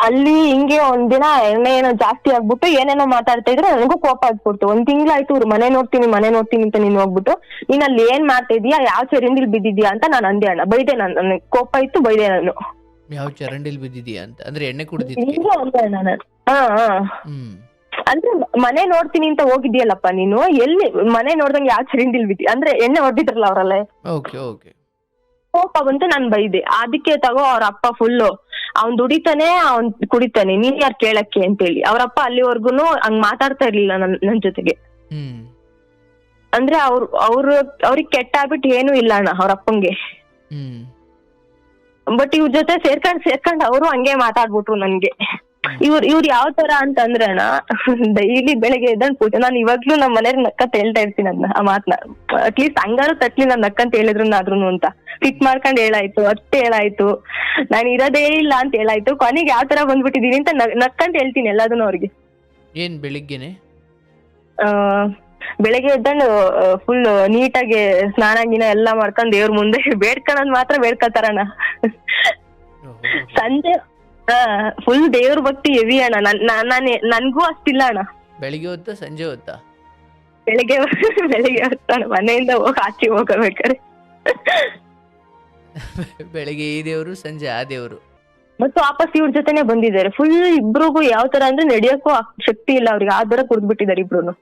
ಅಲ್ಲಿ ಹಿಂಗೆ ಒಂದಿನ ಎಣ್ಣೆ ಏನೋ ಜಾಸ್ತಿ ಆಗ್ಬಿಟ್ಟು ಏನೇನೋ ಮಾತಾಡ್ತಾ ಇದ್ರೆ ನನಗೂ ಕೋಪ ಆಗ್ಬಿಡ್ತು. 1 ತಿಂಗ್ಳಾಯ್ತು ಮನೆ ನೋಡ್ತೀನಿ ಅಂತ ನೀನ್ ಹೋಗ್ಬಿಟ್ಟು ನೀನ್ ಅಲ್ಲಿ ಏನ್ ಮಾಡ್ತಾ ಇದೀಯಾ, ಯಾವ ಚರಂಡಿಲ್ ಬಿದ್ದಿದ್ಯಾ ಅಂತ ನಾನು ಅಂದೆ ಅಣ್ಣ. ಬೈದೆ, ನನ್ ಕೋಪ ಇತ್ತು, ಬೈದೆ ನಾನು. ಯಾವ ಚರಂಡಿಲ್ ಬಿದ್ದಿದ್ಯಾ ಅಂತ ಅಂದ್ರೆ ಎಣ್ಣೆ ಕುಡ್ದಿದ್ಕೆ? ಹಿಂಗೆ ಅಂದೆ ಅಣ್ಣ ನಾನು. ಹಾ. ಹ್ಮ್ ಅಂದ್ರೆ ಮನೆ ನೋಡ್ತೀನಿ ಅಂತ ಹೋಗಿದ್ಯಲ್ಲಪ್ಪ ನೀನು, ಎಲ್ಲಿ ಮನೆ ನೋಡ್ದಂಗೆ ಯಾವ ಚರಂಡಿಲ್ ಬಿದ್ದಿ ಅಂದ್ರೆ ಎಣ್ಣೆ ಹೊಡೆದಿದ್ರಲ್ಲ ಅವ್ರಲ್ಲ. Okay okay. ಕೋಪ ಬಂತು, ನಾನ್ ಬೈದೆ. ಅದಕ್ಕೆ ತಗೋ ಅವ್ರ ಅಪ್ಪ ಫುಲ್ಲು ಅವ್ನ್ ದುಡಿತಾನೆ, ಅವ್ನ್ ಕುಡಿತಾನೆ, ನೀನ್ ಯಾರು ಕೇಳಕ್ಕೆ ಅಂತೇಳಿ ಅವ್ರಪ್ಪ ಅಲ್ಲಿವರ್ಗುನು ಹಂಗ್ ಮಾತಾಡ್ತಾ ಇರ್ಲಿಲ್ಲ ನನ್ ಜೊತೆಗೆ. ಹ್ಮ್ ಅಂದ್ರೆ ಅವ್ರಿಗೆ ಕೆಟ್ಟ ಹ್ಯಾಬಿಟ್ ಏನು ಇಲ್ಲ ಅಣ್ಣ ಅವ್ರ ಅಪ್ಪಂಗೆ. ಹ್ಮ್ ಬಟ್ ಇವ್ರ ಜೊತೆ ಸೇರ್ಕೊಂಡ್ ಅವರು ಹಂಗೆ ಮಾತಾಡ್ಬಿಟ್ರು ನನ್ಗೆ. ಇವ್ರು ಯಾವ ತರ ಅಂತಂದ್ರೆ ಅಣ್ಣ, ಡೈಲಿ ಬೆಳಗ್ಗೆ ಎದ್ದಂಡ್ ಪೂಜೆ, ನಾನು ಇವಾಗ್ಲೂ ನಮ್ಮ ಮನೇಲಿ ನಕ್ಕಂತ ಹೇಳ್ತಾ ಇರ್ತೀನಿ ಅದನ್ನ, ಆ ಮಾತ್ನ. ಅಟ್ಲೀಸ್ಟ್ ಹಂಗಾರು ತಟ್ಲಿ ನಾನ್ ನಕ್ಕಂತ ಹೇಳಿದ್ರು ಅಂತ ಫಿಟ್ ಮಾಡ್ಕೊಂಡ್ ಹೇಳಾಯ್ತು, ಅಷ್ಟೇ ಹೇಳಾಯ್ತು, ನಾನು ಇರೋದೇ ಇಲ್ಲ ಅಂತ ಹೇಳಾಯ್ತು, ಕೊನೆಗೆ ಯಾವ ತರ ಬಂದ್ಬಿಟ್ಟಿದೀನಿ ಅಂತ ನಕ್ಕಂತ ಹೇಳ್ತೀನಿ ಎಲ್ಲದನ್ನು ಅವ್ರಿಗೆ. ಏನ್ ಬೆಳಿಗ್ಗೆನೆ? ಬೆಳಗ್ಗೆ ಎದ್ದಂಡು ಫುಲ್ ನೀಟಾಗಿ ಸ್ನಾನ ಗಿನ ಎಲ್ಲಾ ಮಾಡ್ಕೊಂಡ್ ದೇವ್ರ ಮುಂದೆ ಬೇಡ್ಕೊಳ್ಳೋದ್ ಮಾತ್ರ ಬೇಡ್ಕೊತಾರಣ್ಣ. ಸಂಜೆ ಫುಲ್ ದೇವ್ರ ಭಕ್ತಿ ಹೆವಿ ಅಣ್ಣ. ನನ್ಗೂ ಅಷ್ಟಿಲ್ಲ ಅಣ್ಣ. ಬೆಳಿಗ್ಗೆ ಹೊತ್ತ ಸಂಜೆ ಹೊತ್ತ? ಬೆಳಿಗ್ಗೆ ಹೊತ್ತಣ್ಣ, ಮನೆಯಿಂದ ಆಚೆ ಹೋಗಬೇಕಾರೆ. ಬೆಳಿಗ್ಗೆ ಈ ದೇವ್ರು, ಸಂಜೆ ಆ ದೇವ್ರು. ಮತ್ತು ವಾಪಸ್ ಇವ್ರ ಜೊತೆನೆ ಬಂದಿದ್ದಾರೆ. ಫುಲ್ ಇಬ್ರಿಗೂ ಯಾವ ತರ ಅಂದ್ರೆ ನಡಿಯಕ್ಕೂ ಶಕ್ತಿ ಇಲ್ಲ ಅವ್ರಿಗೆ, ಆ ತರ ಕುಡ್ದ್ಬಿಟ್ಟಿದ್ದಾರೆ ಇಬ್ರು.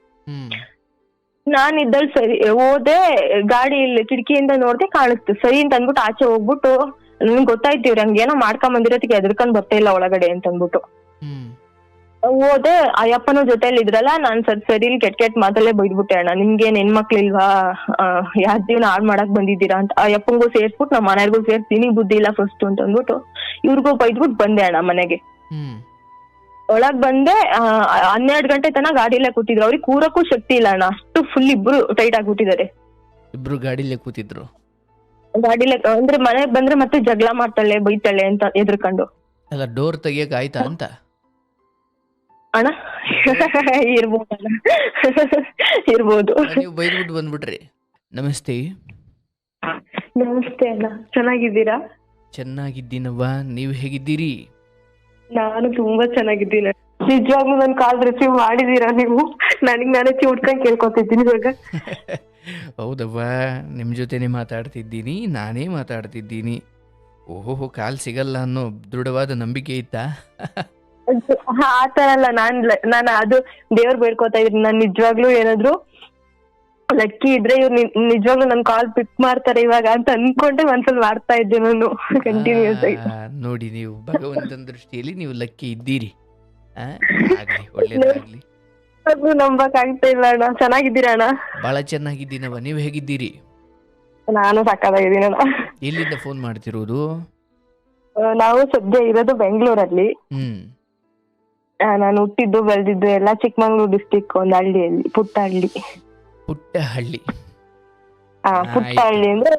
ನಾನ್ ಇದ್ದಲ್ಲಿ ಸರಿ ಹೋದೆ, ಗಾಡಿ ಇಲ್ಲಿ ಕಿಟಕಿಯಿಂದ ನೋಡ್ದೆ ಕಾಣಿಸ್ತು, ಸರಿ ಅಂತ ಅಂದ್ಬಿಟ್ಟು ಆಚೆ ಹೋಗ್ಬಿಟ್ಟು ನನ್ಗೆ ಗೊತ್ತಾಯ್ತು ಇವ್ರು ಹಂಗೇನೋ ಮಾಡ್ಕೊಂಡ್ ಬಂದಿರೋದಕ್ಕೆ ಎದ್ರಕೊಂಡ್ ಬರ್ತಾ ಇಲ್ಲ ಒಳಗಡೆ ಅಂತ ಅಂದ್ಬಿಟ್ಟು ಹೋದೆ. ಅಯ್ಯಪ್ಪನ ಜೊತೆಲಿ ಇದ್ರಲ್ಲ, ನಾನ್ ಸರಿ ಕೆಟ್ಟ ಮಾತಲ್ಲೇ ಬೈದ್ಬಿಟ್ಟೆ ಅಣ್ಣ, ನಿಮ್ಗೇನ್ ಹೆಣ್ಮಕ್ಳಿಲ್ವಾ, ಯಾರ್ ಜೀವನ ಹಾಳ್ ಮಾಡಕ್ ಬಂದಿದ್ದೀರಾ ಅಂತ. ಅಯ್ಯಪ್ಪಂಗೂ ಸೇರ್ಸ್ಬಿಟ್ಟು ನಮ್ಮ ಮನೆಯವ್ರಿಗೂ ಸೇರ್ಸಿ, ನಿನಗ್ ಬುದ್ಧಿ ಇಲ್ಲ ಫಸ್ಟ್ ಅಂತ ಅಂದ್ಬಿಟ್ಟು ಇವ್ರಿಗೂ ಬೈದ್ಬಿಟ್ಟು ಬಂದೆ ಅಣ್ಣ ಮನೆಗೆ. ಒಳಗ್ ಬಂದೆ, 12 ಗಂಟೆ ತನಕ ಗಾಡಿಲೇ ಕೂತಿದ್ರು. ಅವ್ರಿಗೆ ಕೂರಕ್ಕೂ ಶಕ್ತಿ ಇಲ್ಲ ಅಣ್ಣ, ಅಷ್ಟು ಫುಲ್ ಇಬ್ರು ಟೈಟ್ ಆಗ್ಬಿಟ್ಟಿದ್ದಾರೆ. ಇಬ್ರು ಗಾಡಿಲೇ ಕೂತಿದ್ರು? ಗಾಡಿಲೇ ಅಂದ್ರೆ ಮನೆಗ್ ಬಂದ್ರೆ ಮತ್ತೆ ಜಗಳ ಮಾಡ್ತಾಳೆ, ಬೈತಾಳೆ ಅಂತ ಎದ್ರಕೊಂಡು. ಅಲ್ಲ, ಡೋರ್ ತೆಗಿಯಕ್ ಆಯ್ತಾ ಅಂತ ಅಣ್ಣ? ಇರ್ಬೋದು. ನೀವು ಬೈದ್ಬಿಟ್ಟು ಬಂದ್ಬಿಟ್ರಿ. ನಮಸ್ತೆ. ನಮಸ್ತೆ ಅಣ್ಣ, ಚೆನ್ನಾಗಿದ್ದೀರಾ? ಚೆನ್ನಾಗಿದ್ದೀನವ್ವ, ನೀವ್ ಹೇಗಿದ್ದೀರಿ? ನಾನು ತುಂಬಾ ಚೆನ್ನಾಗಿದ್ದೀನಿ. ನಿಜವಾಗ್ಲೂ ನನ್ ಕಾಲ್ ರಿಸೀವ್ ಮಾಡಿದೀರಾ ನೀವು? ನನಗ್ ನಾನೇ ಚಿಡ್ಕೊಂಡ್ ಕೇಳ್ಕೊತಿದ್ದೀನಿ ಇವಾಗ. ಹೌದವ್ವ, ನಿಮ್ ಜೊತೆನೆ ಮಾತಾಡ್ತಿದ್ದೀನಿ, ನಾನೇ ಮಾತಾಡ್ತಿದ್ದೀನಿ. ಓಹೋ, ಕಾಲ್ ಸಿಗಲ್ಲ ಅನ್ನೋ ದೃಢವಾದ ನಂಬಿಕೆ ಇತ್ತಾ? ಆತರ ಅಲ್ಲ, ನಾನು ಅದು ದೇವ್ರ ಬೇಡ್ಕೋತಾ ಇದ್ದೀನಿ. ನಾನ್ ನಿಜವಾಗ್ಲೂ ಏನಾದ್ರು ಲಕ್ಕಿ ಇದ್ರೆ ಇವ್ರು ನಿಜವಾಗ್ಲೂ ನನ್ ಕಾಲ್ ಪಿಕ್ ಮಾಡ್ತಾರೆ ಇವಾಗ ಅಂತ ಅನ್ಕೊಂಡೆ ಮನ್ಸಲ್ಲಿ ಮಾಡ್ತಾ ಇದ್ದೆ ನಾನು ಕಂಟಿನ್ಯೂಸ್ ಆಗಿ. ನೋಡಿ, ನೀವು ಭಗವಂತನ ದೃಷ್ಟಿಯಲ್ಲಿ ನೀವು ಲಕ್ಕಿ ಇದ್ದೀರಿ. ಆಗ್ಲಿ, ಒಳ್ಳೇದಾಗ್ಲಿ. ಅದು ನಂಬಕ್ ಆಗ್ತಾ ಇಲ್ಲ ಅಣ್ಣ. ಚೆನ್ನಾಗಿದ್ದೀರಾ ಅಣ್ಣ? ಬಹಳ ಚೆನ್ನಾಗಿದ್ದೀನವ, ನೀವು ಹೇಗಿದ್ದೀರಿ? ನಾನು ಸಕ್ಕತ್ತಾಗಿದ್ದೀನಿ ಅಣ್ಣ. ಎಲ್ಲಿಂದ ಫೋನ್ ಮಾಡ್ತಿರೋದು? ನಾವು ಸದ್ಯ ಇರೋದು ಬೆಂಗಳೂರಲ್ಲಿ. ನಾನು ಹುಟ್ಟಿದ್ದು ಬೆಳೆದಿದ್ದು ಎಲ್ಲ ಚಿಕ್ಕಮಂಗ್ಳೂರು ಡಿಸ್ಟಿಕ್, ಒಂದು ಹಳ್ಳಿಯಲ್ಲಿ, ಪುಟ್ಟಹಳ್ಳಿ. ಪುಟ್ಟಹಳ್ಳಿ? ಪುಟ್ಟಹಳ್ಳಿ ಅಂದ್ರೆ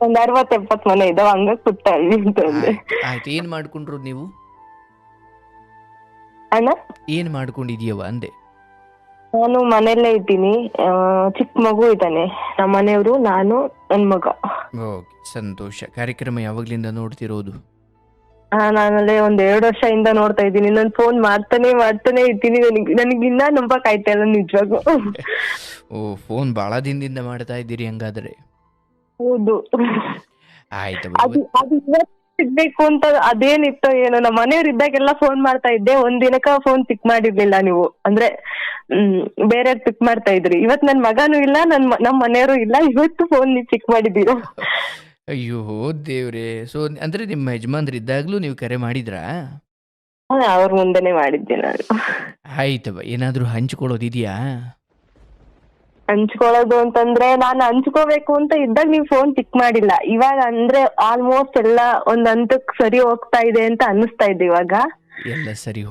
ಒಂದ್ 60-70 ಮನೆ ಇದಾವ, ಹಂಗ ಪುಟ್ಟಹಳ್ಳಿ ಅಂತ. ಆಯ್ತು, ಏನ್ ಮಾಡ್ಕೊಂಡ್ರು ನೀವು? ಅಣ್ಣ, ಏನ್ ಮಾಡ್ಕೊಂಡಿದೀಯವ ಅಂದೆ? ನಾನು ಮನೆಯಲ್ಲೇ ಇದ್ದೀನಿ, ಚಿಕ್ಕ ಮಗು ಇದ್ದಾನೆ, ನಮ್ಮ ಮನೆಯವರು, ನಾನು, ನನ್ ಮಗ. ಓಕೆ, ಸಂತೋಷ. ಕಾರ್ಯಕ್ರಮ ಯಾವಾಗ್ಲಿಂದ ನೋಡ್ತಿರೋದು? ನಾನಲ್ಲೇ 1-2 ವರ್ಷದಿಂದ ನೋಡ್ತಾ ಇದ್ದೀನಿ. ನಾನು ಫೋನ್ ಮಾಡ್ತಾನೆ ಇದ್ದೀನಿ. ನನಗೆ ಇನ್ನ ನಂಬಕ್ ಆಯ್ತಾ ಇಲ್ಲ ನಿಜವಾಗೂ. ಓ, ಫೋನ್ ಬಹಳ ದಿನದಿಂದ ಮಾಡ್ತಾ ಇದ್ದೀರಿ ಹಂಗಾದ್ರೆ? ಹೌದು. ಆಯ್ತು, ಅದು ಸಿಗ್ಬೇಕು ಅಂತ ಅದೇನಿತ್ತು ಏನೋ. ನಮ್ಮ ಮನೆಯವ್ರು ಇದ್ದಾಗೆಲ್ಲ ಫೋನ್ ಮಾಡ್ತಾ ಇದ್ದೆ, ಒಂದಿನಕ್ಕ ಫೋನ್ ಪಿಕ್ ಮಾಡಿರ್ಲಿಲ್ಲ ನೀವು, ಅಂದ್ರೆ ಬೇರೆ ಪಿಕ್ ಮಾಡ್ತಾ ಇದ್ರಿ. ಇವತ್ ನನ್ ಮಗನೂ ಇಲ್ಲ, ನಮ್ ಮನೆಯವರು ಇಲ್ಲ, ಇವತ್ತು ಫೋನ್ ನೀವು ಪಿಕ್ ಮಾಡಿದ್ದೀರಾ. ಅಯ್ಯೋ ದೇವ್ರೆ. ಸೊ ಅಂದ್ರೆ ನಿಮ್ಮ ಯಜಮಾನ್ರು ಇದ್ದಾಗ್ಲೂ ನೀವು ಕರೆ ಮಾಡಿದ್ರಾ? ಅವ್ರ ಮುಂದೆನೆ ಮಾಡಿದ್ದೆ ನಾನು. ಆಯ್ತವ, ಏನಾದ್ರೂ ಹಂಚ್ಕೊಳ್ಳೋದಿದ್ಯಾ? ಹಂಚ್ಕೊಳ್ಳೋದು ಅಂತಂದ್ರೆ, ನಾನು ಹಂಚ್ಕೋಬೇಕು ಅಂತ ಇದ್ದಾಗ ನೀವು ಫೋನ್ ಪಿಕ್ ಮಾಡಿಲ್ಲ. ಇವಾಗ ಅಂದ್ರೆ ಆಲ್ಮೋಸ್ಟ್ ಎಲ್ಲ ಒಂದ್ ಹಂತಕ್ ಸರಿ ಹೋಗ್ತಾ ಇದೆ ಅಂತ ಅನ್ನಿಸ್ತಾ ಇದೆ ಇವಾಗ. ಎಲ್ಲ ಸರಿ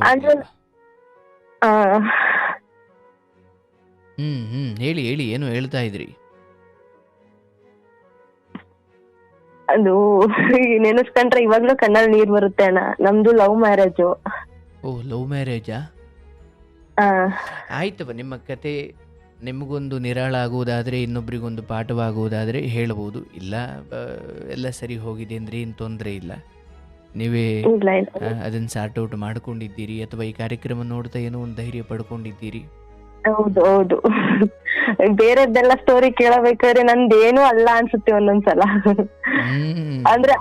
ಹೇಳಿ ಹೇಳಿ, ಏನು ಹೇಳ್ತಾ ಇದ್ರಿ? ಅದು ನೆನೆಸ್ಕೊಂಡ್ರೆ ಇವಾಗ್ಲೂ ಕಣ್ಣಲ್ಲಿ ನೀರ್ ಬರುತ್ತೆ ಅಣ್ಣ. ನಮ್ದು ಲವ್ ಮ್ಯಾರೇಜು. ಓ, ಲವ್ ಮ್ಯಾರೇಜಾ? ಆಯ್ತವ, ನಿಮ್ಮ ಕತೆ ನಿಮಗೊಂದು ನಿರಾಳ ಆಗುವುದಾದ್ರೆ, ಇನ್ನೊಬ್ರಿಗೊಂದು ಪಾಠವಾಗುವುದಾದ್ರೆ ಹೇಳ್ಬೋದು. ಇಲ್ಲ ಎಲ್ಲ ಸರಿ ಹೋಗಿದೆ ಅಂದ್ರೆ ಏನು ತೊಂದರೆ ಇಲ್ಲ. ನೀವೇ ಇಲ್ಲ ಇಲ್ಲ. ಅದನ್ನ ಸಾರ್ಟ್ ಔಟ್ ಮಾಡ್ಕೊಂಡಿದ್ದೀರಿ ಅಥವಾ ಈ ಕಾರ್ಯಕ್ರಮ ನೋಡ್ತಾ ಏನೋ ಒಂದು ಧೈರ್ಯ ಪಡ್ಕೊಂಡಿದ್ದೀರಿ? ಹೌದು ಹೌದು. ಬೇರೆದ್ದೆಲ್ಲ ಸ್ಟೋರಿ ಕೇಳಬೇಕಾದ್ರೆ ನಂದೇನು ಅಲ್ಲ ಅನ್ಸುತ್ತೆ ಒಂದೊಂದ್ಸಲ. ಹ್ಮ್ ಅಂದ್ರೆ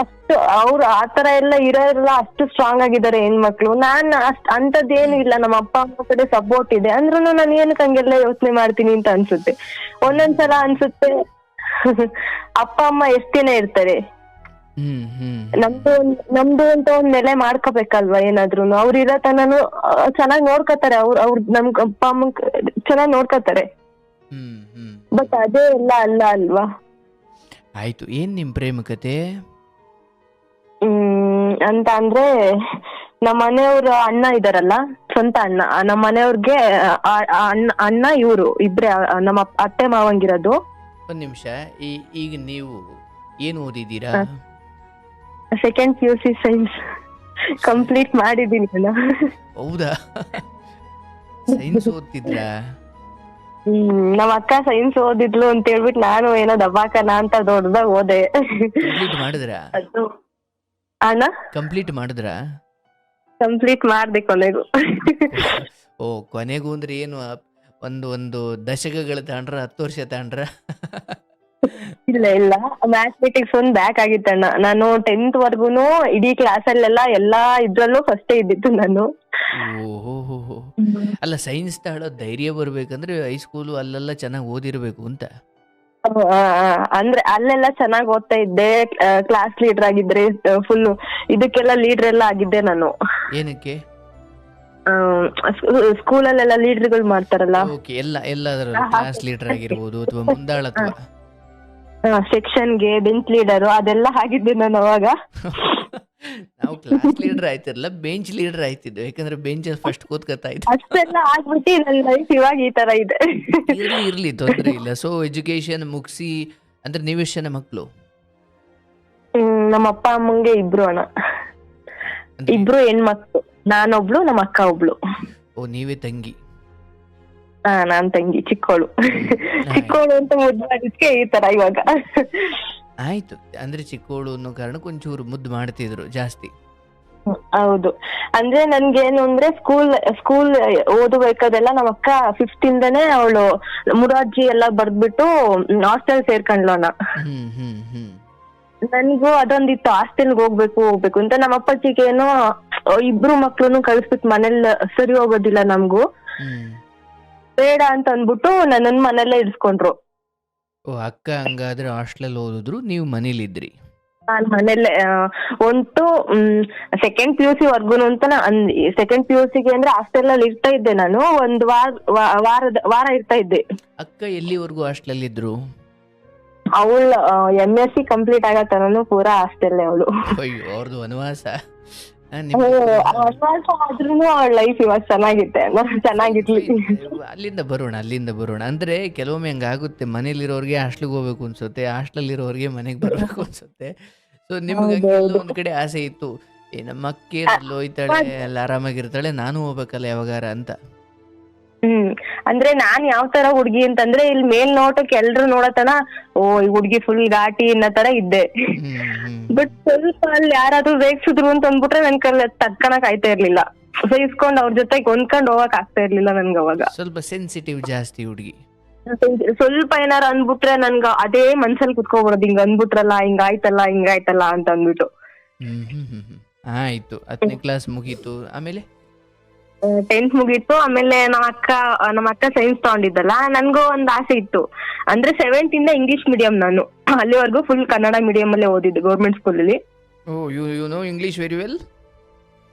ಅಷ್ಟು ಅವ್ರು ಆತರ ಎಲ್ಲ ಇರೋರೆಲ್ಲ ಅಷ್ಟು ಸ್ಟ್ರಾಂಗ್ ಆಗಿದ್ದಾರೆ ಹೆಣ್ಮಕ್ಳು. ನಾನ್ ಅಂತದ್ದೇನು ಇಲ್ಲ, ನಮ್ಮ ಅಪ್ಪ ಅಮ್ಮ ಕಡೆ ಸಪೋರ್ಟ್ ಇದೆ ಅಂದ್ರೂ ನಾನು ಏನಕ್ಕೆ ಹಂಗೆಲ್ಲ ಯೋಚನೆ ಮಾಡ್ತೀನಿ ಅಂತ ಅನ್ಸುತ್ತೆ ಒಂದೊಂದ್ಸಲ. ಅನ್ಸುತ್ತೆ ಅಪ್ಪ ಅಮ್ಮ ಎಷ್ಟ್ ದಿನ ಇರ್ತಾರೆ, ಹ್ಮ್ ಹ್ಮ್ ನಮ್ದು ಅಂತ ಒಂದ್ ನೆಲೆ ಮಾಡ್ಕೋಬೇಕಲ್ವಾ ಏನಾದ್ರು. ಅವ್ರ ಇರೋ ತನನು ಚೆನ್ನಾಗ್ ನೋಡ್ಕೊತಾರೆ, ಅವ್ರ ನಮ್ ಅಪ್ಪ ಅಮ್ಮ ಚೆನ್ನಾಗ್ ನೋಡ್ಕೊತಾರೆ. ಹ್ಮ್ ಹ್ಮ್ ಬಟ್ ಅದೇ ಎಲ್ಲ ಅಲ್ಲ ಅಲ್ವಾ. ಆಯ್ತು. ಏನ್ ನಿಮ್ ಪ್ರೇಮ ಕತೆ? ಅಂತ ಅಂದ್ರೆ ನಮ್ಮ ಮನೆಯವ್ರ ಅಣ್ಣ ಇದಾರಲ್ಲ, ಸ್ವಂತ ಅಣ್ಣ, ನಮ್ಮ ಮನೆಯವ್ರಿಗೆ ಅಣ್ಣ ಇವ್ರು ಇಬ್ರೇ ನಮ್ಮ ಅತ್ತೆ ಮಾವಂಗಿರೋದು. ಒಂದ್ ನಿಮಿಷ. ಈಗ ನೀವು ಏನು ಓದಿದ್ದೀರಾ? ಸೆಕೆಂಡ್ PUC ಸೈನ್ಸ್ ಕಂಪ್ಲೀಟ್ ಮಾಡಿದೀನಿ ನಾನು. ಹೌದಾ? ಸೈನ್ಸ್ ಓದ್ತಿದ್ರಾ? ನಮ್ಮ ಅಕ್ಕ ಸೈನ್ಸ್ ಓದಿದ್ಲು ಅಂತ ಹೇಳ್ಬಿಟ್ಟು ನಾನು ಏನೋ ದಬ್ಬಾಕನ ಅಂತ ದೊಡ್ಡದಾಗ ಓದೆ. ಕಂಪ್ಲೀಟ್ ಮಾಡಿದ್ರಾ? ಅದು ಅಣ್ಣ ಕಂಪ್ಲೀಟ್ ಮಾಡಿದ್ರಾ? ಕಂಪ್ಲೀಟ್ ಮಾಡ್ದೆ ಕೊನೆಗೂ. ಓ, ಕೊನೆಗೂ ಅಂದ್ರೆ ಏನು ಒಂದು ದಶಕಗಳು ತಾಂಡ್ರ 10 ವರ್ಷ ತಾಂಡ್ರ? ಇಲ್ಲ ಇಲ್ಲ, ಮ್ಯಾಥಮೆಟಿಕ್ಸ್ ಒಂದ್ ಬ್ಯಾಕ್ ಆಗಿತ್ತಣ್ಣ. ನಾನು 10th ವರ್ಗುನು ಇಡೀ ಕ್ಲಾಸಲ್ಲೆಲ್ಲ ಎಲ್ಲಾ ಇದ್ರಲ್ಲೂ ಫಸ್ಟೇ ಇದ್ದಿತ್ತು ನಾನು. ಓಹೋ. ಅಲ್ಲ, ಸೈನ್ಸ್ ತಗೊಳ್ಳೋ ಧೈರ್ಯ ಬರ್ಬೇಕಂದ್ರೆ ಹೈಸ್ಕೂಲು ಅಲ್ಲೆಲ್ಲ ಚೆನ್ನಾಗಿ ಓದಿರ್ಬೇಕು ಅಂತ. ಅಂದ್ರೆ ಅಲ್ಲೆಲ್ಲ ಚೆನ್ನಾಗ್ ಓದ್ತಾ ಇದ್ದೆ, ಕ್ಲಾಸ್ ಲೀಡರ್ ಆಗಿದ್ರೆ, ಫುಲ್ ಇದಕ್ಕೆಲ್ಲ ಲೀಡರ್ ಎಲ್ಲ ಆಗಿದ್ದೆ ನಾನು. ಏನಕ್ಕೆ? ಸ್ಕೂಲಲ್ಲೆಲ್ಲ ಲೀಡರ್ಗಳು ಮಾಡ್ತಾರಲ್ಲ, ಓಕೆ. ಎಲ್ಲದರಲ್ಲೂ ಕ್ಲಾಸ್ ಲೀಡರ್ ಆಗಿರ್ಬೋದು ಅಥವಾ ಮುಂದಾಳತ್ವ. ಸೆಕ್ಷನ್ಗೆ ಬೆಂಚ್ ಲೀಡರ್ ಅದೆಲ್ಲ ಆಗಿದ್ದೆ ನಾನು ಅವಾಗ. ನಾವು ಕ್ಲಾಸ್ ಲೀಡರ್ ಆಯ್ತಿರಲ್ಲ, ಬೆಂಚ್ ಲೀಡರ್ ಆಯ್ತಿದ್ವಿ. ಯಾಕಂದ್ರೆ ಬೆಂಚ್ ಫಸ್ಟ್ ಕೂತ್ಕೊತಾ ಇದ್ವಿ. ಅಷ್ಟೆಲ್ಲ ಆಗ್ಬಿಟ್ಟು ನನ್ನ ಲೈಫ್ ಇವಾಗ ಈ ತರ ಇದೆ. ಇರ್ಲಿ ತೊಂದ್ರೆ ಇಲ್ಲ. ಸೊ ಎಜುಕೇಶನ್ ಮುಗಿಸಿ ಅಂದ್ರೆ ನೀವೆಷ್ಟು ಜನ ಮಕ್ಕಳು? ನಮ್ಮ ಅಪ್ಪ ಅಮ್ಮಂಗೆ ಇಬ್ರು ಅಣ್ಣ, ಇಬ್ರು ಹೆಣ್ಮಕ್ಳು. ನಾನೊಬ್ಳು, ನಮ್ಮ ಅಕ್ಕ ಒಬ್ಳು. ಓ, ನೀವೇ ತಂಗಿ? ನಾನ್ ತಂಗಿ, ಚಿಕ್ಕವಳು. ಚಿಕ್ಕವಳು ಅಂತ ಮುದ್ದು ಮಾಡಿದ್ಕೆ ಈ ತರ ಇವಾಗ. ಆಯ್ತು. ಅಂದ್ರೆ ಚಿಕ್ಕವಳು ಅನ್ನೋ ಕಾರಣಕ್ಕೆ ಒಂಚೂರು ಮುದ್ದು ಮಾಡ್ತಿದ್ರು ಜಾಸ್ತಿ. ಹೌದು. ಅಂದ್ರೆ ನನ್ಗೇನು ಅಂದ್ರೆ ಸ್ಕೂಲ್ ಓದಬೇಕಾದೆಲ್ಲ ನಮ್ಮ ಅಕ್ಕ 5th ಇಂದಾನೆ ಅವಳು ಮುರಾರ್ಜಿ ಎಲ್ಲ ಬರ್ದ್ಬಿಟ್ಟು ಹಾಸ್ಟೆಲ್ ಸೇರ್ಕೊಂಡ್ಲೋಣ. ನನ್ಗೂ ಅದೊಂದಿತ್ತು, ಹಾಸ್ಟೆಲ್ಗೆ ಹೋಗ್ಬೇಕು ಅಂತ. ನಮ್ಮ ಅಪ್ಪಾಜಿಗೇನೋ ಇಬ್ರು ಮಕ್ಳನ್ನು ಕಳಿಸ್ಬಿಟ್ಟು ಮನೇಲಿ ಸರಿ ಹೋಗೋದಿಲ್ಲ ನಮ್ಗೂ, ಬೇಡ ಅಂತ ಅಂದ್ಬಿಟ್ಟು ನನ್ನನ್ ಮನೆಯಲ್ಲೇ ಇಡ್ಸ್ಕೊಂಡ್ರು. ಓ, ಅಕ್ಕ ಹಂಗಾದ್ರೆ ಹಾಸ್ಟೆಲ್ ಓದಿದ್ರು, ನೀವು ಮನೇಲಿದ್ರಿ? ನಾನ್ ಮನೇಲೆ ಒಂಟು ಸೆಕೆಂಡ್ PUC ವರ್ಗುನು ಅಂತ. ಸೆಕೆಂಡ್ PUCಗೆ ಅಂದ್ರೆ ಹಾಸ್ಟೆಲ್ ಅಲ್ಲಿ ಇರ್ತಾ ಇದ್ದೆ ನಾನು. ಒಂದ್ ವಾರ ಇರ್ತಾ ಇದ್ದೆ. ಅಕ್ಕ ಎಲ್ಲಿವರೆಗೂ ಹಾಸ್ಟೆಲ್ ಇದ್ರು? ಅವಳು MSc ಕಂಪ್ಲೀಟ್ ಆಗತ್ತನೂ ಪೂರಾ ಹಾಸ್ಟೆಲ್ ಅವಳು. ಅಯ್ಯೋ, ಅವ್ರದ್ದು ವನವಾಸ. ವನವಾಸ ಆದ್ರೂ ಅವಳ ಲೈಫ್ ಇವಾಗ ಚೆನ್ನಾಗಿರ್ಲಿ. ಅಲ್ಲಿಂದ ಬರೋಣ. ಅಂದ್ರೆ ಕೆಲವೊಮ್ಮೆ ಹಂಗಾಗುತ್ತೆ, ಮನೇಲಿರೋರ್ಗೆ ಹಾಸ್ಟೆಲ್ಗೆ ಹೋಗ್ಬೇಕು ಅನ್ಸುತ್ತೆ, ಹಾಸ್ಟೆಲ್ ಇರೋರ್ಗೆ ಮನೆಗೆ ಬರ್ಬೇಕು ಅನ್ಸುತ್ತೆ. ಸೊ ನಿಮ್ಗೆ ಒಂದ್ ಕಡೆ ಆಸೆ ಇತ್ತು, ನಮ್ಮ ಅಕ್ಕೆ ಹೋಯ್ತಾಳೆ, ಎಲ್ಲ ಆರಾಮಾಗಿರ್ತಾಳೆ, ನಾನು ಹೋಗ್ಬೇಕಲ್ಲ ಯಾವಾಗಾರ ಅಂತ. ಅಂದ್ರೆ ನಾನ್ ಯಾವ ತರ ಹುಡ್ಗಿ ಅಂತಂದ್ರೆ, ಇಲ್ಲಿ ಮೇಲ್ ನೋಟಕ್ಕೆ ಎಲ್ರು ನೋಡತನ ಓ ಈ ಹುಡ್ಗಿ ಫುಲ್ ಘಾಟಿ ಅನ್ನೋ ತರ ಇದ್ದೆ. ಬಟ್ ಸ್ವಲ್ಪ ಅಲ್ಲಿ ಯಾರಾದ್ರೂ ರೇಗ್ಸಿದ್ರು ಅಂತ ಅಂದ್ಬಿಟ್ರೆ ನನ್ ಕೈಲಿ ತಡ್ಕಣಕ್ ಆಯ್ತಾ ಇರ್ಲಿಲ್ಲ. ಸಹಿಸ್ಕೊಂಡ್ ಅವ್ರ ಜೊತೆ ಹೊಂದ್ಕೊಂಡ್ ಹೋಗಕ್ ಆಗ್ತಾ ಇರ್ಲಿಲ್ಲ ನನ್ಗ ಅವಾಗ. ಸ್ವಲ್ಪ ಸೆನ್ಸಿಟಿವ್ ಜಾಸ್ತಿ ಹುಡ್ಗಿ. ಸ್ವಲ್ಪ ಏನಾರ ಅಂದ್ಬಿಟ್ರೆ ನನ್ಗ ಅದೇ ಮನ್ಸಲ್ಲಿ ಕುತ್ಕೊಬಿಡೋದು, ಹಿಂಗ ಅಂದ್ಬಿಟ್ರಲ್ಲ, ಹಿಂಗಾಯ್ತಲ್ಲ ಅಂತ ಅಂದ್ಬಿಟ್ಟು. ಆಯ್ತು. 10ನೇ ಕ್ಲಾಸ್ ಮುಗೀತು, ಆಮೇಲೆ 10th ಮುಗೀತು. ಆಮೇಲೆ ನಮ್ಮ ಅಕ್ಕ ಸೈನ್ಸ್ ತಗೊಂಡಿದ್ದಲ್ಲ, ನನ್ಗೂ ಒಂದ್ ಆಸೆ ಇತ್ತು. ಅಂದ್ರೆ 7th ಇಂದ ಇಂಗ್ಲಿಷ್ ಮೀಡಿಯಂ ನಾನು. ಅಲ್ಲಿವರೆಗೂ ಫುಲ್ ಕನ್ನಡ ಮೀಡಿಯಂ ಅಲ್ಲೇ ಓದಿದ್ದು, ಗೌರ್ಮೆಂಟ್ ಸ್ಕೂಲಲ್ಲಿ. Oh, you know English very well?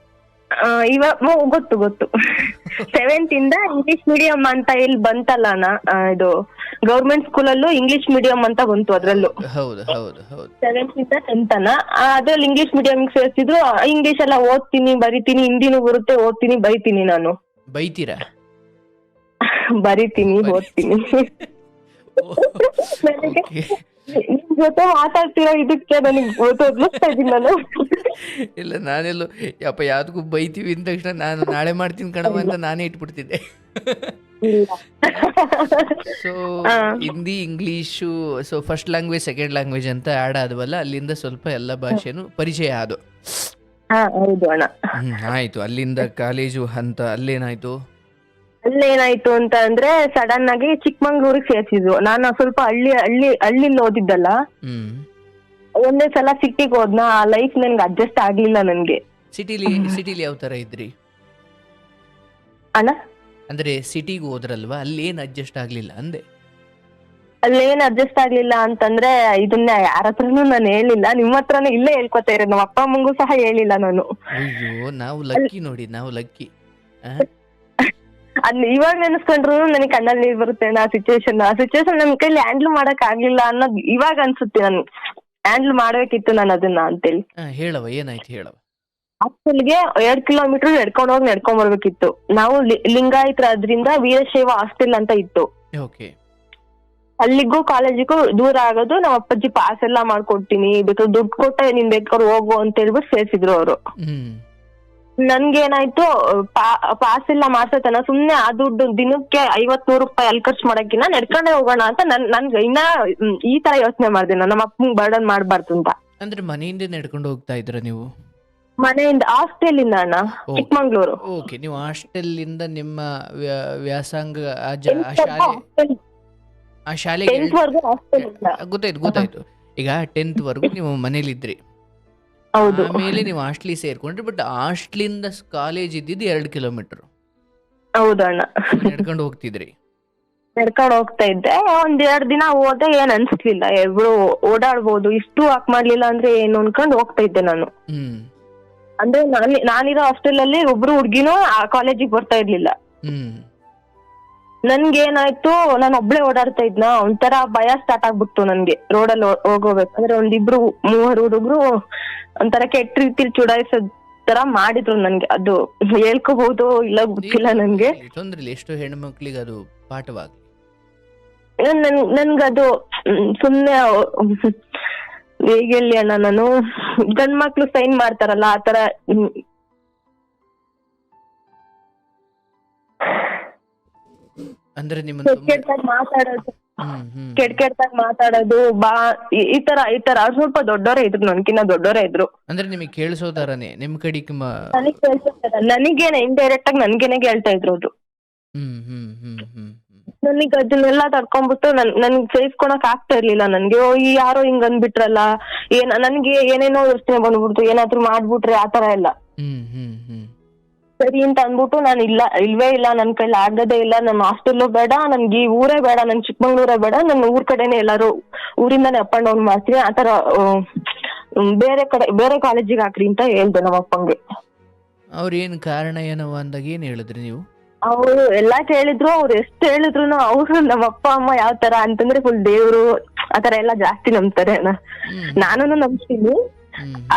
ಇವಾಗ ಗೊತ್ತು. 7th ಇಂದ ಇಂಗ್ಲಿಷ್ ಮೀಡಿಯಂ ಅಂತ ಇಲ್ಲಿ ಬಂತಲ್ಲ ಇದು ಗೌರ್ಮೆಂಟ್ ಸ್ಕೂಲಲ್ಲೂ ಇಂಗ್ಲಿಷ್ ಮೀಡಿಯಂ ಅಂತ ಬಂತು. ಅದ್ರಲ್ಲೂ ಹೌದು 7th ಇಂದ 10th ಅದ್ರಲ್ಲಿ ಇಂಗ್ಲಿಷ್ ಮೀಡಿಯಂ ಸೇರ್ಸಿದ್ರು. ಇಂಗ್ಲಿಷ್ ಎಲ್ಲ ಓದ್ತೀನಿ, ಬರಿತೀನಿ, ಹಿಂದಿನೂ ಬರುತ್ತೆ, ಓದ್ತೀನಿ, ಬರಿತೀನಿ. ನಾನು ಬೈತೀರಾ? ಬರಿತೀನಿ, ಓದ್ತೀನಿ. ನಿಮ್ ಜೊತೆ ಮಾತಾಡ್ತಿರೋ ಇದಕ್ಕೆ ನನಗೆ ಓದಿಸ್ತಾ ಇದೀನಿ ನಾನು. ಇಲ್ಲ, ನಾನೆಲ್ಲೋ ಯಾವ್ದಕ್ಕೂ ಬೈತೀವಿ ಅಂದ ತಕ್ಷಣ ನಾನು ನಾಳೆ ಮಾಡ್ತೀನಿ ಕಣವ ಅಂತ ನಾನೇ ಇಟ್ಬಿಡ್ತಿದ್ದೆ. ಇಲ್ಲ. ಸೊ ಹಾ Hindi English so first language second language ಅಂತ ಆ್ಯಡ್ ಆದವಲ್ಲ, ಅಲ್ಲಿಂದ ಸ್ವಲ್ಪ ಎಲ್ಲ ಭಾಷೆನೂ ಪರಿಚಯ ಆದವು. ಹೌದು ಅಣ್ಣ. ಆಯಿತು. ಅಲ್ಲಿಂದ ಕಾಲೇಜು ಹಂತ ಅಲ್ಲೇನಾಯಿತು? ಅಲ್ಲೇನಾಯ್ತು ಅಂತ ಅಂದ್ರೆ ಸಡನ್ ಆಗಿ ಚಿಕ್ಕಮಂಗ್ಳೂರಿಗೆ ಸೇರ್ಸಿದ್ರು. ನಾನು ಸ್ವಲ್ಪ ಹಳ್ಳಿಲಿ ಓದಿದ್ದಲ್ಲ, ಹ್ಞೂ ಒಂದೇ ಸಲ ಸಿಟಿಗೆ ಹೋದ್ನ. ಆ ಲೈಫ್ ನನ್ಗೆ ಅಡ್ಜಸ್ಟ್ ಆಗ್ಲಿಲ್ಲ ನನ್ಗೆ. ಸಿಟಿಲಿ ಯಾವ ಥರ ಇದ್ರಿ? ಅಣ್ಣ ಅಂದರೆ ಸಿಟಿಗೆ ಹೋದ್ರಲ್ವಾ, ಅಲ್ಲಿ ಏನು ಅಡ್ಜಸ್ಟ್ ಆಗಲಿಲ್ಲ ಅಂದೆ. ಅಲ್ಲೇನ್ ಅಡ್ಜಸ್ಟ್ ಆಗ್ಲಿಲ್ಲ ಅಂತಂದ್ರೆ ಇದನ್ನ ಯಾರ ಹತ್ರನೂ ನಾನು ಹೇಳಿಲ್ಲ, ನಿಮ್ಮ ಹತ್ರನೇ ಇಲ್ಲೇ ಹೇಳ್ಕೊತಾ ಇರೋದು. ನಮ್ಮ ಅಪ್ಪ ಅಮ್ಮಂಗೂ ಸಹ ಹೇಳಿಲ್ಲ ನಾನು. ಅಯ್ಯೋ, ನಾವು ಲಕ್ಕಿ ನೋಡಿ, ನಾವು ಲಕ್ಕಿ. ಅದ್ ಇವಾಗ ನೆನೆಸ್ಕೊಂಡ್ರು ನನಗೆ ಕಣ್ಣಲ್ಲಿ ನೀರ್ ಬರುತ್ತೆ ಆ ಸಿಚುವೇಶನ್ ನನ್ ಕೈಲಿ ಹ್ಯಾಂಡಲ್ ಮಾಡಕ್ ಆಗ್ಲಿಲ್ಲ ಅನ್ನೋದು ಇವಾಗ ಅನ್ಸುತ್ತೆ. ನಾನು ಹ್ಯಾಂಡಲ್ ಮಾಡ್ಬೇಕಿತ್ತು ನಾನು ಅದನ್ನ ಅಂತೇಳಿ. ಹೇಳವ, ಏನಾಯ್ತು ಹೇಳವ. ಹಾಸ್ಟೆಲ್ಗೆ 2 ಕಿಲೋಮೀಟರ್ ನಡ್ಕೊಂಡ್ ಬರ್ಬೇಕಿತ್ತು. ನಾವು ಲಿಂಗಾಯತ್ರ ಅದ್ರಿಂದ ವೀರಶೈವ ಹಾಸ್ಟೆಲ್ ಅಂತ ಇತ್ತು. ಓಕೆ. ಅಲ್ಲಿಗೂ ಕಾಲೇಜಿಗೂ ದೂರ ಆಗೋದು. ನಮ್ಮ ಅಪ್ಪಾಜಿ ಪಾಸ್ ಎಲ್ಲ ಮಾಡ್ಕೊಡ್ತೀನಿ, ಬೇಕಾದ್ರೆ ದುಡ್ಡು ಕೊಟ್ಟೆ ನೀನ್ ಬೇಕಾದ್ರೆ ಹೋಗು ಅಂತ ಹೇಳ್ಬಿಟ್ಟು ಸೇರ್ಸಿದ್ರು ಅವರು. ನನ್ಗೇನಾಯ್ತು, ಪಾಸ್ ಎಲ್ಲ ಮಾಡ್ಸತನ ಸುಮ್ನೆ ಆ ದುಡ್ಡು ದಿನಕ್ಕೆ 50-100 ರೂಪಾಯಿ ಅಲ್ಲಿ ಖರ್ಚು ಮಾಡಕ್ಕಿನ್ನ ನಡ್ಕೊಂಡೇ ಹೋಗೋಣ ಅಂತ ನನ್ಗೆ ಇನ್ನ ಈ ತರ ಯೋಚನೆ ಮಾಡ್ದೆ. ನಮ್ಮ ಅಪ್ಪಂಗ್ ಬರ್ಡನ್ ಮಾಡ್ಬಾರ್ದು ಅಂತ. ಅಂದ್ರೆ ಮನೆಯಿಂದ ನಡ್ಕೊಂಡು ಹೋಗ್ತಾ ಇದ್ರ ನೀವು? ಮನೆಯಿಂದ ಹಾಸ್ಟೆಲ್ ಇಂದ ಅಣ್ಣ, ಚಿಕ್ಕಮಂಗ್ಳೂರು. ಓಕೆ. ನೀವು ಹಾಸ್ಟೆಲ್ ಇಂದ ನಿಮ್ಮ ವ್ಯಾಸಂಗ ಆ ಶಾಲೆಗೆ ಗೊತ್ತಾಯ್ತು. ಈಗ 10th ವರೆಗೂ ನೀವು ಮನೇಲಿದ್ರಿ, ಆಮೇಲೆ ನೀವು ಹಾಸ್ಟ್ಲಿಗೆ ಸೇರ್ಕೊಂಡ್ರಿ. ಬಟ್ ಹಾಸ್ಟ್ಲಿಂದ ಕಾಲೇಜ್ ಇದ್ದಿದ್ದು 2 ಕಿಲೋಮೀಟರ್. ಹೌದಣ್ಣ. ನಡ್ಕೊಂಡು ಹೋಗ್ತಿದ್ರಿ? ನಡ್ಕೊಂಡು ಹೋಗ್ತಾ ಇದ್ದೆ. 1-2 ದಿನ ಹೋದೆ, ಏನ್ ಅನ್ಸ್ಲಿಲ್ಲ. ಎಬ್ರು ಓಡಾಡ್ಬೋದು, ಇಷ್ಟು ವಾಕ್ ಮಾಡ್ಲಿಲ್ಲ ಅಂದ್ರೆ ಏನು ಅನ್ಕೊಂಡು ಹೋಗ್ತಾ ಇದ್ದೆ ನಾನು. ಅಂದ್ರೆ ನಾನಿರೋ ಹಾಸ್ಟೆಲ್ ಅಲ್ಲಿ ಒಬ್ರು ಹುಡ್ಗಿನೂ ಆ ಕಾಲೇಜಿಗೆ ಬರ್ತಾ ಇರ್ಲಿಲ್ಲ. ನನ್ಗೇನಾಯ್ತು, ನಾನು ಒಬ್ಳೆ ಓಡಾಡ್ತಾ ಇದ್ನ, ಒಂಥರ ಭಯ ಸ್ಟಾರ್ಟ್ ಆಗ್ಬಿಡ್ತು ನನ್ಗೆ. ರೋಡಲ್ಲಿ ಹೋಗೋಬೇಕಂದ್ರೆ 1-2-3 ಹುಡುಗರು ಒಂಥರ ಕೆಟ್ಟ ರೀತಿಲಿ ಚುಡಾಯಿಸೋದ್ ತರ ಮಾಡಿದ್ರು ನನ್ಗೆ. ಅದು ಹೇಳ್ಕೋಬಹುದು ಇಲ್ಲ ಗೊತ್ತಿಲ್ಲ ನನ್ಗೆ. ತೊಂದ್ರೆ ಎಷ್ಟೋ ಹೆಣ್ಮಕ್ಳಿಗೆ ಅದು ಪಾಠವಾಗ್ಲಿ. ನನ್ಗದು ಸುಮ್ನೆ ಹೇಗೆ ಅಣ್ಣ, ನಾನು ಗಂಡ್ಮಕ್ಳು ಸೈನ್ ಮಾಡ್ತಾರಲ್ಲ ಆತರ ಅಂದ್ರೆ ಮಾತಾಡೋದು, ಕೆಟ್ಟಾಗಿ ಮಾತಾಡೋದು ಈ ತರ ಅವ್ರು ಸ್ವಲ್ಪ ದೊಡ್ಡವರೇ ಇದ್ರು, ನನ್ಕಿನ್ನ ದೊಡ್ಡವರೇ ಇದ್ರು. ಅಂದ್ರೆ ನಿಮಗೆ ಕೇಳಿಸೋದಾರನೆ ನಿಮ್ ಕಡೆ? ನನಗೇನೆ ಇಂಡೈರೆಕ್ಟ್ ಆಗಿ ನನ್ಗೇನೆ ಹೇಳ್ತಾ ಇದ್ರು ಅದು. ನನಗ್ ಅದನ್ನೆಲ್ಲ ತಡ್ಕೊಂಡ್ಬಿಟ್ಟು ನನ್ಗೆ ಸಹಿಸ್ಕೊಳಕ್ ಆಗ್ತಾ ಇರ್ಲಿಲ್ಲ ನನ್ಗೆ. ಯಾರೋ ಹಿಂಗ್ ಅಂದ್ಬಿಟ್ರಲ್ಲ, ನನ್ಗೆ ಏನೇನೋ ಯೋಚನೆ ಬಂದ್ಬಿಡ್ತು, ಏನಾದ್ರು ಮಾಡ್ಬಿಟ್ರೆ ಆತರ ಎಲ್ಲ. ಸರಿ ಅಂತ ಅಂದ್ಬಿಟ್ಟು ನಾನು ಇಲ್ವೇ ಇಲ್ಲ, ನನ್ ಕೈಲಿ ಆಗದೇ ಇಲ್ಲ, ನನ್ನ ಹಾಸ್ಟೆಲ್ಲು ಬೇಡ, ನನ್ಗೆ ಈ ಊರೇ ಬೇಡ, ನನ್ ಚಿಕ್ಕಮಂಗ್ಳೂರೇ ಬೇಡ, ನನ್ನ ಊರ್ ಕಡೆನೆ ಎಲ್ಲಾರು ಊರಿಂದಾನೆ ಅಪ್ ಅಂಡ್ ಡೌನ್ ಮಾಡ್ತೀನಿ, ಆತರ ಬೇರೆ ಕಾಲೇಜಿಗೆ ಹಾಕ್ರಿ ಅಂತ ಹೇಳ್ದೆ ನಮ್ಮ ಅಪ್ಪಂಗೆ. ಅವ್ರ ಏನ್ ಕಾರಣ ಏನವ ಅಂದಾಗ ಏನ್ ಹೇಳಿದ್ರಿ ನೀವು? ಅವ್ರು ಎಲ್ಲಾ ಕೇಳಿದ್ರು. ಅವ್ರು ಎಷ್ಟು ಹೇಳಿದ್ರು ಅವ್ರು ನಮ್ಮ ಅಪ್ಪ ಅಮ್ಮ ಯಾವ ತರ ಅಂತಂದ್ರೆ ಫುಲ್ ದೇವ್ರು ಆತರ ಎಲ್ಲಾ ಜಾಸ್ತಿ ನಂಬ್ತಾರೆ ಅಣ್ಣ. ನಾನು ನಂಬ್ತೀನಿ.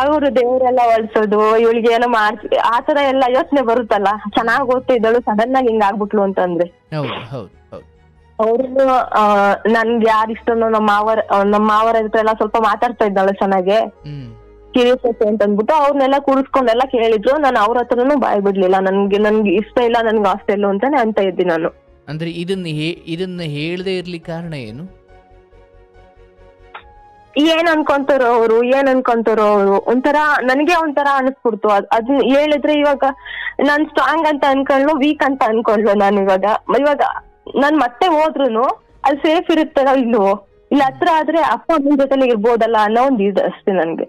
ಅವ್ರು ದೇವ್ರೆಲ್ಲ ಹೊಳ್ಸೋದು, ಇವಳಿಗೆ ಏನೋ ಆತರ ಎಲ್ಲ ಯೋಚನೆ ಬರುತ್ತಲ್ಲ. ಚೆನ್ನಾಗ್ ಓದ್ತಾ ಇದ್ದಳು, ಸಡನ್ ಆಗಿ ಹಿಂಗ್ ಆಗ್ಬಿಟ್ಲು ಅಂತಂದ್ರೆ ಅವ್ರು ನನ್ಗೆ ಯಾರು ಇಷ್ಟನೋ ನಮ್ಮ ಮಾವರ ಹತ್ರ ಎಲ್ಲ ಸ್ವಲ್ಪ ಮಾತಾಡ್ತಾ ಇದ್ದಾಳೆ ಚೆನ್ನಾಗೆ, ಕ್ಯೂರಿಯಾಸಿಟಿ ಅಂತ ಅಂದ್ಬಿಟ್ಟು ಅವ್ರನ್ನೆಲ್ಲ ಕೂರಿಸ್ಕೊಂಡೆಲ್ಲ ಕೇಳಿದ್ರು. ನಾನು ಅವ್ರ ಹತ್ರನು ಬಾಯ್ ಬಿಡ್ಲಿಲ್ಲ. ನನ್ಗೆ ಇಷ್ಟ ಇಲ್ಲ, ನನ್ಗೆ ಹಾಸ್ಟೆಲ್ ಅಂತಾನೆ ಅಂತ ಇದ್ದಿ ನಾನು. ಅಂದ್ರೆ ಇದನ್ನ ಹೇಳದೆ ಇರ್ಲಿ ಕಾರಣ ಏನು? ಏನ್ ಅನ್ಕೊಂತಾರೋ ಅವ್ರು ಒಂಥರ ನನಗೆ ಒಂಥರ ಅನಿಸ್ಬಿಡ್ತು. ಅದನ್ನ ಹೇಳಿದ್ರೆ ಇವಾಗ ನಾನ್ ಸ್ಟ್ರಾಂಗ್ ಅಂತ ಅನ್ಕೊಳ್ಳು, ವೀಕ್ ಅಂತ ಅನ್ಕೊಂಡ್ಲು. ನಾನು ಇವಾಗ ನಾನ್ ಮತ್ತೆ ಹೋದ್ರುನು ಅಲ್ಲಿ ಸೇಫ್ ಇರುತ್ತಲ್ಲ ಇಲ್ವೋ, ಇಲ್ಲ ಹತ್ರ ಆದ್ರೆ ಅಪ್ಪ ಅಮ್ಮನ ಜೊತೆ ಇರ್ಬೋದಲ್ಲ ಅನ್ನೋ ಒಂದು ಇದು ಅಷ್ಟೇ ನನ್ಗೆ.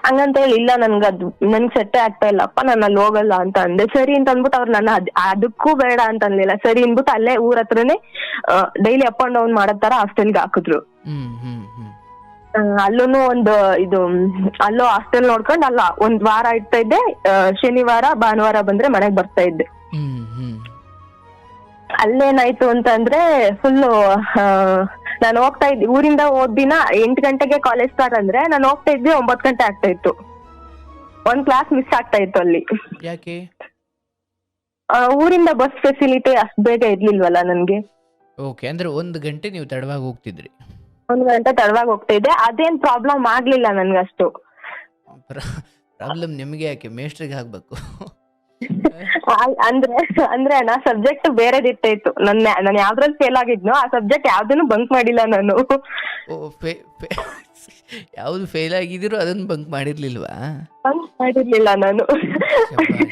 ಹಂಗಂತ ಹೇಳಿ ಇಲ್ಲ, ನನ್ಗೆ ಸೆಟ್ಟೆ ಆಗ್ತಾ ಇಲ್ಲಪ್ಪ, ನಾನು ಅಲ್ಲಿ ಹೋಗಲ್ಲ ಅಂತ ಅಂದೆ. ಸರಿ ಅಂತ ಅಂದ್ಬಿಟ್ಟು ಅವ್ರು ನನ್ನ ಅದಕ್ಕೂ ಬೇಡ ಅಂತ ಅನ್ಲಿಲ್ಲ. ಸರಿ ಅಂದ್ಬಿಟ್ಟು ಅಲ್ಲೇ ಊರ್ ಹತ್ರನೇ ಡೈಲಿ ಅಪ್ ಅಂಡ್ ಡೌನ್ ಮಾಡೋ ತರ ಹಾಸ್ಟೆಲ್ಗೆ ಹಾಕಿದ್ರು. ಅಲ್ಲೂ ಅಲ್ಲೂ ಹಾಸ್ಟೆಲ್ ನೋಡ್ಕೊಂಡು ಅಲ್ಲ 1 ವಾರ ಇರ್ತಾ ಇದ್ದೆ. ಶನಿವಾರ ಭಾನುವಾರ ಬಂದ್ರೆ ಮನೆಗ್ ಬರ್ತಾ ಇದ್ದೆ. ಅಲ್ಲೇನಾಯ್ತು ಅಂತ ಅಂದ್ರೆ ಫುಲ್ಲು ನಾನು ಹೋಗ್ತಾ ಇದ್ದೆ ಊರಿಂದ ದಿನ 8 ಗಂಟೆಗೆ ಕಾಲೇಜ್ ಸ್ಟಾರ್ಟ್ ಅಂದ್ರೆ ನಾನು ಹೋಗ್ತಾ ಇದ್ದೆ 9 ಗಂಟೆ ಆಗ್ತಾ ಇತ್ತು. 1 ಕ್ಲಾಸ್ ಮಿಸ್ ಆಗ್ತಾ ಇತ್ತು ಅಲ್ಲಿ. ಯಾಕೆ? ಊರಿಂದ ಬಸ್ ಫೆಸಿಲಿಟಿ ಅಷ್ಟು ಬೇಗ ಇರ್ಲಿಲ್ವಲ್ಲ ನನ್ಗೆ. ಓಕೆ, ಅಂದ್ರೆ 1 ಗಂಟೆ ನೀವು ತಡವಾಗಿ ಹೋಗ್ತಿದ್ರಿ? 1 ಗಂಟೆ ತಡವಾಗಿ ಹೋಗ್ತಾ ಇದ್ದೆ. ಅದೇನ್ ಪ್ರಾಬ್ಲಮ್ ಆಗ್ಲಿಲ್ಲ ನನ್ಗೆ ಅಷ್ಟು. ಪ್ರಾಬ್ಲಮ್ ನಿಮ್ಗೆ ಯಾಕೆ? ಮೇಸ್ಟ್ರಿಗೆ ಆಗ್ಬೇಕು. ಅಂದ್ರೆ ಅಂದ್ರೆ ಅಣ್ಣ ಸಬ್ಜೆಕ್ಟ್ ಬೇರೆದಿರ್ತಾ ಇತ್ತು. ನಾನು ಯಾವ್ದ್ರಲ್ಲಿ ಫೇಲ್ ಆಗಿದ್ನೋ ಆ ಸಬ್ಜೆಕ್ಟ್ ಯಾವ್ದನ್ನು ಬಂಕ್ ಮಾಡಿಲ್ಲ ನಾನು. ಓ ಯಾವ್ದು ಫೇಲ್ ಆಗಿದಿರೋ ಅದನ್ನ ಬಂಕ್ ಮಾಡಿರ್ಲಿಲ್ವಾ? ಬಂಕ್ ಮಾಡಿರ್ಲಿಲ್ಲ ನಾನು.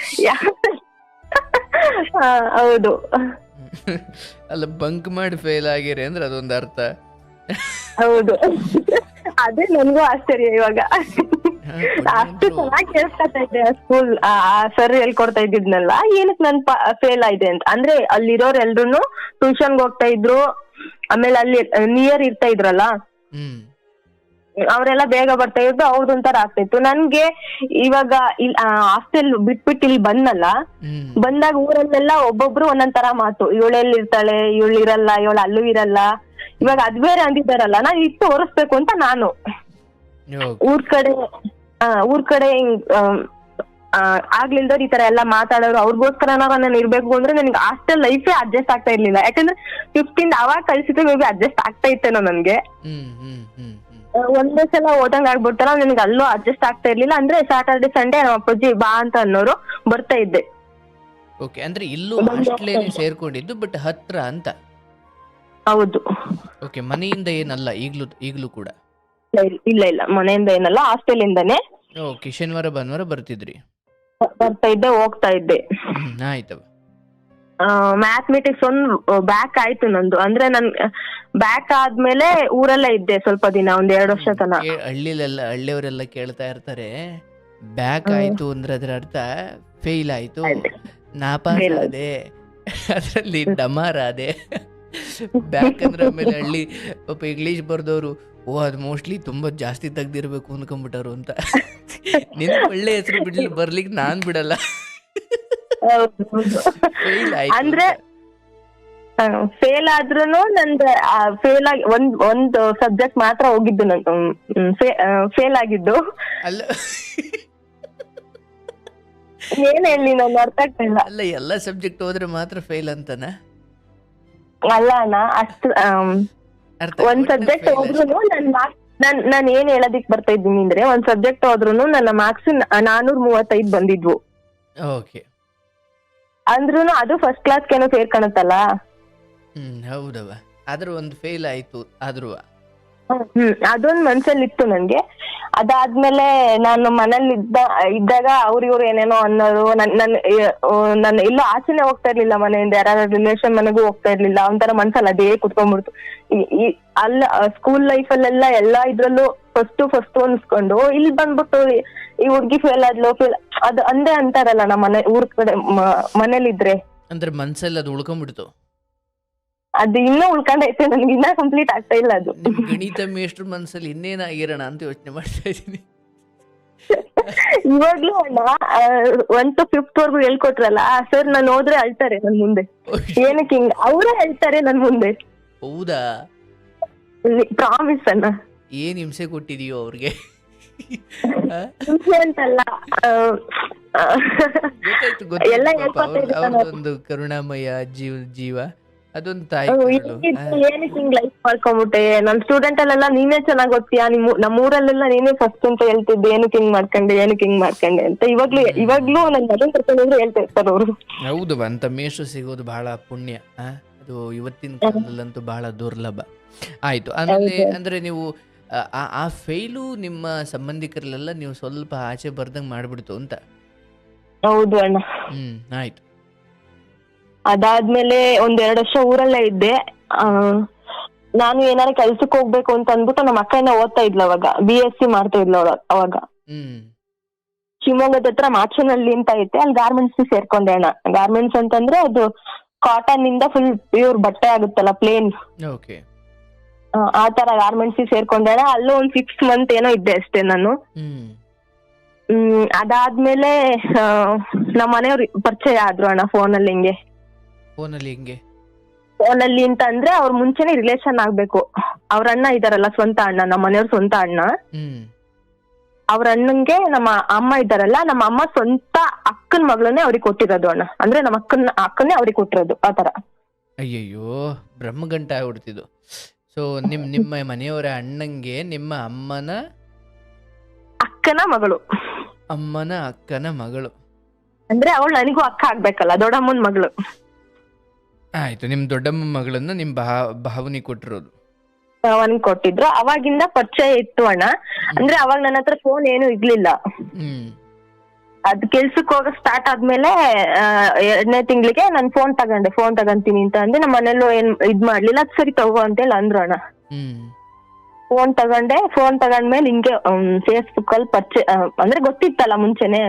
ಶಬಾಷ್. ಹಾ, ಹೌದು. ಅಲ್ಲ, ಬಂಕ್ ಮಾಡಿ ಫೇಲ್ ಆಗಿರಿ ಅಂದ್ರೆ ಅದೊಂದು ಅರ್ಥ. ಹೌದು, ಅದೇ ನನ್ಗೂ ಆಶ್ಚರ್ಯ ಇವಾಗ. ಹಾ, ಅಷ್ಟು ಪುಣ್ಯವಂತರು. ಚೆನ್ನಾಗಿ ಕೇಳಿಸ್ಕೊತಾ ಇದ್ದೆ ಸ್ಕೂಲ್ ಸರ್ ಹೇಳ್ಕೊಡ್ತಾ ಇದ್ದಿದ್ನಲ್ಲ, ಏನಕ್ ನನ್ ಫೇಲ್ ಆಯ್ದೆ ಅಂತ. ಅಂದ್ರೆ ಅಲ್ಲಿರೋರ್ ಎಲ್ರು ಟ್ಯೂಷನ್ಗೆ ಹೋಗ್ತಾ ಇದ್ರು, ಆಮೇಲೆ ಅಲ್ಲಿ ನಿಯರ್ ಇರ್ತಾ ಇದ್ರಲ್ಲ, ಹ್ಮ್ ಅವರೆಲ್ಲ ಬೇಗ ಬರ್ತಾ ಇದ್ದು, ಅವ್ರದೊಂಥರ ಆಗ್ತಾ ಇತ್ತು. ನನ್ಗೆ ಇವಾಗ ಹಾಸ್ಟೆಲ್ ಬಿಟ್ಬಿಟ್ಟು ಇಲ್ಲಿ ಬಂದಲ್ಲ, ಹ್ಮ್ ಬಂದಾಗ ಊರಲ್ಲೆಲ್ಲ ಒಬ್ಬೊಬ್ರು ಒಂದೊಂದ್ ತರ ಮಾತು. ಇವಳೆಲ್ಲಿ ಇರ್ತಾಳೆ, ಇವಳು ಇರಲ್ಲ, ಇವಳು ಅಲ್ಲೂ ಇರಲ್ಲ. ಇವಾಗ ಅದ್ ಬೇರೆ ಅಂದಿದ್ದಾರಲ್ಲ, ನಾನು ಇಟ್ಟು ತೋರಿಸ್ಬೇಕು ಅಂತ ನಾನು ಓಕೆ. ಊರ್ ಕಡೆ ಹಿಂಗ್ ಆಗ್ಲಿಲ್ದವ್ರು ಈ ತರ ಎಲ್ಲ ಮಾತಾಡೋರು, ಅವ್ರಿಗೋಸ್ಕರ ನಾನು ಇರ್ಬೇಕು ಅಂದ್ರೆ ನನಗೆ ಹಾಸ್ಟೆಲ್ ಲೈಫೇ ಅಡ್ಜಸ್ಟ್ ಆಗ್ತಾ ಇರ್ಲಿಲ್ಲ. ಯಾಕಂದ್ರೆ 15 ಅವಾಗ ಕಳ್ಸಿದ್ರೆ ಮೇ ಬಿ ಅಡ್ಜಸ್ಟ್ ಆಗ್ತಾ ಇತ್ತೇನೋ ನನ್ಗೆ. ಹ್ಮ್ ಹ್ಮ್ ಹ್ಮ್ ಹ್ಮ್ ಒಂದೇ ಸಲ ಓದಂಗ್ ಆಗ್ಬಿಡ್ತಾರ, ನನಗೆ ಅಲ್ಲೂ ಅಡ್ಜಸ್ಟ್ ಆಗ್ತಾ ಇರ್ಲಿಲ್ಲ. ಅಂದ್ರೆ ಸ್ಯಾಟರ್ಡೆ ಸಂಡೇ ನಮ್ಮ ಅಪ್ಪಾಜಿ ಬಾ ಅಂತ ಅನ್ನೋರು, ಬರ್ತಾ ಇದ್ದೆ. ಓಕೆ. ಅಂದ್ರೆ ಇಲ್ಲೂ ಹಾಸ್ಟೆಲ್ನೇ ಸೇರ್ಕೊಂಡಿದ್ದು, ಬಟ್ ಹತ್ರ ಅಂತ. ಹೌದು. ಓಕೆ. ಮನೆಯಿಂದ ಏನಲ್ಲ ಈಗ್ಲೂ ಕೂಡ? ಇಲ್ಲ ಇಲ್ಲ, ಮನೆಯಿಂದ ಏನಲ್ಲ, ಹಾಸ್ಟೆಲ್ ಇಂದಾನೆ. ಓಕೆ. ಶನಿವಾರ ಭಾನುವಾರ ಬರ್ತಿದ್ರಿ? ಬರ್ತಾ ಇದ್ದೆ, ಹೋಗ್ತಾ ಇದ್ದೆ. ಆಯ್ತವ. ಮ್ಯಾಥಮೆಟಿಕ್ಸ್ ಒಂದು ಬ್ಯಾಕ್ ಆಯ್ತು ನಂದು. ಅಂದ್ರೆ ನನ್ ಬ್ಯಾಕ್ ಆದ್ಮೇಲೆ ಊರಲ್ಲೇ ಇದ್ದೆ ಸ್ವಲ್ಪ ದಿನ, 1-2 ವರ್ಷ ತನ. ಹಳ್ಳಿಯವರೆಲ್ಲ ಕೇಳ್ತಾ ಇರ್ತಾರೆ, ಬ್ಯಾಕ್ ಆಯ್ತು ಅಂದ್ರೆ ಅದ್ರ ಅರ್ಥ ಫೇಲ್ ಆಯ್ತು, ನಾಪಾಸ್ ಆದೆ, ಅದರಲ್ಲಿ ಡಮಾರ್ ಆದೆ. ಬ್ಯಾಕ್ ಅಂದ್ರೆ ಆಮೇಲೆ ಹಳ್ಳಿ ಪಾಪ ಇಂಗ್ಲೀಷ್ ಬರ್ದವ್ರು, ಓ ಅದು ಮೋಸ್ಟ್ಲಿ ತುಂಬಾ ಜಾಸ್ತಿ ತೆಗ್ದಿರ್ಬೇಕು ಅನ್ಕೊಂಡ್ಬಿಟ್ಟವ್ರು ಅಂತ. ನಿನ್ ಒಳ್ಳೆ ಹೆಸರು ಬರ್ಲಿಕ್ಕೆ ನಾನ್ ಬಿಡಲ್ಲ. ಫೇಲ್ ಆಯ್ತು ಅಂದ್ರೆ ಫೇಲ್ ಆದ್ರೂನು ನಂದು ಫೇಲ್ ಆಗಿ ಒಂದು ಸಬ್ಜೆಕ್ಟ್ ಮಾತ್ರ ಹೋಗಿದ್ದು ನಾನು ಫೇಲ್ ಆಗಿದ್ದು. ಅಲ್ಲ ಏನ್ ಹೇಳಿ, ನಾನು ಅರ್ಥ ಆಗ್ತಾ ಇಲ್ಲ. ಅಲ್ಲ, ಎಲ್ಲ ಸಬ್ಜೆಕ್ಟ್ ಹೋದ್ರೆ ಮಾತ್ರ ಫೇಲ್ ಅಂತಾನ? ಅಲ್ಲ ಅಣ್ಣ, ಅಷ್ಟು ಒಂದ್ ಸಬ್ಜೆಕ್ಟ್ ಹೋದ್ರುನು ನಾನ್ ಏನ್ ಹೇಳೋದಿಕ್ ಬರ್ತಾ ಇದ್ದೀನಿ ಅಂದ್ರೆ, ಒಂದ್ ಸಬ್ಜೆಕ್ಟ್ ಹೋದ್ರುನು ನನ್ನ ಮಾರ್ಕ್ಸ್ 435 ಬಂದಿದ್ವು. ಓಕೆ. ಅಂದ್ರೂನು ಅದು ಫಸ್ಟ್ ಕ್ಲಾಸ್ಗೇನೋ ಸೇರ್ಕೊಳತ್ತಲ್ಲ. ಹೌದವ. ಆದ್ರೂ ಒಂದು ಫೇಲ್ ಆಯ್ತು ಆದ್ರೂ. ಅದೊಂದ್ ಮನ್ಸಲ್ಲಿ ಇತ್ತು ನನ್ಗೆ. ಅದಾದ್ಮೇಲೆ ನಾನು ಮನೇಲಿ ಇದ್ದಾಗ ಇವ್ರು ಏನೇನೋ ಅನ್ನೋರು. ನಾನು ಎಲ್ಲೋ ಆಚೆನೆ ಹೋಗ್ತಾ ಇರ್ಲಿಲ್ಲ ಮನೆಯಿಂದ, ಯಾರ ರಿಲೇಷನ್ ಮನೆಗೂ ಹೋಗ್ತಾ ಇರ್ಲಿಲ್ಲ. ಒಂಥರ ಮನ್ಸಲ್ಲಿ ಅದೇ ಕುತ್ಕೊಂಡ್ಬಿಡ್ತು. ಅಲ್ಲ ಸ್ಕೂಲ್ ಲೈಫ್ ಅಲ್ಲೆಲ್ಲ ಎಲ್ಲಾ ಇದ್ರಲ್ಲೂ ಫಸ್ಟ್ ಅನ್ಸ್ಕೊಂಡು, ಇಲ್ಲಿ ಬಂದ್ಬಿಟ್ಟು ಈ ಹುಡ್ಗಿ ಫೇಲ್ ಅದು ಅಂದೇ ಅಂತಾರಲ್ಲ ನಮ್ಮ ಮನೆ ಊರ್ ಕಡೆ ಮನೇಲಿದ್ರೆ. ಅಂದ್ರೆ ಮನ್ಸಲ್ಲಿ ಅದು ಉಳ್ಕೊಂಡ್ಬಿಡ್ತು. ಅದು ಇನ್ನೂ ಉಳ್ಕೊಂಡೈತೆ, ನನ್ಗೆ ಇನ್ನ ಕಂಪ್ಲೀಟ್ ಆಗ್ತಾ ಇಲ್ಲ ಅದು. ಗಣಿತ ಮೇಷ್ಟ್ರ ಮನ್ಸಲ್ಲಿ ಇನ್ನೇನಾಗಿರೋಣ ಅಂತ ಯೋಚನೆ ಮಾಡ್ತಾ ಇದ್ದೀನಿ. ಇವಾಗ್ಲೂ ಅಣ್ಣ 1 to 5th ವರ್ಗು ಹೇಳ್ಕೊಟ್ರಲ್ಲ ಸರ್, ನಾನು ಹೋದ್ರೆ ಅಳ್ತಾರೆ ನನ್ ಮುಂದೆ. ಏನಕ್ಕೆ ಹಿಂಗ ಅವರೇ ಹೇಳ್ತಾರೆ ನನ್ ಮುಂದೆ. ಹೌದಾ? ಪ್ರಾಮಿಸ್ ಅಣ್ಣ. ಏನ್ ಹಿಂಸೆ ಕೊಟ್ಟಿದೀಯೋ ಅವ್ರಿಗೆ? ಹಿಂಸೆ ಅಂತಲ್ಲ, ಎಲ್ಲ ಅವ್ರದೊಂದು ಕರುಣಾಮಯ ಜೀವ, ಅದೊಂದು ತಾಯಿ. ಏನಕ್ಕೆ ಹಿಂಗ್ ಲೈಫ್ ಮಾಡ್ಕೊಂಡ್ಬಿಟ್ಟೆ, ನಮ್ ಸ್ಟೂಡೆಂಟ್ ಅಲ್ಲೆಲ್ಲ ನೀನೇ ಚೆನ್ನಾಗ್ ಓದ್ತೀಯಾ, ನಮ್ಮೂರಲ್ಲೆಲ್ಲ ನೀನೇ ಫಸ್ಟ್ ಅಂತ ಹೇಳ್ತಿದ್ದೆ, ಏನಕ್ಕೆ ಹಿಂಗ್ ಮಾಡ್ಕೊಂಡೆ ಅಂತ. ಇವಾಗ್ಲೂ ನನ್ ಮಗನ್ ಕರ್ಕೊಂಡು ಹೇಳ್ತಾ ಇರ್ತಾರೆ ಅವ್ರು. ಹೌದು, ಅಂತ ಮೇಷು ಸಿಗೋದು ಬಹಳ ಪುಣ್ಯ. ಅದು ಇವತ್ತಿನ ಕಾಲದಲ್ಲಂತೂ ಬಹಳ ದುರ್ಲಭ. ಆಯ್ತು. ಆಮೇಲೆ ಅಂದ್ರೆ ನೀವು ಆ ಫೇಲು ನಿಮ್ಮ ಸಂಬಂಧಿಕರಲ್ಲೆಲ್ಲ ನೀವು ಸ್ವಲ್ಪ ಆಚೆ ಬರ್ದಂಗ್ ಮಾಡ್ಬಿಡ್ತು ಅಂತ? ಹೌದು ಅಣ್ಣ. ಆಯ್ತು. ಅದಾದ್ಮೇಲೆ 1-2 ವರ್ಷ ಊರಲ್ಲೇ ಇದ್ದೆ. ನಾನು ಏನಾರ ಕೆಲ್ಸಕ್ಕೆ ಹೋಗ್ಬೇಕು ಅಂತ ಅಂದ್ಬಿಟ್ಟು ನಮ್ಮ ಅಕ್ಕನ ಓದ್ತಾ ಇದ್ಲು ಅವಾಗ, BSc ಮಾಡ್ತಾ ಇದ್ಲು ಅವಾಗ. ಶಿವಮೊಗ್ಗದ ಹತ್ರ ಮಾಚನಹಳ್ಳಿ ಅಂತ ಐತೆ, ಅಲ್ಲಿ ಗಾರ್ಮೆಂಟ್ಸ್ ಸೇರ್ಕೊಂಡೆ ಅಣ್ಣ. ಗಾರ್ಮೆಂಟ್ಸ್ ಅಂತಂದ್ರೆ ಅದು ಕಾಟನ್ ಇಂದ ಫುಲ್ ಪ್ಯೂರ್ ಬಟ್ಟೆ ಆಗುತ್ತಲ್ಲ, ಪ್ಲೇನ್. ಆ ತರ ಗಾರ್ಮೆಂಟ್ಸ್ ಸೇರ್ಕೊಂಡೆ ಅಣ್ಣ. ಅಲ್ಲೂ ಒಂದ್ 6 month ಏನೋ ಇದ್ದೆ ಅಷ್ಟೇ ನಾನು. ಅದಾದ್ಮೇಲೆ ನಮ್ಮ ಮನೆಯವ್ರು ಪರಿಚಯ ಆದ್ರು ಅಣ್ಣ ಫೋನಲ್ಲಿ. ಫೋನಲ್ಲಿ ಅಂತ ಅಂದ್ರೆ ಅವ್ರ ಮುಂಚೆನೆ ರಿಲೇಷನ್ ಆಗ್ಬೇಕು. ಅವ್ರ ಅಣ್ಣ ಇದಾರಲ್ಲ, ಸ್ವಂತ ಅಣ್ಣ, ನಮ್ಮ ಮನೆಯವ್ರ ಸ್ವಂತ ಅಣ್ಣ. ಅವ್ರ ಅಣ್ಣಂಗೆ ನಮ್ಮ ಅಮ್ಮ ಇದ್ದಾರಲ್ಲ, ನಮ್ಮ ಅಮ್ಮ ಸ್ವಂತ ಅಕ್ಕನ ಮಗಳನ್ನೇ ಅವ್ರಿಗೆ ಕೊಟ್ಟಿರೋದು ಅಣ್ಣ. ಅಂದ್ರೆ ನಮ್ಮ ಅಕ್ಕನ್ನೇ ಅವ್ರಿಗೆ ಕೊಟ್ಟಿರೋದು, ಆತರ. ಅಯ್ಯಯ್ಯೋ, ಬ್ರಹ್ಮಗಂಟ ಆಗ್ಬಿಡ್ತಿದ್ದು. ಸೊ ನಿಮ್ಮ ಮನೆಯವರ ಅಣ್ಣಂಗೆ ನಿಮ್ಮ ಅಮ್ಮನ ಅಕ್ಕನ ಮಗಳು. ಅಮ್ಮನ ಅಕ್ಕನ ಮಗಳು. ಅಂದ್ರೆ ಅವಳು ನನಗೂ ಅಕ್ಕ ಆಗ್ಬೇಕಲ್ಲ, ದೊಡ್ಡಮ್ಮನ್ ಮಗಳು. ಆಯ್ತು, ನಿಮ್ ದೊಡ್ಡಮ್ಮ ಮಗಳನ್ನ ನಿಮ್ ಭಾವನಿ ಕೊಟ್ಟಿರೋದು. ಅವನ್ ಕೊಟ್ಟಿದ್ರು. ಅವಾಗಿಂದ ಪರಿಚಯ ಇತ್ತು ಅಣ್ಣ. ಅಂದ್ರೆ ಅವಾಗ ನನ್ನ ಹತ್ರ ಫೋನ್ ಏನು ಇರ್ಲಿಲ್ಲ. ಅದ್ ಕೆಲ್ಸಕ್ಕೆ ಹೋಗಕ್ ಸ್ಟಾರ್ಟ್ ಆದ್ಮೇಲೆ 2ನೇ ತಿಂಗಳಿಗೆ ನಾನ್ ಫೋನ್ ತಗಂತೀನಿ ಅಂತ ಅಂದ್ರೆ ನಮ್ಮ ಮನೇಲೂ ಏನ್ ಇದ್ ಮಾಡ್ಲಿಲ್ಲ. ಅದ್ ಸರಿ ತಗೋ ಅಂತೇಳಿ ಅಂದ್ರು ಅಣ್ಣ. ಫೋನ್ ತಗೊಂಡ್ಮೇಲೆ ಹಿಂಗೆ ಫೇಸ್ಬುಕ್ ಅಲ್ಲಿ ಪರಿಚಯ, ಅಂದ್ರೆ ಗೊತ್ತಿತ್ತಲ್ಲ ಮುಂಚೆನೆ.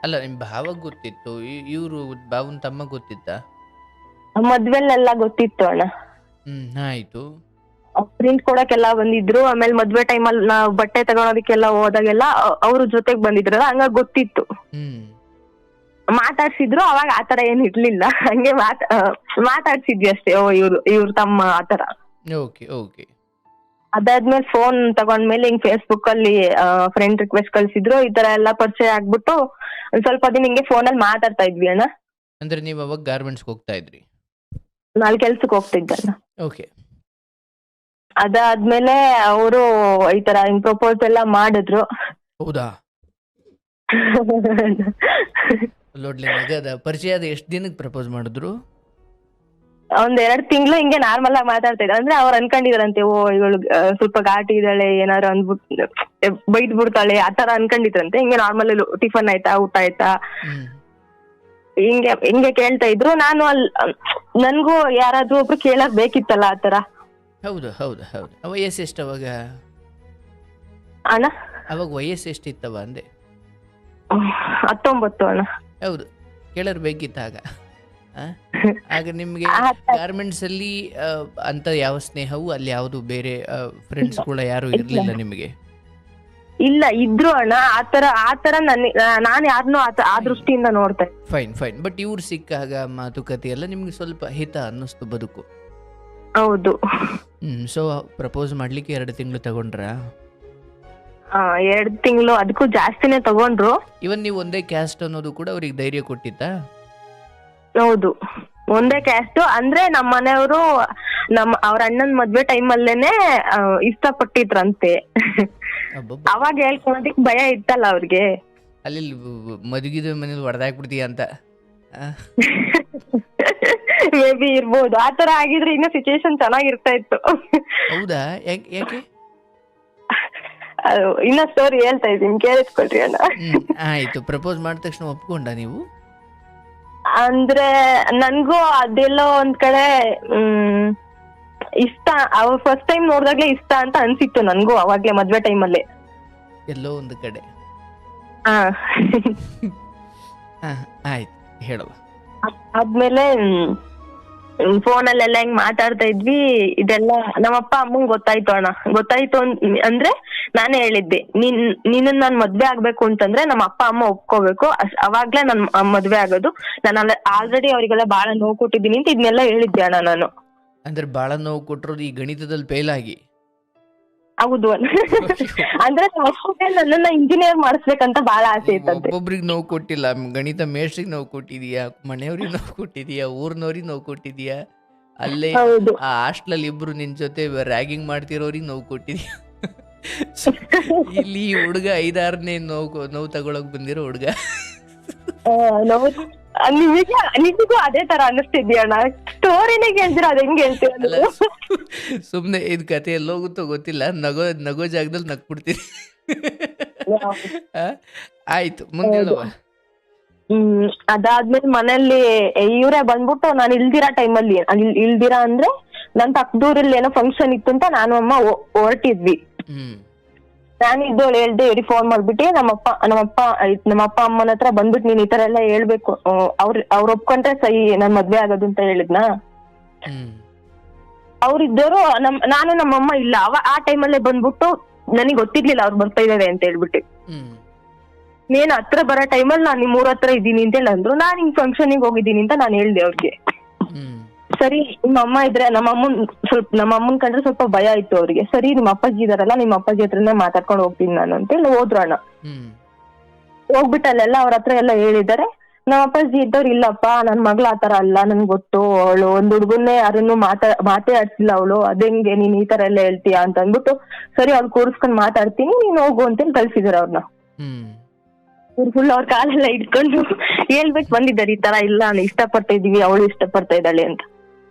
ಅಲ್ಲ, ನಿಮ್ ಭಾವ ಗೊತ್ತಿತ್ತು, ಇವ್ರು ಭಾವನ್ ತಮ್ಮ ಗೊತ್ತಿತ್ತ? ಮದ್ವೆಲ್ಲೆಲ್ಲ ಗೊತ್ತಿತ್ತು ಅಣ್ಣ. ಆಯ್ತು. ಪ್ರಿಂಟ್ ಕೊಡಕ್ಕೆಲ್ಲ ಬಂದಿದ್ರು. ಆಮೇಲೆ ಮದ್ವೆ ಟೈಮಲ್ಲಿ ನಾವು ಬಟ್ಟೆ ತಗೊಳೋದಕ್ಕೆಲ್ಲ ಹೋದಾಗೆಲ್ಲ ಅವ್ರ ಜೊತೆಗ್ ಬಂದಿದ್ರಲ್ಲ, ಹಂಗಾಗಿ ಗೊತ್ತಿತ್ತು. ಮಾತಾಡ್ಸಿದ್ರು. ಅವಾಗ ಆತರ ಏನ್ ಇರ್ಲಿಲ್ಲ, ಹಂಗೆ ಮಾತಾಡ್ಸಿದ್ವಿ ಅಷ್ಟೇ. ಇವ್ರ ತಮ್ಮ ಆತರ. ಅದಾದ್ಮೇಲೆ ಫೋನ್ ತಗೊಂಡ್ಮೇಲೆ ಹಿಂಗ್ ಫೇಸ್ಬುಕ್ ಅಲ್ಲಿ ಫ್ರೆಂಡ್ ರಿಕ್ವೆಸ್ಟ್ ಕಳ್ಸಿದ್ರು. ಈ ತರ ಎಲ್ಲ ಪರಿಚಯ ಆಗ್ಬಿಟ್ಟು ಒಂದ್ ಸ್ವಲ್ಪ ದಿನ ಹಿಂಗೆ ಫೋನಲ್ಲಿ ಮಾತಾಡ್ತಾ ಇದ್ವಿ ಅಣ್ಣ. ಅಂದ್ರೆ ನೀವ್ ಅವಾಗ ಗಾರ್ಮೆಂಟ್ಸ್ ಹೋಗ್ತಾ ಇದ್ರಿ? ನಾಲ್ ಕೆಲ್ಸಕ್ಕೆ ಹೋಗ್ತಿದ್ದೆ ಅಣ್ಣ. ಓಕೆ. ಅದಾದ್ಮೇಲೆ ಅವರು ಈ ತರ ಪ್ರಪೋಸ್ ಎಲ್ಲ ಮಾಡಿದ್ರು. ಹೌದಾ? ಲೋಡ್ಲಿ ನಗದ ಪರಿಚಯ ಆದ ಎಷ್ಟು ದಿನಕ್ಕೆ ಪ್ರಪೋಸ್ ಮಾಡಿದ್ರು? ಒಂದ್ 2 ತಿಂಗಳು ಹಿಂಗೆ ನಾರ್ಮಲ್ ಆಗಿ ಮಾತಾಡ್ತಾ ಇದ್ರು. ಅಂದ್ರೆ ಅವ್ರು ಅನ್ಕೊಂಡಿದ್ರಂತೆ, ಇವಳು ಸ್ವಲ್ಪ ಘಾಟಿ ಇದ್ದಾಳೆ, ಏನಾರು ಅಂದ್ಬಿಟ್ಟು ಬೈದ್ ಬಿಡ್ತಾಳೆ, ಆತರ ಅನ್ಕೊಂಡಿದ್ರಂತೆ. ಹಿಂಗೆ ನಾರ್ಮಲ್ ಟಿಫನ್ ಆಯ್ತಾ, ಊಟ ಆಯ್ತಾ, ಹಿಂಗೆ ಕೇಳ್ತಾ ಇದ್ರು. ನಾನು ನನ್ಗೂ ಯಾರಾದ್ರೂ ಒಬ್ರು ಕೇಳಕ್ ಬೇಕಿತ್ತಲ್ಲ ಆತರ. ಹೌದು ಹೌದು ಹೌದು. ವಯಸ್ಸು ಎಷ್ಟು ಅವಾಗ? ಅಣ್ಣ ಅವಾಗ ವಯಸ್ಸು ಎಷ್ಟಿತ್ತವ ಅಂದೆ? 19 ಅಣ್ಣ. ಹೌದು, ಕೇಳರ್ ಬೇಕಿತ್ತ ಆಗ? ಆಗ ನಿಮ್ಗೆ ಗಾರ್ಮೆಂಟ್ಸ್ ಅಲ್ಲಿ ಅಂತ ಯಾವ ಸ್ನೇಹವು ಅಲ್ಲಿ ಯಾವುದು ಬೇರೆ ಫ್ರೆಂಡ್ಸ್ ಕೂಡ ಯಾರು ಇರ್ಲಿಲ್ಲ ನಿಮಗೆ? ಇಲ್ಲ, ಇದ್ರು ಅಣ್ಣ. ಆತರ ನಾನು ಯಾರನ್ನೂ ಆ ದೃಷ್ಟಿಯಿಂದ ನೋಡ್ತೆ. ಫೈನ್. ಬಟ್ ಇವ್ರು ಸಿಕ್ಕಾಗ ಮಾತುಕತೆ ಎಲ್ಲ ನಿಮ್ಗೆ ಸ್ವಲ್ಪ ಹಿತ ಅನ್ನಿಸ್ತು ಬದುಕು? ಹೌದು. ಸೊ ಪ್ರಪೋಸ್ ಮಾಡ್ಲಿಕ್ಕೆ 2 ತಿಂಗಳು ತಗೊಂಡ್ರಾ? 2 ತಿಂಗಳು, ಅದಕ್ಕೂ ಜಾಸ್ತಿನೇ ತಗೊಂಡ್ರು. ಇವನ್ ನೀವು ಒಂದೇ ಕ್ಯಾಸ್ಟ್ ಅನ್ನೋದು ಕೂಡ ಅವ್ರಿಗೆ ಧೈರ್ಯ ಕೊಟ್ಟಿತ್ತಾ? ಹೌದು, ಒಂದೇ ಕ್ಯಾಸ್ಟ್. ಅಂದ್ರೆ ನಮ್ಮ ಮನೆಯವರು ಅವ್ರ ಅಣ್ಣನ್ ಮದ್ವೆ ಟೈಮ್ ಅಲ್ಲೇನೆ ಇಷ್ಟಪಟ್ಟಿದ್ರಂತೆ. ಅವಾಗ ಹೇಳ್ಕೊಳೋದಿಕ್ ಭಯ ಇತ್ತಲ್ಲ ಅವ್ರಿಗೆ. ಅಲ್ಲಿ ಮದುಗಿದ ಮನೇಲಿ ಹೊಡೆದಾಕ್ಬಿಡ್ತೀಯ ಅಂತ ಮೇ ಬಿ ಇರ್ಬೋದು. ಆತರ ಆಗಿದ್ರೆ ಇನ್ನ ಸಿಚುಯೇಷನ್ ಚೆನ್ನಾಗಿರ್ತಾ ಇತ್ತು. ಹೌದಾ? ಯಾಕೆ? ಇನ್ನ ಸ್ಟೋರಿ ಹೇಳ್ತಾ ಇದ್ದೀನಿ, ಕೇಳಿಸ್ಕೊಳ್ರಿ ಅಣ್ಣ. ಆಯ್ತು. ಪ್ರಪೋಸ್ ಮಾಡಿದ ತಕ್ಷಣ ಒಪ್ಕೊಂಡ ನೀವು? ಅಂದ್ರೆ ನನ್ಗೂ ಅದೆಲ್ಲೋ ಒಂದ್ ಕಡೆ ಇಷ್ಟ. ಅವ್ರು ಫಸ್ಟ್ ಟೈಮ್ ನೋಡ್ದಾಗ್ಲೇ ಇಷ್ಟ ಅಂತ ಅನ್ಸಿತ್ತು ನನ್ಗೂ, ಅವಾಗ್ಲೇ ಮದ್ವೆ ಟೈಮಲ್ಲಿ ಎಲ್ಲೋ ಒಂದು ಕಡೆ. ಆಯ್ತು, ಹೇಳುವ. ಆದ್ಮೇಲೆ ಫೋನಲ್ಲೆಲ್ಲ ಹೆಂಗ್ ಮಾತಾಡ್ತಾ ಇದ್ವಿ. ಇದೆಲ್ಲ ನಮ್ಮಪ್ಪ ಅಮ್ಮಂಗ್ ಗೊತ್ತಾಯ್ತು ಅಂದ್ರೆ ನಾನೇ ಹೇಳಿದ್ದೆ, ನಿನ್ನ ನಾನ್ ಮದ್ವೆ ಆಗ್ಬೇಕು ಅಂತಂದ್ರೆ ನಮ್ಮ ಅಪ್ಪ ಅಮ್ಮ ಒಪ್ಕೋಬೇಕು, ಅವಾಗ್ಲೇ ನನ್ ಮದ್ವೆ ಆಗೋದು. ನಾನು ಆಲ್ರೆಡಿ ಅವ್ರಿಗೆಲ್ಲ ಬಾಳ ನೋವು ಕೊಟ್ಟಿದ್ದೀನಿ ಅಂತ ಇದನ್ನೆಲ್ಲ ಹೇಳಿದ್ದೆ ಅಣ್ಣ ನಾನು. ಅಂದ್ರೆ ಬಾಳ ನೋವು ಕೊಟ್ಟಿರೋದು ಈ ಗಣಿತದಲ್ಲಿ ಫೇಲ್ ಆಗಿ? ಹೌದು. ಅಂದ್ರೆ ನನ್ನನ್ನ ಇಂಜಿನಿಯರ್ ಮಾಡಿಸ್ಬೇಕಂತ ಬಹಳ ಆಸೆ ಇತ್ತಂತೆ. ಒಬ್ಬೊಬ್ರಿಗೆ ನೋವು ಕೊಟ್ಟಿಲ್ಲ, ಗಣಿತ ಮೇಷ್ಟ್ರಿಗೆ ನೋವು ಕೊಟ್ಟಿದೀಯಾ, ಮನೆಯವ್ರಿಗೆ ನೋವು ಕೊಟ್ಟಿದೀಯಾ, ಊರ್ನವ್ರಿಗೆ ನೋವು ಕೊಟ್ಟಿದೀಯಾ, ಅಲ್ಲೇ ಆ ಹಾಸ್ಟ್ಲಲ್ಲಿ ಇಬ್ರು ನಿನ್ ಜೊತೆ ರ್ಯಾಗಿಂಗ್ ಮಾಡ್ತಿರೋರಿಗೆ ನೋವು ಕೊಟ್ಟಿದೀಯಾ. ಇಲ್ಲಿ ಹುಡುಗ 5-6ನೇ ನೋವು ತಗೊಳಕ್ ಬಂದಿರೋ ಹುಡುಗ. ನಿಮಗೂ ಅದೇ ತರ ಅನ್ನಿಸ್ತಿದ್ಯಣ್ಣ? ಸ್ಟೋರಿನೇ ಕೇಳ್ತೀರ, ಅದ್ ಹೆಂಗ್ ಹೇಳ್ತೀರ? ಸುಮ್ನೆ ಇದ್ ಕತೆ ಎಲ್ಲೋಗುತ್ತೋ ಗೊತ್ತಿಲ್ಲ, ನಗೋ ಜಾಗದಲ್ಲಿ ನಕ್ಬಿಡ್ತೀನಿ. ಆಯ್ತು, ಮುಂದೆ ಹೇಳುವ. ಅದಾದ್ಮೇಲೆ ಮನೇಲಿ ಇವ್ರೇ ಬಂದ್ಬಿಟ್ಟು, ನಾನು ಇಲ್ದಿರಾ ಟೈಮಲ್ಲಿ, ಇಲ್ದಿರಾ ಅಂದ್ರೆ ನನ್ ಪಕ್ಕದೂರಲ್ಲಿ ಏನೋ ಫಂಕ್ಷನ್ ಇತ್ತು ಅಂತ ನಾನು ಅಮ್ಮ ಹೊರಟಿದ್ವಿ. ನಾನು ಇದ್ದೋಳು ಹೇಳ್ದೆ, ಇವ್ರಿಗೆ ಫೋನ್ ಮಾಡ್ಬಿಟ್ಟು ನಮ್ಮಪ್ಪ ಅಮ್ಮನ ಹತ್ರ ಬಂದ್ಬಿಟ್ಟು ನೀನ್ ಈ ತರ ಎಲ್ಲ ಹೇಳ್ಬೇಕು, ಅವ್ರ ಒಪ್ಕೊಂಡ್ರೆ ಸಹಿ ನನ್ ಮದ್ವೆ ಆಗೋದು ಅಂತ ಹೇಳಿದ್ನ. ಅವ್ರಿದ್ದವರು ನಾನು ನಮ್ಮಮ್ಮ ಇಲ್ಲ. ಆ ಟೈಮಲ್ಲೇ ಬಂದ್ಬಿಟ್ಟು ನನಗ್ ಗೊತ್ತಿರ್ಲಿಲ್ಲ ಅವ್ರು ಬರ್ತಾ ಇದಾರೆ ಅಂತ ಹೇಳ್ಬಿಟ್ಟು. ನೀನ್ ಹತ್ರ ಬರೋ ಟೈಮಲ್ಲಿ ನಾನು ನಿಮ್ ಊರ ಹತ್ರ ಇದ್ದೀನಿ ಅಂತ ಹೇಳಿ ಅಂದ್ರು. ನಾನ್ ಹಿಂಗ್ ಫಂಕ್ಷನಿಗೆ ಹೋಗಿದ್ದೀನಿ ಅಂತ ನಾನು ಹೇಳ್ದೆ ಅವ್ರಿಗೆ. ಸರಿ, ನಿಮ್ಮ ಅಮ್ಮ ಇದ್ರೆ ನಮ್ಮ ಅಮ್ಮನ್ ಕಂಡ್ರೆ ಸ್ವಲ್ಪ ಭಯ ಇತ್ತು ಅವ್ರಿಗೆ. ಸರಿ, ನಿಮ್ಮ ಅಪ್ಪಾಜಿ ಇದಾರಲ್ಲ, ನಿಮ್ಮ ಅಪ್ಪಾಜಿ ಹತ್ರನೇ ಮಾತಾಡ್ಕೊಂಡು ಹೋಗ್ತೀನಿ ನಾನು ಅಂತ ಹೇಳಿ ಹೋದ್ರು ಅಣ್ಣ. ಹೋಗ್ಬಿಟ್ಟು ಅಲ್ಲೆಲ್ಲ ಅವ್ರ ಹತ್ರ ಎಲ್ಲ ಹೇಳಿದಾರೆ. ನಮ್ಮ ಅಪ್ಪಾಜಿ ಇದ್ದವ್ರು, ಇಲ್ಲಪ್ಪ ನನ್ ಮಗ್ಳ ಆತರ ಅಲ್ಲ, ನನ್ ಗೊತ್ತು, ಅವಳು ಒಂದ್ ಹುಡುಗನ್ನೇ ಯಾರನ್ನು ಮಾತೇ ಆಡ್ಸಿಲ್ಲ ಅವಳು, ಅದೇಂಗೆ ನೀನ್ ಈ ತರ ಎಲ್ಲ ಹೇಳ್ತೀಯಾ ಅಂತ ಅಂದ್ಬಿಟ್ಟು, ಸರಿ ಅವ್ಳು ಕೂರಿಸ್ಕೊಂಡ್ ಮಾತಾಡ್ತೀನಿ, ನೀನ್ ಹೋಗು ಅಂತೇಳಿ ಕಳ್ಸಿದಾರೆ ಅವ್ರನ್ನ. ಇವ್ರು ಫುಲ್ ಅವ್ರ ಕಾಲೆಲ್ಲ ಇಟ್ಕೊಂಡು ಹೇಳ್ಬಿಟ್ಟು ಬಂದಿದ್ದಾರೆ, ಈ ತರ ಇಲ್ಲ ನಾನು ಇಷ್ಟಪಡ್ತಾ ಇದೀವಿ, ಅವಳು ಇಷ್ಟಪಡ್ತಾ ಇದ್ದಾಳೆ ಅಂತ.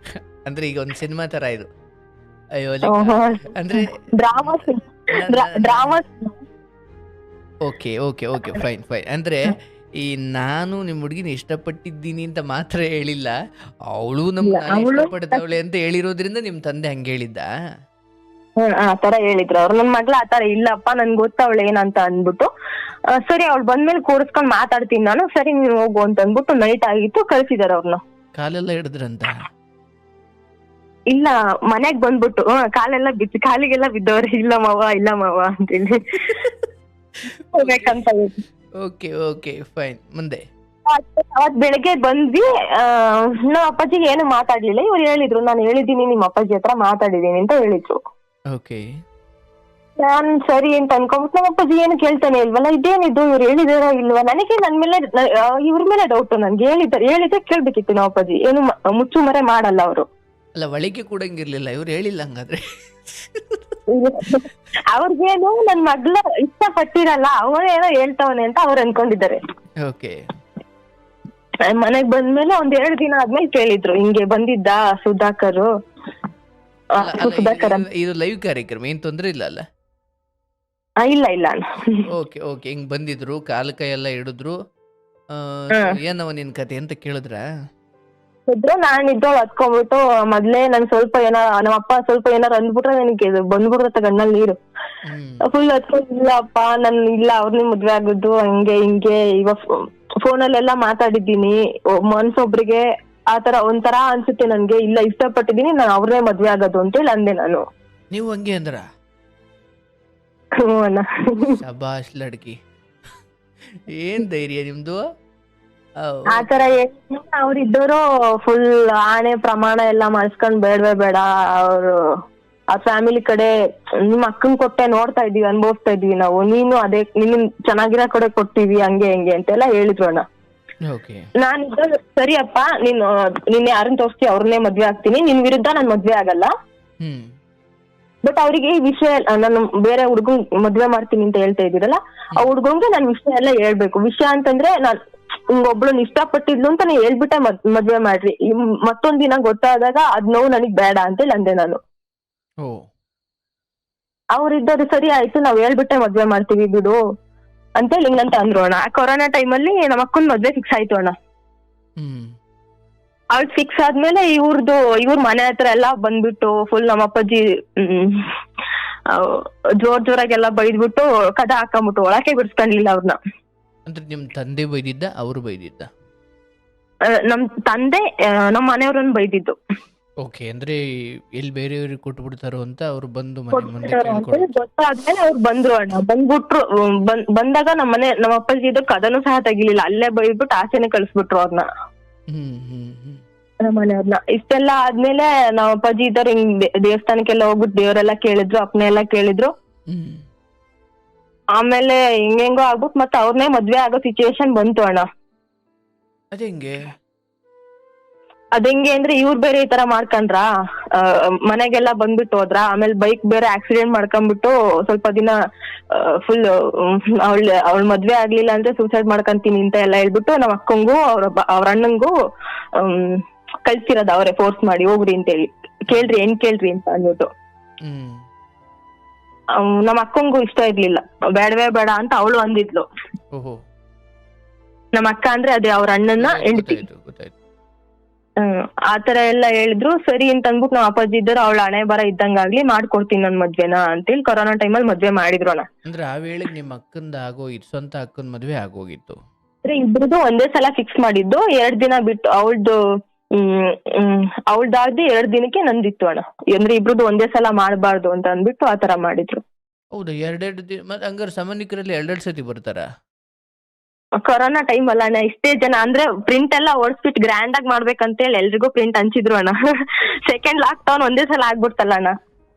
ಅಂದ್ರೆ ಈಗ ಒಂದು ಸಿನಿಮಾ ತರ ಇದು. ಅಯ್ಯೋ ಲೆಕ್ಕ. ಅಂದ್ರೆ drama drama. Okay okay okay fine fine. ಅಂದ್ರೆ ಈ ನಾನು ನಿಮ್ಮ ಹುಡುಗಿನ ಇಷ್ಟಪಟ್ಟಿದ್ದೀನಿ ಅಂತ ಮಾತ್ರ ಹೇಳಿಲ್ಲ, ಅವಳು ನಾನು ಇಷ್ಟಪಡ್ತಾವಳೆ ಅಂತ ಹೇಳಿರೋದ್ರಿಂದ ನಿಮ್ಮ ತಂದೆ ಹಂಗೆ ಹೇಳಿದ್ದ. ಆ ತರ ಹೇಳಿದ್ರು ಅವ್ರು. ನನ್ ಮಗ್ಳ ಆತರ ಇಲ್ಲಪ್ಪ ನನ್ ಗೊತ್ತವಳು ಏನಂತ ಅಂದ್ಬಿಟ್ಟು, ಸರಿ ಅವ್ಳು ಬಂದ್ಮೇಲೆ ಕೂರಿಸ್ಕೊಂಡ್ ಮಾತಾಡ್ತೀನಿ ನಾನು, ಸರಿ ನೀನು ಹೋಗು ಅಂತ ಅಂದ್ಬಿಟ್ಟು ನೈಟ್ ಆಗಿತ್ತು ಕಳ್ಸಿದಾರೆ ಅವ್ರನ್ನ. ಕಾಲೆಲ್ಲ ಹಿಡಿದ್ರಂತ? ಇಲ್ಲ ಮನೆಗ್ ಬಂದ್ಬಿಟ್ಟು ಕಾಲೆಲ್ಲ ಬಿದ್ದು ಕಾಲಿಗೆಲ್ಲ ಬಿದ್ದವ್ರೆ, ಇಲ್ಲ ಮಾವ ಅಂತೇಳಿ ಹೋಗ್ಬೇಕಂತ. Okay okay fine. ಮುಂದೆ ಅವತ್ ಬೆಳಗ್ಗೆ ಬಂದ್ವಿ. ನಾವ್ ಅಪ್ಪಾಜಿಗೆ ಏನು ಮಾತಾಡ್ಲಿಲ್ಲ. ಇವ್ರು ಹೇಳಿದ್ರು ನಾನು ಹೇಳಿದೀನಿ ನಿಮ್ಮ ಅಪ್ಪಾಜಿ ಹತ್ರ ಮಾತಾಡಿದೀನಿ ಅಂತ ಹೇಳಿದ್ರು. ಓಕೆ. ನಾನ್ ಸರಿ ಅಂತ ಅನ್ಕೊಂಡ್ಬಿಟ್ಟು ನಮ್ಮ ಅಪ್ಪಾಜಿ ಏನು ಕೇಳ್ತಾನೆ ಇಲ್ವಲ್ಲ, ಇದೇನಿದು ಇವ್ರು ಹೇಳಿದಾರ ಇಲ್ವಾ, ನನಗೆ ನನ್ ಮೇಲೆ ಇವ್ರ ಮೇಲೆ ಡೌಟ್. ನನ್ಗೆ ಹೇಳಿದ್ರೆ ಕೇಳ್ಬೇಕಿತ್ತು ನಮ್ಮ ಅಪ್ಪಾಜಿ, ಏನು ಮುಚ್ಚು ಮರೆ ಮಾಡಲ್ಲ ಅವರು. ಅಲ್ಲ ಒಳಗೆ ಕೂಡಂಗಿರ್ಲಿಲ್ಲ, ಇವ್ರು ಹೇಳಿಲ್ಲ ಹಂಗಾದ್ರೆ. ಅವ್ರಿಗೇನು ನನ್ ಮಗ್ಳ ಇಷ್ಟ ಪಟ್ಟಿರಲ್ಲ, ಅವನೇನೋ ಹೇಳ್ತಾವನೆ ಅಂತ ಅವ್ರು ಅನ್ಕೊಂಡಿದ್ದಾರೆ. ಓಕೆ. ಮನೆಗ್ ಬಂದ್ಮೇಲೆ 2 ದಿನ ಆದ್ಮೇಲೆ ಕೇಳಿದ್ರು, ಹಿಂಗೆ ಬಂದಿದ್ದ ಸುಧಾಕರ್. ಇದು ಲೈವ್ ಕಾರ್ಯಕ್ರಮ, ಏನ್ ತೊಂದ್ರೆ ಇಲ್ಲ ಅಲ್ಲ? ಇಲ್ಲ. Okay okay. ಹಿಂಗ್ ಬಂದಿದ್ರು, ಕಾಲ ಕೈ ಎಲ್ಲ ಹಿಡಿದ್ರು, ಏನವ ನಿನ್ ಕತೆ ಅಂತ ಕೇಳಿದ್ರ? ನಾನ್ ಇದ್ದೋಳು ಹತ್ಕೊಂಡ್ಬಿಟ್ಟು ಮೊದ್ಲೇ ನನ್ ಸ್ವಲ್ಪ ನಮ್ಮ ಅಪ್ಪ ಸ್ವಲ್ಪ ಏನಾರು ಅಂದ್ಬಿಟ್ರೆ ನನಗೆ ಬಂದ್ಬಿಡ್ರತ್ತ ಗಣ್ಣಲ್ಲಿ ನೀರು. ಫುಲ್ ಹತ್ಕೊಂಡ್ ಇಲ್ಲಪ್ಪ ಇಲ್ಲ ಅವ್ರನ್ನೇ ಮದ್ವೆ ಆಗಿದ್ದು ಹಂಗೆ ಹಿಂಗೆ, ಇವಾಗ ಫೋನಲ್ಲೆಲ್ಲ ಮಾತಾಡಿದ್ದೀನಿ, ಮನ್ಸೊಬ್ರಿಗೆ ಆತರ ಒಂಥರ ಅನ್ಸುತ್ತೆ ನನ್ಗೆ, ಇಲ್ಲ ಇಷ್ಟಪಟ್ಟಿದೀನಿ ನಾನು ಅವ್ರನ್ನೇ ಮದ್ವೆ ಆಗೋದು ಅಂತೇಳಿ ಅಂದೆ ನಾನು. ನೀವು ಹಂಗೆ ಅಂದ್ರ? ಶಬಾಷ್ ಲಡ್ಕಿ, ಏನ್ ಧೈರ್ಯ ನಿಮ್ದು. ಆತರ ಅವ್ರಿದ್ದವರು ಫುಲ್ ಆಣೆ ಪ್ರಮಾಣ ಎಲ್ಲ ಮಾಡಿಸ್ಕೊಂಡ್ ಬೇಡ ಅವ್ರು ಆ ಫ್ಯಾಮಿಲಿ ಕಡೆ ನಿಮ್ ಅಕ್ಕನ್ ಕೊಟ್ಟೆ ನೋಡ್ತಾ ಇದೀವಿ, ಅನ್ಭವಿಸ್ತಾ ಇದೀವಿ ನಾವು, ನೀನು ಅದೇ ನಿನ್ ಚೆನ್ನಾಗಿರೋ ಕಡೆ ಕೊಟ್ಟಿವಿ ಹಂಗೆ ಹಿಂಗೆ ಅಂತೆಲ್ಲ ಹೇಳಿದ್ರು ಅಣ್ಣ. ನಾನ್ ಸರಿ ಅಪ್ಪ ನಿನ್ನೆ ಯಾರನ್ನ ತೋರಿಸ್ತಿ ಅವ್ರನ್ನೇ ಮದ್ವೆ ಆಗ್ತೀನಿ, ನಿನ್ ವಿರುದ್ಧ ನಾನ್ ಮದ್ವೆ ಆಗಲ್ಲ. ಬಟ್ ಅವ್ರಿಗೆ ಈ ವಿಷಯ ನಾನು ಬೇರೆ ಹುಡ್ಗಂಗ್ ಮದ್ವೆ ಮಾಡ್ತೀನಿ ಅಂತ ಹೇಳ್ತಾ ಇದ್ದೀರಲ್ಲ, ಆ ಹುಡ್ಗಂಗೆ ನನ್ ವಿಷಯ ಎಲ್ಲ ಹೇಳ್ಬೇಕು. ವಿಷಯ ಅಂತಂದ್ರೆ ನಾನ್ ಒಬ್ಳನ್ನ ಇಷ್ಟಪಟ್ಟಿದ್ಲು ಅಂತ ನೀವ್ ಹೇಳ್ಬಿಟ್ಟೆ ಮದ್ವೆ ಮಾಡ್ರಿ, ಮತ್ತೊಂದ್ ದಿನ ಗೊತ್ತಾದಾಗ ಅದ್ ನೋವು ನನಗ್ ಬೇಡ ಅಂತೇಳಿ ಅಂದೆ ನಾನು. ಅವ್ರಿದ್ದದು ಸರಿ ಆಯ್ತು, ನಾವ್ ಹೇಳ್ಬಿಟ್ಟೆ ಮದ್ವೆ ಮಾಡ್ತೀವಿ ಬಿಡು ಅಂತೇಳಿ ಹಿಂಗಂತ ಅಂದ್ರು ಅಣ್ಣ. ಕೊರೋನಾ ಟೈಮಲ್ಲಿ ನಮ್ಮ ಅಕ್ಕನ್ ಮದ್ವೆ ಫಿಕ್ಸ್ ಆಯ್ತು ಅಣ್ಣ. ಅವ್ಳು ಫಿಕ್ಸ್ ಆದ್ಮೇಲೆ ಇವ್ರ ಮನೆ ಹತ್ರ ಎಲ್ಲಾ ಬಂದ್ಬಿಟ್ಟು ಫುಲ್ ನಮ್ಮ ಅಪ್ಪಾಜಿ ಜೋರಾಗೆಲ್ಲ ಬೈದ್ಬಿಟ್ಟು ಕದ ಹಾಕೊಂಡ್ಬಿಟ್ಟು ಒಳಕ್ಕೆ ಬಿಡ್ಸ್ಕೊಂಡ್ಲಿಲ್ಲ ಅವ್ರನ್ನ. ಅಂದ್ರೆ ನಿಮ್ ತಂದೆ ಬೈದಿದ್ದ, ಅವ್ರು ಬೈದಿದ್ದ? ನಮ್ ತಂದೆ ನಮ್ ಮನೆಯವ್ರನ್ನ ಬೈದಿದ್ದು. ಓಕೆ. ಅಂದ್ರೆ ಎಲ್ಲಿ ಬೇರೆಯವ್ರಿಗೆ ಕೊಟ್ಬಿಡ್ತಾರೋ ಅಂತ ಅವ್ರು ಬಂದು ಗೊತ್ತಾದ್ಮೇಲೆ ಅವ್ರು ಬಂದ್ರು ಅಣ್ಣ. ಬಂದಾಗ ನಮ್ಮ ಅಪ್ಪಾಜಿ ಕದನು ಸಹ ತೆಗಿಲಿಲ್ಲ, ಅಲ್ಲೇ ಬೈದ್ಬಿಟ್ಟು ಆಸೆನೆ ಕಳ್ಸ್ಬಿಟ್ರು ಅವ್ರನ್ನ, ನಮ್ಮ ಮನೆಯವ್ರನ್ನ. ಇಷ್ಟೆಲ್ಲ ಆದ್ಮೇಲೆ ನಮ್ಮ ಅಪ್ಪಾಜಿ ಇದ್ದವ್ರು ಹಿಂಗ್ ದೇವಸ್ಥಾನಕ್ಕೆಲ್ಲ ಹೋಗ್ಬಿಟ್ಟು ದೇವರೆಲ್ಲ ಕೇಳಿದ್ರು, ಅಪ್ನೆ ಎಲ್ಲ ಕೇಳಿದ್ರು. ಆಮೇಲೆ ಹೆಂಗೋ ಆಗ್ಬಿಟ್ಟು ಮತ್ತೆ ಅವ್ರನ್ನೇ ಮದ್ವೆ ಆಗೋ ಸಿಚುವೇಶನ್ ಬಂತು ಅಣ್ಣ. ಅದಂಗೆ ಅಂದ್ರೆ ಇವ್ರು ಬೇರೆ ಈ ತರ ಮಾಡ್ಕೊಂಡ್ರ, ಮನೆಗೆಲ್ಲ ಬಂದ್ಬಿಟ್ಟು ಹೋದ್ರ. ಆಮೇಲೆ ಬೈಕ್ ಬೇರೆ ಆಕ್ಸಿಡೆಂಟ್ ಮಾಡ್ಕೊಂಡ್ಬಿಟ್ಟು ಸ್ವಲ್ಪ ದಿನ ಫುಲ್ ಅವಳ ಮದ್ವೆ ಆಗ್ಲಿಲ್ಲ ಅಂದ್ರೆ ಸೂಸೈಡ್ ಮಾಡ್ಕೊಂತೀನಿ ಅಂತ ಎಲ್ಲ ಹೇಳ್ಬಿಟ್ಟು ನಮ್ಮ ಅಕ್ಕಂಗೂ ಅವ್ರ ಅಣ್ಣಂಗೂ ಕಳ್ಸಿರೋದು ಅವ್ರೆ, ಫೋರ್ಸ್ ಮಾಡಿ ಹೋಗ್ರಿ ಅಂತೇಳಿ, ಹೆಣ್ ಕೇಳ್ರಿ ಅಂತ ಅಂದ್ಬಿಟ್ಟು. ನಮ್ಮ ಅಕ್ಕಂಗೂ ಇಷ್ಟ ಇರ್ಲಿಲ್ಲ, ಬೇಡವೇ ಬೇಡ ಅಂತ ಅವಳು ಅಂದಿದ್ಲು. ನಮ್ಮ ಅಕ್ಕ ಅಂದ್ರೆ ಅದೇ ಅವ್ರ ಅಣ್ಣನ ಹೆಂಡತಿ. ಆತರ ಎಲ್ಲ ಹೇಳಿದ್ರು. ಸರಿ ಅಂತ ಅಂದ್ಬಿಟ್ಟು ನಾವ್ ಅಪ್ಪಾಜಿ ಇದ್ದರು ಅವಳ ಹಣೆ ಬರ ಇದ್ದಂಗಾಗ್ಲಿ ಮಾಡ್ಕೊಡ್ತೀನಿ ನನ್ ಮದ್ವೆನ ಅಂತೇಳಿ ಕೊರೋನಾ ಟೈಮಲ್ಲಿ ಮದ್ವೆ ಮಾಡಿದ್ರು ಅಣ್ಣ. ಅಂದ್ರೆ ಆ ವೇಳೆಗೆ ನಿಮ್ಮ ಅಕ್ಕಂದ ಆಗೋಗಿತ್ತು, ಸ್ವಂತ ಅಕ್ಕನ ಮದ್ವೆ ಆಗೋಗಿತ್ತು? ಅಂದ್ರೆ ಇಬ್ರದ್ದು ಒಂದೇ ಸಲ ಫಿಕ್ಸ್ ಮಾಡಿದ್ದು, 2 ದಿನ ಬಿಟ್ಟು ಅವಳ್ದಾಗ್ದಿ 2 ದಿನಕ್ಕೆ ನಂದಿತ್ತು ಅಣ್ಣ. ಅಂದ್ರೆ ಇಬ್ರದ್ದು ಒಂದೇ ಸಲ ಮಾಡ್ಬಾರ್ದು ಅಂತ ಅಂದ್ಬಿಟ್ಟು ಆತರ ಮಾಡಿದ್ರು. ಹೌದಾ? 2 ದಿನ? ಮತ್ತೆ ಹಂಗಾರೆ ಸಂಬಂಧಿಕರಲ್ಲಿ 2 ಸತಿ ಬರ್ತಾರ? ಕೊರೋನಾ ಟೈಮ್ ಅಲ್ಲ ಅಣ್ಣ, ಇಷ್ಟೇ ಜನ ಅಂದ್ರೆ ಪ್ರಿಂಟ್ ಎಲ್ಲ ಓಡಿಸ್ಬಿಟ್ಟು ಗ್ರ್ಯಾಂಡ್ ಆಗಿ ಮಾಡ್ಬೇಕಂತೇಳಿ ಎಲ್ರಿಗೂ ಪ್ರಿಂಟ್ ಹಂಚಿದ್ರು ಅಣ್ಣ. ಸೆಕೆಂಡ್ ಲಾಕ್ ಡೌನ್ ಒಂದೇ ಸಲ ಆಗ್ಬಿಡ್ತಲ್ಲ ಅಣ್ಣ.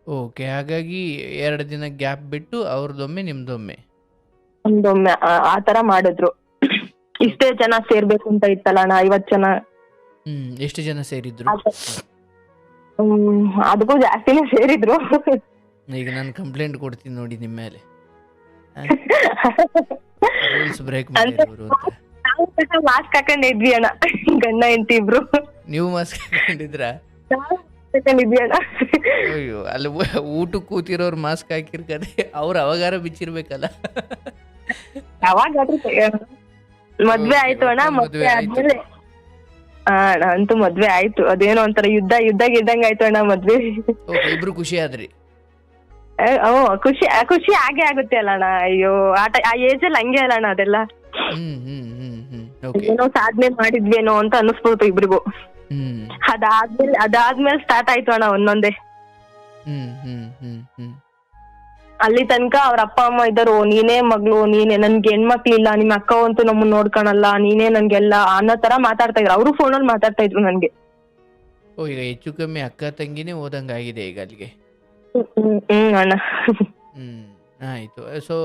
ಓಕೆ. ಹಾಗಾಗಿ 2 ದಿನ ಗ್ಯಾಪ್ ಬಿಟ್ಟು ಅವ್ರದೊಮ್ಮೆ ನಿಮ್ದೊಮ್ಮೆ ಒಂದೊಮ್ಮೆ ಆತರ ಮಾಡಿದ್ರು. ಇಷ್ಟೇ ಜನ ಸೇರ್ಬೇಕು ಅಂತ ಇತ್ತಲ್ಲ ಅಣ್ಣ, 50 ಜನ. ಎಷ್ಟು ಜನ ಸೇರಿದ್ರು? ಅದಕ್ಕೂ ಜಾಸ್ತಿನೇ ಸೇರಿದ್ರು. ಈಗ ನಾನು ಕಂಪ್ಲೇಂಟ್ ಕೊಡ್ತೀನಿ ನೋಡಿ ನಿಮ್ಮ ಮೇಲೆ. ರೂಲ್ಸ್ ಬ್ರೇಕ್ ಮಾಡಿರೋರು ಅಂತ. ನಾವು ಸಹ ಮಾಸ್ಕ್ ಹಾಕೊಂಡಿದ್ವಿ ಅಣ್ಣ, ಗಂಡ ಹೆಂಡತಿ ಇಬ್ರು. ನೀವು ಮಾಸ್ಕ್ ಹಾಕೊಂಡಿದ್ರಾ? ನಾವು ಹಾಕೊಂಡಿದ್ವಿ ಅಣ್ಣ. ಅಯ್ಯೋ, ಅಲ್ಲಿ ಊಟಕ್ಕೆ ಕೂತಿರೋರು ಮಾಸ್ಕ್ ಹಾಕಿರ್ಕದೆ ಅವ್ರು ಅವಾಗಾರ ಬಿಚ್ಚಿರ್ಬೇಕಲ್ಲ. ಯಾವಾಗಾದ್ರೂ ಮದ್ವೆ ಆಯ್ತು ಅಣ್ಣ. ಮದ್ವೆ ಆದ್ಮೇಲೆ ಅಣ್ಣ ಅಂತೂ ಮದ್ವೆ ಆಯ್ತು. ಅದೇನೋ ಒಂಥರ ಯುದ್ಧ ಗಿದ್ದಂಗ ಆಯ್ತು ಅಣ್ಣ ಮದ್ವೆ. ಇಬ್ರು ಖುಷಿ ಆದ್ರಿ? ಖುಷಿ ಹಾಗೆ ಆಗುತ್ತೆ ಅಲ್ಲ ಅಣ್ಣ. ಅಯ್ಯೋ, ಆ ಏಜ್ ಅಲ್ಲಿ ಹಂಗೆ ಅಲ್ಲ ಅಣ್ಣ ಅದೆಲ್ಲ. ಏನೋ ಸಾಧನೆ ಮಾಡಿದ್ವೇನೋ ಅಂತ ಅನಿಸ್ಬಿಡ್ತು ಇಬ್ರಿಗೂ. ಅದಾದ್ಮೇಲೆ ಸ್ಟಾರ್ಟ್ ಆಯ್ತು ಅಣ್ಣ ಒಂದೊಂದೇ. ಅಲ್ಲಿ ತನಕ ಅವ್ರ ಅಪ್ಪ ಅಮ್ಮ ಇದ್ದರು, ನೀನೇ ಮಗಳು, ನೀನೇ ನನ್ಗೆ ಹೆಣ್ಮಕ್ಳಿಲ್ಲ, ನಿಮ್ ಅಕ್ಕ ಅಂತೂ ನಮ್ಮನ್ನ ನೋಡ್ಕೊಳಲ್ಲ, ನೀನೇ ನನ್ಗೆಲ್ಲ ಅನ್ನೋ ತರ ಮಾತಾಡ್ತಾ ಇದ್ರು. ಅವರು ಫೋನಲ್ಲಿ ಮಾತಾಡ್ತಾ ಇದ್ರು ನನ್ಗೆ. ಈಗ ಹೆಚ್ಚು ಕಮ್ಮಿ ಅಕ್ಕ ತಂಗಿನೇ ಓದಂಗ ಆಗಿದೆ ಈಗ ಅಲ್ಲಿಗೆ. ಅಣ್ಣ. ಆಯ್ತು. ಸೊ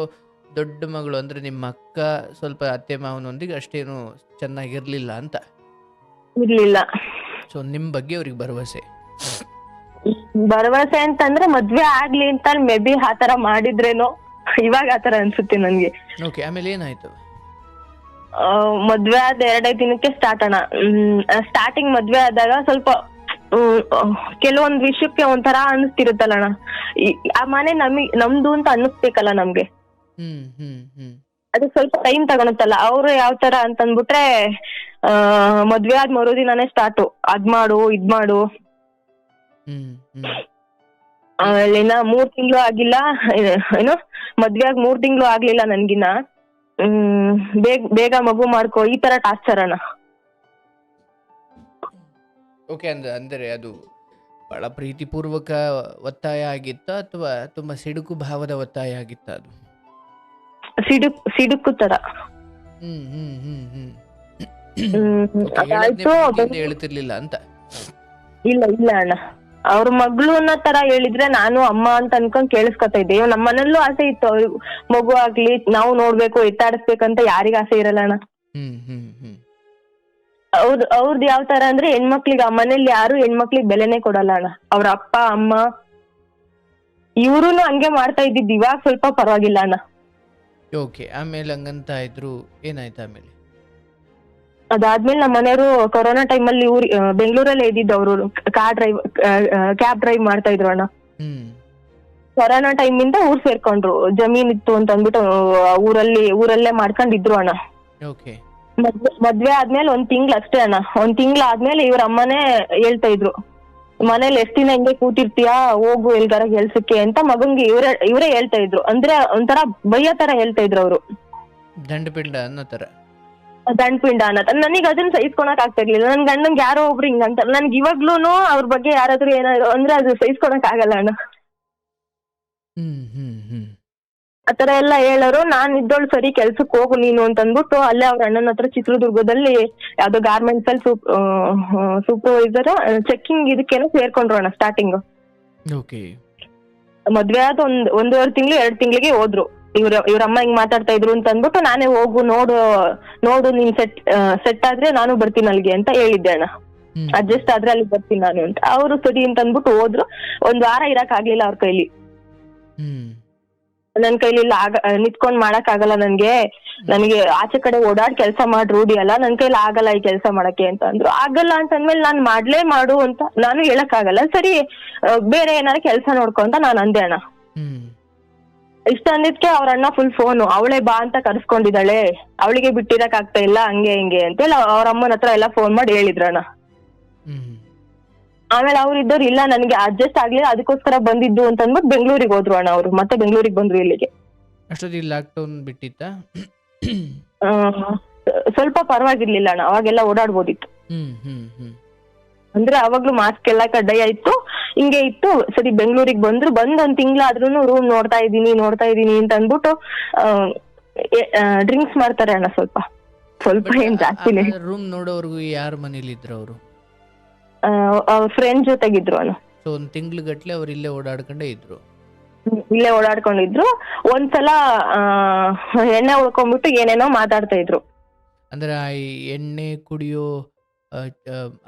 ದೊಡ್ಡ ಮಗಳು ಅಂದ್ರೆ ನಿಮ್ಮ ಅಕ್ಕ ಸ್ವಲ್ಪ ಅತ್ತೆ ಮಾವನೊಂದಿಗೆ ಅಷ್ಟೇನು ಚೆನ್ನಾಗಿರ್ಲಿಲ್ಲ ಅಂತ? ಇರ್ಲಿಲ್ಲ. ಸೊ ನಿಮ್ ಬಗ್ಗೆ ಅವ್ರಿಗೆ ಭರವಸೆ ಅಂತಂದ್ರೆ ಮದ್ವೆ ಆಗ್ಲಿ ಅಂತ ಮೇ ಬಿ ಆತರ ಮಾಡಿದ್ರೇನೋ, ಇವಾಗ ಆತರ ಅನ್ಸುತ್ತೆ ನನ್ಗೆ. ಓಕೆ, ಆಮೇಲೆ ಏನಾಯ್ತು? ಮದ್ವೆ ಆದ 2 ದಿನಕ್ಕೆ ಸ್ಟಾರ್ಟ್ ಅಣ್ಣ. ಸ್ಟಾರ್ಟಿಂಗ್ ಮದ್ವೆ ಆದಾಗ ಸ್ವಲ್ಪ ಕೆಲವೊಂದ್ ವಿಷಯಕ್ಕೆ ಒಂಥರ ಅನಿಸ್ತಿರುತ್ತಲ್ಲ ಅಣ್ಣ. ಆ ಮನೆ ನಮ್ದು ಅಂತ ಅನ್ನಿಸ್ಬೇಕಲ್ಲ ನಮ್ಗೆ. ಅದು ಸ್ವಲ್ಪ ಟೈಮ್ ತಗೊಳುತ್ತಲ್ಲ. ಅವ್ರು ಯಾವ ತರ ಅಂತಂದ್ಬಿಟ್ರೆ ಮದ್ವೆ ಆದ್ ಮರುದಿನಾನೇ ಸ್ಟಾರ್ಟು, ಅದ್ ಮಾಡು ಇದ್ ಮಾಡು. ಆಮೇಲೆ 3 ತಿಂಗಳು ಆಗಿಲ್ಲ, ಏನು ಮದ್ವೆ ಆಗಿ 3 ತಿಂಗಳು ಆಗ್ಲಿಲ್ಲ ನನ್ಗಿನ್ನ. ಬೇಗ ಮಗು ಮಾಡ್ಕೋ, ಈ ತರ ಟಾರ್ಚರ್ ಅಣ್ಣ. ಓಕೆ, ಅಂದರೆ ಅದು ಬಹಳ ಪ್ರೀತಿಪೂರ್ವಕ ಒತ್ತಾಯ ಆಗಿತ್ತ ಅಥವಾ ತುಂಬಾ ಸಿಡುಕು ಭಾವದ ಒತ್ತಾಯ ಆಗಿತ್ತ? ಅದು ಸಿಡುಕು ತರ. ಹೇಳ್ತಿರ್ಲಿಲ್ಲ ಅಂತ? ಇಲ್ಲ ಅಣ್ಣ, ಅವ್ರ ಮಗಳು ಅನ್ನೋ ತರ ಹೇಳಿದ್ರೆ ನಾನು ಅಮ್ಮ ಅಂತ ಅನ್ಕೊಂಡ್ ಕೇಳಿಸ್ಕೊತಾ ಇದ್ದೆ. ನಮ್ಮ ಮನೇಲೂ ಆಸೆ ಇತ್ತು, ಮಗು ಆಗ್ಲಿ, ನಾವು ನೋಡ್ಬೇಕು, ಎತ್ತಾಡಿಸ್ಬೇಕಂತ ಯಾರಿಗ ಆಸೆ ಇರಲ್ಲ ಅಣ್ಣ. ಅವ್ರದ್ದು ಯಾವ ತರ ಅಂದ್ರೆ ಹೆಣ್ಮಕ್ಳಿಗೆ ಆ ಮನೇಲಿ ಯಾರು ಹೆಣ್ಮಕ್ಳಿಗೆ ಬೆಲೆನೆ ಕೊಡಲ್ಲ ಅಣ್ಣ. ಅವ್ರ ಅಪ್ಪ ಅಮ್ಮ ಇವ್ರುನು ಹಂಗೆ ಮಾಡ್ತಾ ಇದ್ದಿದ್ದು. ಇವಾಗ ಸ್ವಲ್ಪ ಪರವಾಗಿಲ್ಲ ಅಣ್ಣ. ಓಕೆ, ಆಮೇಲೆ ಹಂಗಂತ ಇದ್ರು, ಏನಾಯ್ತು ಆಮೇಲೆ? ಅದಾದ್ಮೇಲೆ ನಮ್ಮ ಮನೆಯವರು ಕೊರೋನಾ ಟೈಮಲ್ಲಿ ಬೆಂಗಳೂರಲ್ಲೇ ಇದ್ದಿದ್ದು. ಅವರು ಕ್ಯಾಬ್ ಡ್ರೈವ್ ಮಾಡ್ತಾ ಇದ್ರು ಅಣ್ಣ. ಕೊರೋನಾ ಟೈಮ್ ಇಂದ ಊರ್ ಸೇರ್ಕೊಂಡ್ರು. ಜಮೀನ್ ಇತ್ತು ಅಂತ ಅಂದ್ಬಿಟ್ಟು ಊರಲ್ಲೇ ಮಾಡ್ಕೊಂಡಿದ್ರು ಅಣ್ಣ. ಮದ್ವೆ ಆದ್ಮೇಲೆ 1 ತಿಂಗ್ಳು ಅಷ್ಟೇ ಅಣ್ಣ. 1 ತಿಂಗ್ಳು ಆದ್ಮೇಲೆ ಇವ್ರ ಅಮ್ಮನೇ ಹೇಳ್ತಾ ಇದ್ರು, ಮನೇಲಿ ಎಷ್ಟ್ ದಿನ ಹಿಂಗೆ ಕೂತಿರ್ತೀಯಾ, ಹೋಗು ಎಲ್ಗಾರ ಕೆಲ್ಸಕ್ಕೆ ಅಂತ ಮಗಂಗೆ ಇವರೇ ಹೇಳ್ತಾ ಇದ್ರು. ಅಂದ್ರೆ ಒಂಥರ ಬಯ್ಯೋ ತರ ಹೇಳ್ತಾ ಇದ್ರು ಅವರು. ದಂಡಪಿಂಡ ಅನ್ನೋ ತರ. ದಂಡಪಿಂಡ ಅನ್ನತ್ತ. ನನಗೆ ಅದನ್ನ ಸಹಿಸ್ಕೊಳಕ್ ಆಗ್ತಾ ಇರ್ಲಿಲ್ಲ. ನನ್ ಗಂಡಂಗೆ ಯಾರೋ ಒಬ್ರು ಹಿಂಗಂತ, ನನ್ಗೆ ಇವಾಗ್ಲೂನು ಅವ್ರ ಬಗ್ಗೆ ಯಾರಾದ್ರೂ ಏನಾದ್ರು ಅಂದ್ರೆ ಅದು ಸಹಿಸ್ಕೊಳಕ್ ಆಗಲ್ಲ ಅಣ್ಣ. ಆತರ ಎಲ್ಲ ಹೇಳೋರು. ನಾನ್ ಇದ್ದೋಳು, ಸರಿ ಕೆಲ್ಸಕ್ ಹೋಗು ನೀನು ಅಂತ ಅಂದ್ಬಿಟ್ಟು ಅಲ್ಲೇ ಅವ್ರ ಅಣ್ಣನ ಹತ್ರ ಚಿತ್ರದುರ್ಗದಲ್ಲಿ ಯಾವ್ದೋ ಗಾರ್ಮೆಂಟ್ಸ್ ಅಲ್ಲಿ ಸೂಪರ್ವೈಸರ್ ಚೆಕ್ಕಿಂಗ್ ಇದಕ್ಕೇನೋ ಸೇರ್ಕೊಂಡ್ರು ಅಣ್ಣ ಸ್ಟಾರ್ಟಿಂಗ್. ಮದ್ವೆ ಆದ 1.5 ತಿಂಗಳು 2 ತಿಂಗಳಿಗೆ ಹೋದ್ರು. ಇವ್ರ ಅಮ್ಮ ಹಿಂಗ್ ಮಾತಾಡ್ತಾ ಇದ್ರು ಅಂತ ಅಂದ್ಬಿಟ್ಟು ನಾನೇ ಹೋಗು ನೋಡು ನೀನ್ ಸೆಟ್ ಆದ್ರೆ ನಾನು ಬರ್ತೀನಿ ಅಲ್ಲಿಗೆ ಅಂತ ಹೇಳಿದ್ದೆ ಅಣ್ಣ. ಅಡ್ಜಸ್ಟ್ ಆದ್ರೆ ಅಲ್ಲಿ ಬರ್ತೀನಿ ನಾನು ಅಂತ. ಅವರು ಸರಿ ಅಂತ ಅಂದ್ಬಿಟ್ಟು ಹೋದ್ರು. 1 ವಾರ ಇರಕ್ ಆಗ್ಲಿಲ್ಲ ಅವ್ರ ಕೈಲಿ. ನನ್ ಕೈಲಿ ನಿತ್ಕೊಂಡ್ ಮಾಡಕ್ ಆಗಲ್ಲ, ನನಗೆ ಆಚೆ ಕಡೆ ಓಡಾಡ್ ಕೆಲ್ಸ ಮಾಡಿ ರೂಢಿ ಅಲ್ಲ, ನನ್ ಕೈಲಿ ಆಗಲ್ಲ ಈ ಕೆಲ್ಸ ಮಾಡಕ್ಕೆ ಅಂತ ಅಂದ್ರು. ಆಗಲ್ಲ ಅಂತಂದ್ಮೇಲೆ ನಾನ್ ಮಾಡು ಅಂತ ನಾನು ಹೇಳಕ್ ಆಗಲ್ಲ. ಸರಿ ಬೇರೆ ಏನಾರ ಕೆಲ್ಸ ನೋಡ್ಕೊ ಅಂತ ನಾನ್ ಅಂದೆ ಅಣ್ಣ. ಇಷ್ಟ ಅಂದಿದ್ಕೆ ಅವ್ರ ಅಣ್ಣ ಫುಲ್ ಫೋನು, ಅವಳೇ ಬಾ ಅಂತ ಕರ್ಸ್ಕೊಂಡಿದ್ದಾಳೆ, ಅವಳಿಗೆ ಬಿಟ್ಟಿರಕ್ ಆಗ್ತಾ ಇಲ್ಲ, ಹಂಗೆ ಹಿಂಗೆ ಅಂತೆಲ್ಲ ಅವ್ರ ಅಮ್ಮನ ಹತ್ರ ಎಲ್ಲ ಫೋನ್ ಮಾಡಿ ಹೇಳಿದ್ರಣ್ಣ. ಆಮೇಲೆ ಅವ್ರು ಇದ್ದವ್ರು, ಇಲ್ಲ ನನ್ಗೆ ಅಡ್ಜಸ್ಟ್ ಆಗ್ಲಿಲ್ಲ, ಅದಕ್ಕೋಸ್ಕರ ಬಂದಿದ್ದು ಅಂತ ಅಂದ್ಬಿಟ್ಟು ಬೆಂಗಳೂರಿಗೆ ಹೋದ್ರು ಅಣ್ಣ. ಅವ್ರು ಮತ್ತೆ ಬೆಂಗಳೂರಿಗೆ ಬಂದ್ರು ಇಲ್ಲಿಗೆ. ಅಷ್ಟೊತ್ತಿಗೆ ಲಾಕ್ಡೌನ್ ಬಿಟ್ಟಿತ್ತ? ಸ್ವಲ್ಪ ಪರವಾಗಿರ್ಲಿಲ್ಲ ಅಣ್ಣ, ಅವಾಗೆಲ್ಲ ಓಡಾಡ್ಬೋದಿತ್ತು. ಅಂದ್ರೆ ಅವಾಗ್ಲೂ ಮಾಸ್ಕ್ ಎಲ್ಲ ಕಡ್ಡಾಯ ಇತ್ತು, ಹಿಂಗೆ ಇತ್ತು. ಸರಿ ಬೆಂಗಳೂರಿಗೆ ಬಂದು 1 ತಿಂಗಳಾದ್ರೂ ರೂಮ್ ನೋಡ್ತಾ ಇದೀನಿ ಅಂತ ಅಂದ್ಬಿಟ್ಟು ಡ್ರಿಂಕ್ಸ್ ಮಾಡ್ತಾರೆ ಅಣ್ಣ. ಸ್ವಲ್ಪ ಏನ್ ಜಾಸ್ತಿನೇ. ರೂಮ್ ನೋಡೋರ್ಗು ಯಾರ ಮನೇಲಿ ಇದ್ರು ಅವರು? ಅವ್ರ ಫ್ರೆಂಡ್ ಜೊತೆಗಿದ್ರು ಅಣ್ಣ. ಸೊ 1 ತಿಂಗಳು ಗಟ್ಲೆ ಅವ್ರು ಇಲ್ಲೇ ಓಡಾಡ್ಕೊಂಡಿದ್ರು. ಒಂದ್ಸಲ ಎಣ್ಣೆ ಉಳ್ಕೊಂಡ್ಬಿಟ್ಟು ಏನೇನೋ ಮಾತಾಡ್ತಾ ಇದ್ರು. ಅಂದ್ರೆ ಆ ಎಣ್ಣೆ ಕುಡಿಯೋ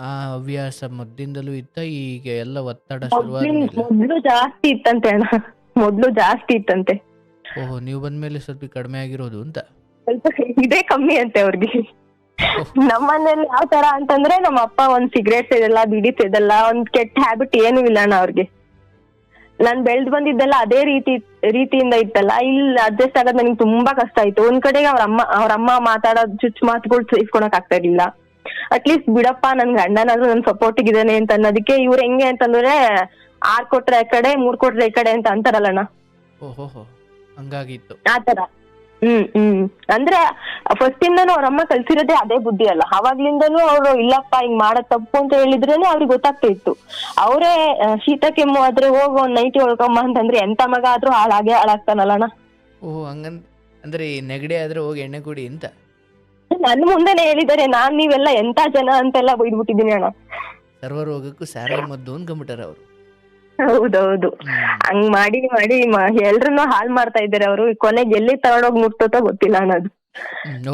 ಆ ಹವ್ಯಾಸ ಮೊದ್ಲಿಂದಲೂ ಇತ್ತ? ಈಗ ಎಲ್ಲ ಒತ್ತಡ ಮೊದ್ಲು ಜಾಸ್ತಿ ಇತ್ತಂತೆ ಅಣ್ಣ, ಮೊದ್ಲು ಜಾಸ್ತಿ ಇತ್ತಂತೆ. ಓಹೋ, ನೀವು ಬಂದ್ಮೇಲೆ ಸ್ವಲ್ಪ ಕಡಿಮೆ ಆಗಿರೋದು ಅಂತ? ಸ್ವಲ್ಪ ಇದೇ ಕಮ್ಮಿ ಅಂತೆ ಅವ್ರಿಗೆ. ನಮ್ಮನೇಲಿ ಯಾವ ತರ ಅಂತಂದ್ರೆ ನಮ್ಮ ಅಪ್ಪ ಒಂದ್ ಸಿಗರೇಟ್ ಸೇದಲ್ಲ, ಬಿಡಿ ಸೇದಲ್ಲ, ಒಂದ್ ಕೆಟ್ಟ ಹ್ಯಾಬಿಟ್ ಏನು ಇಲ್ಲ ಅಣ್ಣ ಅವ್ರಿಗೆ. ನಾನ್ ಬೆಳ್ದ್ ಬಂದಿದ್ದೆಲ್ಲ ಅದೇ ರೀತಿಯಿಂದ ಇತ್ತಲ್ಲ, ಇಲ್ಲಿ ಅಡ್ಜಸ್ಟ್ ಆಗೋದ್ ನನಗೆ ತುಂಬಾ ಕಷ್ಟ ಆಯ್ತು. ಒಂದ್ ಕಡೆಗೆ ಅವ್ರಮ್ಮ ಮಾತಾಡೋದ್ ಚುಚ್ಚು ಮಾತುಗಳು ಇಸ್ಕೊಳಕ್ ಆಗ್ತಾ ಇರ್ಲಿಲ್ಲ. ಅಟ್ಲೀಸ್ಟ್ ಬಿಡಪ್ಪ ನನ್ ಗಂಡನಾದ್ರೂ ನನ್ ಸಪೋರ್ಟಿಗೆ ಇದಾನೆ ಅಂತ ಅನ್ನೋದಕ್ಕೆ ಇವ್ರು ಹೆಂಗೆ ಅಂತಂದ್ರೆ 6 ಕೊಟ್ರೆ ಆ ಕಡೆ 3 ಕೊಟ್ರೆ ಈ ಕಡೆ ಅಂತ ಅಂತಾರಲ್ಲಣ್ಣ, ಹಂಗಾಗಿತ್ತು ಆತರ. ಅಂದ್ರೆ ಫಸ್ಟ್ ಇಂದನೂ ಅವ್ರಮ್ಮ ಕಲ್ಸಿರೋದೇ ಅದೇ ಬುದ್ಧಿ ಅಲ್ಲ. ಅವಾಗ್ಲಿಂದನೂ ಅವ್ರು ಇಲ್ಲಪ್ಪ ಹಿಂಗ್ ಮಾಡದ್ ತಪ್ಪು ಅಂತ ಹೇಳಿದ್ರೇನೆ ಅವ್ರಿಗೆ ಗೊತ್ತಾಗ್ತಾ ಇತ್ತು. ಅವರೇ ಶೀತ ಕೆಮ್ಮು ಆದ್ರೆ ಹೋಗೋ ಒಂದ್ ನೈಟಿ ಹೊಳ್ಕೊಂಬ ಅಂತಂದ್ರೆ ಎಂತ ಮಗ ಆದ್ರೂ ಹಾಳಾಗ್ತಾನಲ್ಲಣ್ಣ. ಅಂದ್ರೆ ಈ ನೆಗಡಿ ಆದ್ರೆ ಹೋಗಿ ಎಣ್ಣೆ ಕುಡಿ ಅಂತ ನನ್ ಮುಂದೆನೆ ಹೇಳಿದಾರೆ. ನೀವೆಲ್ಲ ಎಂತ ಜನ ಅಂತೆಲ್ಲ ಬೈದ್ಬಿಟ್ಟಿದೀನಿ ಅಣ್ಣ. ಸರ್ವರೋಗಕ್ಕೂ ಸಾರಾಯಿ ಮದ್ದು ಅನ್ಕೊಂಬಿಟ್ಟಾರ ಅವ್ರು. ಹೌದೌದು, ಹಂಗ್ ಮಾಡಿ ಎಲ್ರನ್ನೂ ಹಾಳ್ ಮಾಡ್ತಾ ಇದಾರೆ ಅವರು. ಕೊನೆಗೆ ಎಲ್ಲಿ ತಗೊಂಡೋಗಿ ಮುಟ್ತೋ ಗೊತ್ತಿಲ್ಲ ಅನ್ನೋದು.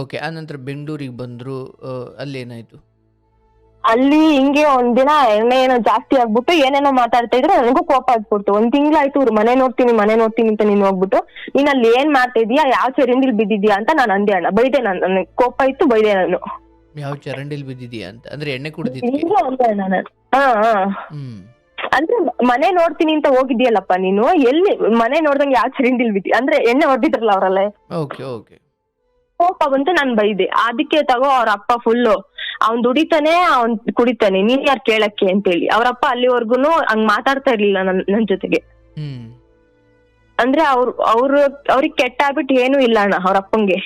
ಓಕೆ, ಆನಂತರ ಬೆಂಗಳೂರಿಗೆ ಬಂದ್ರು, ಅಲ್ಲಿ ಏನಾಯ್ತು? ಅಲ್ಲಿ ಹಿಂಗೆ ಒಂದಿನ ಎಣ್ಣೆ ಏನೋ ಜಾಸ್ತಿ ಆಗ್ಬಿಟ್ಟು ಏನೇನೋ ಮಾತಾಡ್ತಾ ಇದ್ರು. ನನಗೂ ಕೋಪ ಆಗ್ಬಿಡ್ತು. 1 ತಿಂಗ್ಳಾಯ್ತು ಇವ್ರು ಮನೆ ನೋಡ್ತೀನಿ ಅಂತ ನೀನ್ ಹೋಗ್ಬಿಟ್ಟು ನೀನ್ ಅಲ್ಲಿ ಏನ್ ಮಾಡ್ತಾ ಇದೀಯಾ, ಯಾವ ಚರಂಡಿಲ್ ಬಿದ್ದಿದ್ಯಾ ಅಂತ ನಾನು ಅಂದೆ ಅಣ್ಣ. ಬೈದೆ, ನನಗೆ ಕೋಪ ಇತ್ತು, ಬೈದೆ ನಾನು. ಯಾವ ಚರಂಡಿಲ್ ಬಿದ್ದಿದ್ಯಾ ಅಂತ ಅಂದ್ರೆ ಎಣ್ಣೆ ಕುಡಿದಿದ್ದೆ? ಅಂದೆ ನಾನು. ಅಂದ್ರೆ ಮನೆ ನೋಡ್ತೀನಿ ಅಂತ ಹೋಗಿದ್ಯಲ್ಲಪ್ಪ ನೀನು, ಎಲ್ಲಿ ಮನೆ ನೋಡ್ದಂಗೆ ಯಾವ ಚರಂಡಿಲ್ ಬಿದ್ದಿ ಅಂದ್ರೆ ಎಣ್ಣೆ ಹೊಡೆದಿದ್ರಲ್ಲ ಅವರಲ್ಲೇ. ಕೋಪ ಬಂತು, ನಾನ್ ಬೈದೆ. ಅದಕ್ಕೆ ತಗೋ ಅವ್ರ ಅಪ್ಪ ಫುಲ್ಲು ಅವ್ನ್ ದುಡಿತಾನೆ, ಅವ್ನ್ ಕುಡಿತಾನೆ, ನೀನ್ ಯಾರು ಕೇಳಕ್ಕೆ ಅಂತೇಳಿ ಅವ್ರಪ್ಪ ಅಲ್ಲಿವರ್ಗುನು ಹಂಗ್ ಮಾತಾಡ್ತಾ ಇರ್ಲಿಲ್ಲ ನನ್ ಜೊತೆಗೆ. ಅಂದ್ರೆ ಅವ್ರಿಗೆ ಕೆಟ್ಟ ಹ್ಯಾಬಿಟ್ ಏನು ಇಲ್ಲ ಅಣ್ಣ ಅವ್ರಪ್ಪಂಗೆ.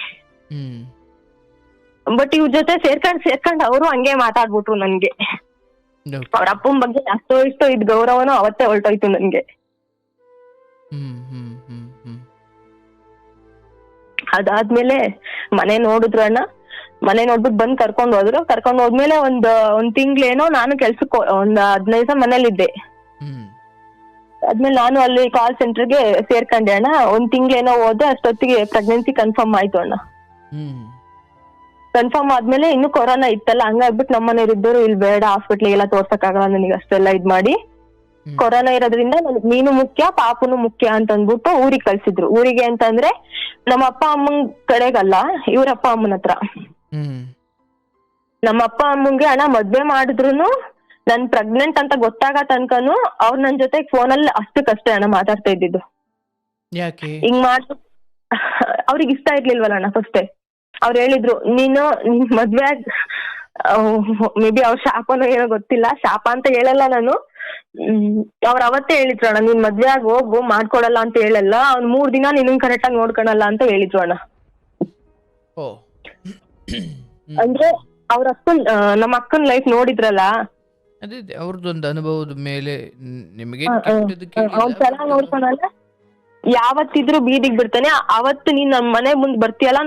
ಬಟ್ ಇವ್ರ ಜೊತೆ ಸೇರ್ಕೊಂಡ್ ಅವರು ಹಂಗೆ ಮಾತಾಡ್ಬಿಟ್ರು ನನ್ಗೆ. ಅವ್ರ ಅಪ್ಪನ ಬಗ್ಗೆ ಅಷ್ಟೋ ಇಷ್ಟೋ ಇದ್ ಗೌರವನೂ ಅವತ್ತೇ ಹೊರಟೋಯ್ತು ನನ್ಗೆ. ಅದಾದ್ಮೇಲೆ ಮನೆ ನೋಡಿದ್ರು ಅಣ್ಣ. ಮನೆ ನೋಡ್ಬಿಟ್ಟು ಬಂದ್ ಕರ್ಕೊಂಡ್ ಹೋದ್ಮೇಲೆ ಒಂದ್ ತಿಂಗ್ಳೇನೋ ನಾನು ಕೆಲ್ಸಕ್ಕೆ ಒಂದ್ 15 ದಿವಸ ಮನೇಲಿದ್ದೆ. ಆದ್ಮೇಲೆ ನಾನು ಅಲ್ಲಿ ಕಾಲ್ ಸೆಂಟರ್ಗೆ ಸೇರ್ಕೊಂಡೆ ಅಣ್ಣ. 1 ತಿಂಗ್ಳೇನೋ ಹೋದೆ, ಅಷ್ಟೊತ್ತಿಗೆ ಪ್ರೆಗ್ನೆನ್ಸಿ ಕನ್ಫರ್ಮ್ ಆಯ್ತು ಅಣ್ಣ. ಕನ್ಫರ್ಮ್ ಆದ್ಮೇಲೆ ಇನ್ನು ಕೊರೋನಾ ಇತ್ತಲ್ಲ, ಹಂಗಾಗ್ಬಿಟ್ಟು ನಮ್ಮನೆಯವ್ರಿದ್ದವರು ಇಲ್ಲಿ ಬೇಡ, ಹಾಸ್ಪಿಟ್ಲಿಗೆಲ್ಲ ತೋರ್ಸಕ್ ಆಗಲ್ಲ ನನಗೆ ಅಷ್ಟೆಲ್ಲ ಇದ್ ಮಾಡಿ. ಕೊರೋನಾ ಇರೋದ್ರಿಂದ ನೀನು ಮುಖ್ಯ, ಪಾಪುನು ಮುಖ್ಯ ಅಂತ ಅಂದ್ಬಿಟ್ಟು ಊರಿಗೆ ಕಳ್ಸಿದ್ರು. ಊರಿಗೆ ಅಂತಂದ್ರೆ ನಮ್ಮ ಅಪ್ಪ ಅಮ್ಮನ್ ಕಡೆಗಲ್ಲ, ಇವ್ರ ಅಪ್ಪ ಅಮ್ಮನ ಹತ್ರ. ನಮ್ಮ ಅಪ್ಪ ಅಮ್ಮಂಗೆ ಅಣ್ಣ ಮದ್ವೆ ಮಾಡಿದ್ರು ನನ್ ಪ್ರೆಗ್ನೆಂಟ್ ಅಂತ ಗೊತ್ತಾಗ ತನಕನು ಅವ್ರು ನನ್ ಜೊತೆ ಫೋನಲ್ಲಿ ಅಷ್ಟಕ್ಕಷ್ಟೇ ಅಣ್ಣ ಮಾತಾಡ್ತಾ ಇದ್ದಿದ್ದು. ಹಿಂಗ್ ಮಾಡ್ ಅವ್ರಿಗೆ ಇಷ್ಟ ಇರ್ಲಿಲ್ವಲ್ಲ ಅಣ್ಣ ಫಸ್ಟೇ. ಅವ್ರು ಹೇಳಿದ್ರು, ನಿನ್ ಮದ್ವೆ ಮೇ ಬಿ ಅವ್ರ ಶಾಪನೋ ಏನೋ ಗೊತ್ತಿಲ್ಲ, ಶಾಪ ಅಂತ ಹೇಳಲ್ಲ ನಾನು. ಅವ್ರ ಅವತ್ತೇ ಹೇಳಿದ್ರು ಅಣ್ಣ, ನೀನ್ ಮದ್ವೆ ಆಗಿ ಹೋಗು, ಮಾಡ್ಕೊಡಲ್ಲ ಅಂತ ಹೇಳಲ್ಲ, ಅವ್ನ್ 3 ದಿನ ನಿನ್ನ ಕರೆಕ್ಟ್ ಆಗಿ ನೋಡ್ಕೊಳಲ್ಲ ಅಂತ ಹೇಳಿದ್ರು ಅಣ್ಣ. ಅಂದ್ರೆ ಅವ್ರ ನಮ್ಮ ಅಕ್ಕನ್ ಲೈಫ್ ನೋಡಿದ್ರಲ್ಲ, ಅವ್ರದ್ದೊಂದು ಅನುಭವದ ಮೇಲೆ ನಿಮಗೆ ಅವ್ನ್ ಚೆನ್ನಾಗ್ ನೋಡ್ಕೊಳಲ್ಲ, ಯಾವತ್ತಿದ್ರು ಬೀದಿಗೆ ಬಿಡ್ತಾನೆ, ಅವತ್ತು ನೀನ್ ನಮ್ ಮನೆ ಮುಂದ್ ಬರ್ತೀಯಲ್ಲ,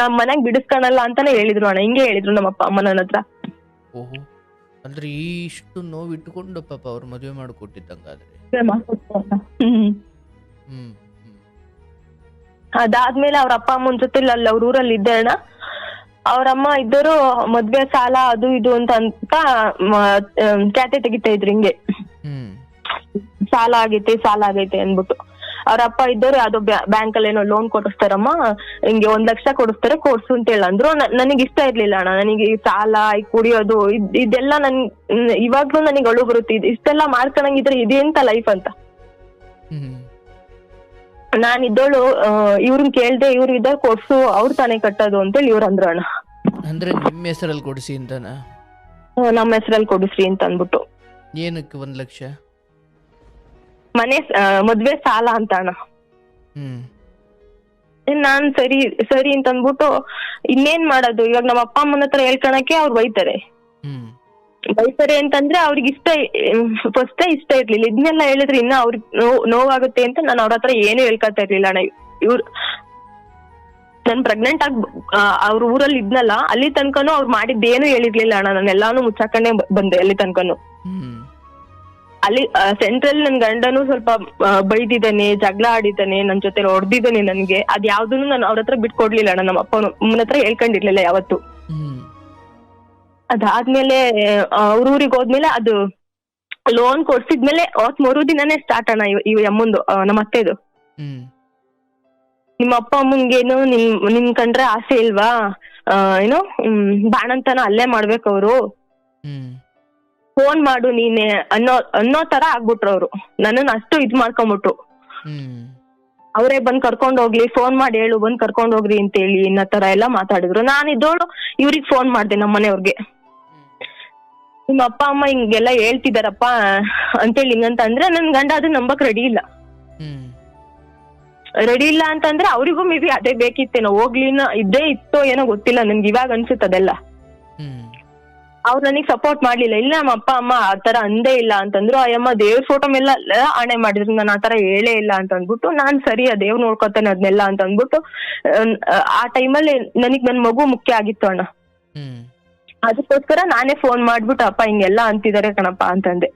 ನಮ್ ಮನೆಗ್ ಬಿಡಿಸ್ಕೊಳಲ್ಲ ಅಂತಾನೆ ಹೇಳಿದ್ರು ಅಣ್ಣ. ಹಿಂಗೆ ಹೇಳಿದ್ರು ನಮ್ಮ ಅಪ್ಪ ಅಮ್ಮ ನನ್ನ ಹತ್ರ. ಅಂದ್ರೆ ಇಷ್ಟು ನೋವು ಇಟ್ಟುಕೊಂಡು ಪಾಪ ಅವ್ರು ಮದುವೆ ಮಾಡಿಕೊಟ್ಟಿದ್ದಂಗಾದ್ರೆ. ಅದಾದ್ಮೇಲೆ ಅವ್ರ ಅಪ್ಪ ಅಮ್ಮನ ಜೊತೆ ಅಲ್ಲಿ ಅವ್ರ ಊರಲ್ಲಿ ಇದ್ದೆ ಅಣ್ಣ. ಅವ್ರಮ್ಮ ಇದ್ದರು ಮದ್ವೆ ಸಾಲ ಅದು ಇದು ಅಂತ ಕ್ಯಾತೆ ತೆಗಿತಾ ಇದ್ರು ಹಿಂಗೆ, ಸಾಲ ಆಗೈತೆ ಅನ್ಬಿಟ್ಟು. ಅವ್ರಪ್ಪ ಇದ್ದವ್ರು ಯಾವ್ದೋ ಬ್ಯಾಂಕ್ ಅಲ್ಲಿ ಏನೋ ಲೋನ್ ಕೊಡಿಸ್ತಾರಮ್ಮ, ಹಿಂಗೆ 1 ಲಕ್ಷ ಕೊಡಿಸ್ತಾರೆ, ಕೊಡ್ಸು ಅಂತ ಹೇಳಂದ್ರು. ನನಗೆ ಇಷ್ಟ ಇರ್ಲಿಲ್ಲ ಅಣ್ಣ. ನನಗೆ ಸಾಲ ಕುಡಿಯೋದು ಇದೆಲ್ಲ ಇವಾಗ್ಲೂ ನನಗೆ ಅಳು ಬರುತ್ತೆ. ಇಷ್ಟೆಲ್ಲ ಮಾಡ್ಕೊಳಂಗಿದ್ರೆ ಇದೆಂತ ಲೈಫ್ ಅಂತ. ನಾನ್ ಇದ್ದೋಳು ಇವ್ರನ್ ಕೇಳ್ದೆ, ಇವ್ರು ಇದ್ದಾಗ ಕೊಡ್ಸು, ಅವ್ರು ತಾನೇ ಕಟ್ಟೋದು ಅಂತೇಳಿ ಇವ್ರು ಅಂದ್ರು ಅಣ್ಣ. ಅಂದ್ರೆ ನಿಮ್ಮ ಹೆಸರಲ್ಲಿ ಕೊಡಿಸಿ ಅಂತನ? ನಮ್ಮ ಹೆಸರಲ್ಲಿ ಕೊಡಿಸ್ರಿ ಅಂತ ಅಂದ್ಬಿಟ್ಟು. ಏನಕ್ಕೆ 1 ಲಕ್ಷ? ಮನೆ ಮದ್ವೆ ಸಾಲ ಅಂತ ಅಣ್ಣ. ನಾನ್ ಸರಿ ಅಂತ ಅಂದ್ಬಿಟ್ಟು ಇನ್ನೇನ್ ಮಾಡೋದು, ಇವಾಗ ನಮ್ಮ ಅಪ್ಪ ಅಮ್ಮನ ಹತ್ರ ಹೇಳ್ಕೊಳಕ್ಕೆ ಅವ್ರು ಬೈತಾರೆ ಅಂತಂದ್ರೆ ಅವ್ರಿಗೆ ಫಸ್ಟೇ ಇಷ್ಟ ಇರ್ಲಿಲ್ಲ. ಇದನ್ನೆಲ್ಲ ಹೇಳಿದ್ರೆ ಇನ್ನ ಅವ್ರಿಗೆ ನೋವಾಗುತ್ತೆ ಅಂತ ನಾನು ಅವ್ರ ಹತ್ರ ಏನು ಹೇಳ್ಕೊತಾ ಇರ್ಲಿಲ್ಲ ಅಣ್ಣ. ನನ್ ಪ್ರೆಗ್ನೆಂಟ್ ಆಗಿ ಅವ್ರ ಊರಲ್ಲಿ ಇದ್ನಲ್ಲ, ಅಲ್ಲಿ ತನಕನು ಅವ್ರು ಮಾಡಿದ್ದೇನು ಹೇಳಿರ್ಲಿಲ್ಲ ಅಣ್ಣ. ನಾನು ಎಲ್ಲಾನು ಮುಚ್ಚಾಕೊಂಡೇ ಬಂದೆ ಅಲ್ಲಿ ತನಕನು. ಅಲ್ಲಿ ಸೆಂಟ್ರಲ್ ನನ್ ಗಂಡನು ಸ್ವಲ್ಪ ಬೈದಿದ್ದಾನೆ, ಜಗಳ ಆಡಿದ್ದಾನೆ, ನನ್ ಜೊತೆ ಹೊಡೆದಿದ್ದಾನೆ ನನ್ಗೆ. ಅದ್ ಯಾವ್ದನ್ನು ನಾನು ಅವ್ರ ಹತ್ರ ಬಿಟ್ಕೊಡ್ಲಿಲ್ಲ ಅಣ್ಣ. ನಮ್ಮ ಅಮ್ಮನ ಹತ್ರ ಹೇಳ್ಕೊಂಡಿರ್ಲಿಲ್ಲ ಯಾವತ್ತು. ಅದಾದ್ಮೇಲೆ ಅವ್ರ ಊರಿಗೆ ಹೋದ್ಮೇಲೆ ಅದು ಲೋನ್ ಕೊಡ್ಸಿದ್ಮೇಲೆ 3 ದಿನನೇ ಸ್ಟಾರ್ಟ್ ಅಣ್ಣ ಈ ಅಮ್ಮಂದು, ನಮ್ಮ ಅತ್ತೆದು. ನಿಮ್ಮ ಅಪ್ಪ ಅಮ್ಮಂಗೇನು ನಿಮ್ ಕಂಡ್ರೆ ಆಸೆ ಇಲ್ವಾ, ಏನೋ ಬಾಣಂತನ ಅಲ್ಲೇ ಮಾಡ್ಬೇಕು ಅವ್ರು, ಹ್ಮ್ ಫೋನ್ ಮಾಡು ನೀನೆ ಅನ್ನೋ ತರ ಆಗ್ಬಿಟ್ರು ಅವ್ರು. ನನ್ನನ್ನ ಅಷ್ಟು ಇದ್ ಮಾಡ್ಕೊಂಬಿಟ್ರು. ಹ್ಮ್ ಅವರೇ ಬಂದ್ ಕರ್ಕೊಂಡ್ ಹೋಗ್ಲಿ, ಫೋನ್ ಮಾಡಿ ಹೇಳು ಬಂದ್ ಕರ್ಕೊಂಡ್ ಹೋಗ್ರಿ ಅಂತೇಳಿ ಇನ್ನೋ ತರ ಎಲ್ಲಾ ಮಾತಾಡಿದ್ರು. ನಾನು ಇದ್ದೋಳು ಇವ್ರಿಗೆ ಫೋನ್ ಮಾಡ್ದೆ ನಮ್ಮ ಮನೆಯವ್ರಿಗೆ, ನಿಮ್ಮ ಅಪ್ಪ ಅಮ್ಮ ಹಿಂಗೆಲ್ಲ ಹೇಳ್ತಿದಾರಪ್ಪ ಅಂತೇಳಿ ಹಿಂಗಂತ ಅಂದ್ರೆ ನನ್ ಗಂಡ ಅದನ್ನ ನಂಬಕ್ ರೆಡಿ ಇಲ್ಲ. ಹ್ಮ್ ರೆಡಿ ಇಲ್ಲ ಅಂತಂದ್ರೆ ಅವ್ರಿಗೂ ಮೇ ಬಿ ಅದೇ ಬೇಕಿತ್ತೇನೋ, ಹೋಗ್ಲಿನ ಇದ್ದೇ ಇತ್ತೋ ಏನೋ ಗೊತ್ತಿಲ್ಲ ನನ್ಗೆ, ಇವಾಗ ಅನ್ಸುತ್ತೆ ಅದೆಲ್ಲ. ಹ್ಮ್ ಅವ್ರು ನನಗ್ ಸಪೋರ್ಟ್ ಮಾಡ್ಲಿಲ್ಲ. ಇಲ್ಲ ನಮ್ಮ ಅಪ್ಪ ಅಮ್ಮ ಆತರ ಅಂದೇ ಇಲ್ಲ ಅಂತಂದ್ರು. ಅಯ್ಯಮ್ಮ ದೇವ್ರ ಫೋಟೋ ಮೇಲೆ ಆಣೆ ಮಾಡಿದ್ರು ನಾನು ಆತರ ಹೇಳೇ ಇಲ್ಲ ಅಂತ ಅಂದ್ಬಿಟ್ಟು, ನಾನ್ ಸರಿ ಆ ದೇವ್ರ್ ನೋಡ್ಕೊತಾನೆ ಅದನ್ನೆಲ್ಲ ಅಂತ ಅಂದ್ಬಿಟ್ಟು, ಆ ಟೈಮಲ್ಲಿ ನನಗ್ ನನ್ ಮಗು ಮುಖ್ಯ ಆಗಿತ್ತು ಅಣ್ಣ. ಹ್ಮ್ ಅದಕ್ಕೋಸ್ಕರ ನಾನೇ ಫೋನ್ ಮಾಡ್ಬಿಟ್ಟು ಅಪ್ಪ ಹಿಂಗೆಲ್ಲ ಅಂತಿದಾರೆ ಕಣಪ್ಪ ಅಂತಂದೆ.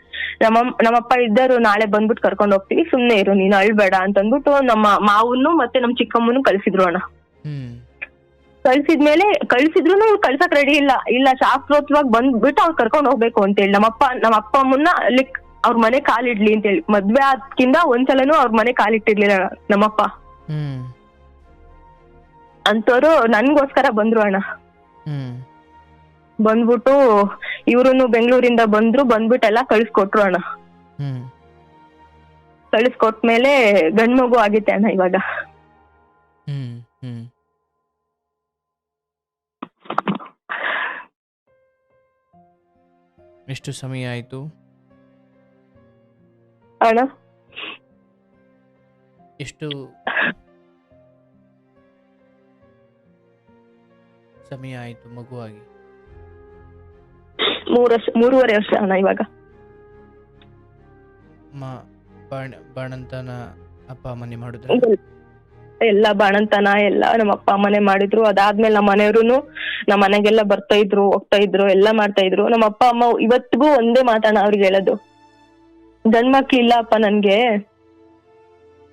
ನಮ್ಮಪ್ಪ ಇದ್ದರು, ನಾಳೆ ಬಂದ್ಬಿಟ್ಟು ಕರ್ಕೊಂಡ್ ಹೋಗ್ತೀವಿ, ಸುಮ್ನೆ ಇರು ನೀನು ಅಳ್ಬೇಡ ಅಂತ ಅಂದ್ಬಿಟ್ಟು ನಮ್ಮ ಮಾವನ್ನು ಮತ್ತೆ ನಮ್ ಚಿಕ್ಕಮ್ಮನು ಕಳ್ಸಿದ್ರು ಅಣ್ಣ. ಹ್ಮ್ ಕಳ್ಸಿದ್ರು ಕಳ್ಸಕ್ ರೆಡಿ ಇಲ್ಲ ಶಾಸ್ತ್ರೋತ್ಸವಾಗ ಬಂದ್ಬಿಟ್ಟು ಅವ್ರು ಕರ್ಕೊಂಡ್ ಹೋಗ್ಬೇಕು ಅಂತೇಳಿ ನಮ್ಮ ಅಪ್ಪ ಅಮ್ಮನ್ನ ಲೈಕ್ ಅವ್ರ ಮನೆ ಕಾಲಿಡ್ಲಿ ಅಂತೇಳಿ. ಮದ್ವೆ ಆದ್ಕಿಂತ ಒಂದ್ಸಲನೂ ಅವ್ರ ಮನೆ ಕಾಲಿಟ್ಟಿರ್ಲಿಲ್ಲ ನಮ್ಮಪ್ಪ. ಹ್ಮ್ ಅಂತವ್ರು ನನ್ಗೋಸ್ಕರ ಬಂದ್ರು ಅಣ್ಣ. ಹ್ಮ್ ಬಂದ್ಬಿಟ್ಟು ಇವ್ರುನು ಬೆಂಗಳೂರಿಂದ ಬಂದ್ಬಿಟ್ಟು ಎಲ್ಲ ಕಳ್ಸ್ಕೊಟ್ರು ಅಣ್ಣ. ಹ್ಮ್ ಕಳ್ಸ್ಕೊಟ್ಮೇಲೆ ಗಂಡ್ ಮಗು ಆಗಿತ್ತೆ ಅಣ್ಣ ಇವಾಗ. ಹ್ಮ್ ಹ್ಮ್ ಎಷ್ಟು ಸಮಯ ಆಯ್ತು ಅಣ್ಣ? ಎಷ್ಟು ಸಮಯ ಆಯ್ತು ಮಗುವಾಗಿ? 3.5 ವರ್ಷ ಅಣ್ಣ ಇವಾಗ. ಬಾಣಂತನ ಅಪ್ಪ ಅಮ್ಮನೇ ಮಾಡಿದ್ರ? ಎಲ್ಲ ಬಾಣಂತನ ಎಲ್ಲ ನಮ್ಮ ಅಪ್ಪ ಅಮ್ಮನೇ ಮಾಡಿದ್ರು. ಅದಾದ್ಮೇಲೆ ನಮ್ಮ ಮನೆಯವ್ರುನು ನಮ್ಮ ಮನೆಗೆಲ್ಲ ಬರ್ತಾ ಇದ್ರು, ಹೋಗ್ತಾ ಇದ್ರು, ಎಲ್ಲ ಮಾಡ್ತಾ ಇದ್ರು. ನಮ್ಮ ಅಪ್ಪ ಅಮ್ಮ ಇವತ್ತಿಗೂ ಒಂದೇ ಮಾತಣ್ಣ ಅವ್ರಿಗೆ ಹೇಳೋದು, ಗಂಡ್ ಮಕ್ಳು ಇಲ್ಲ ಅಪ್ಪ ನನ್ಗೆ,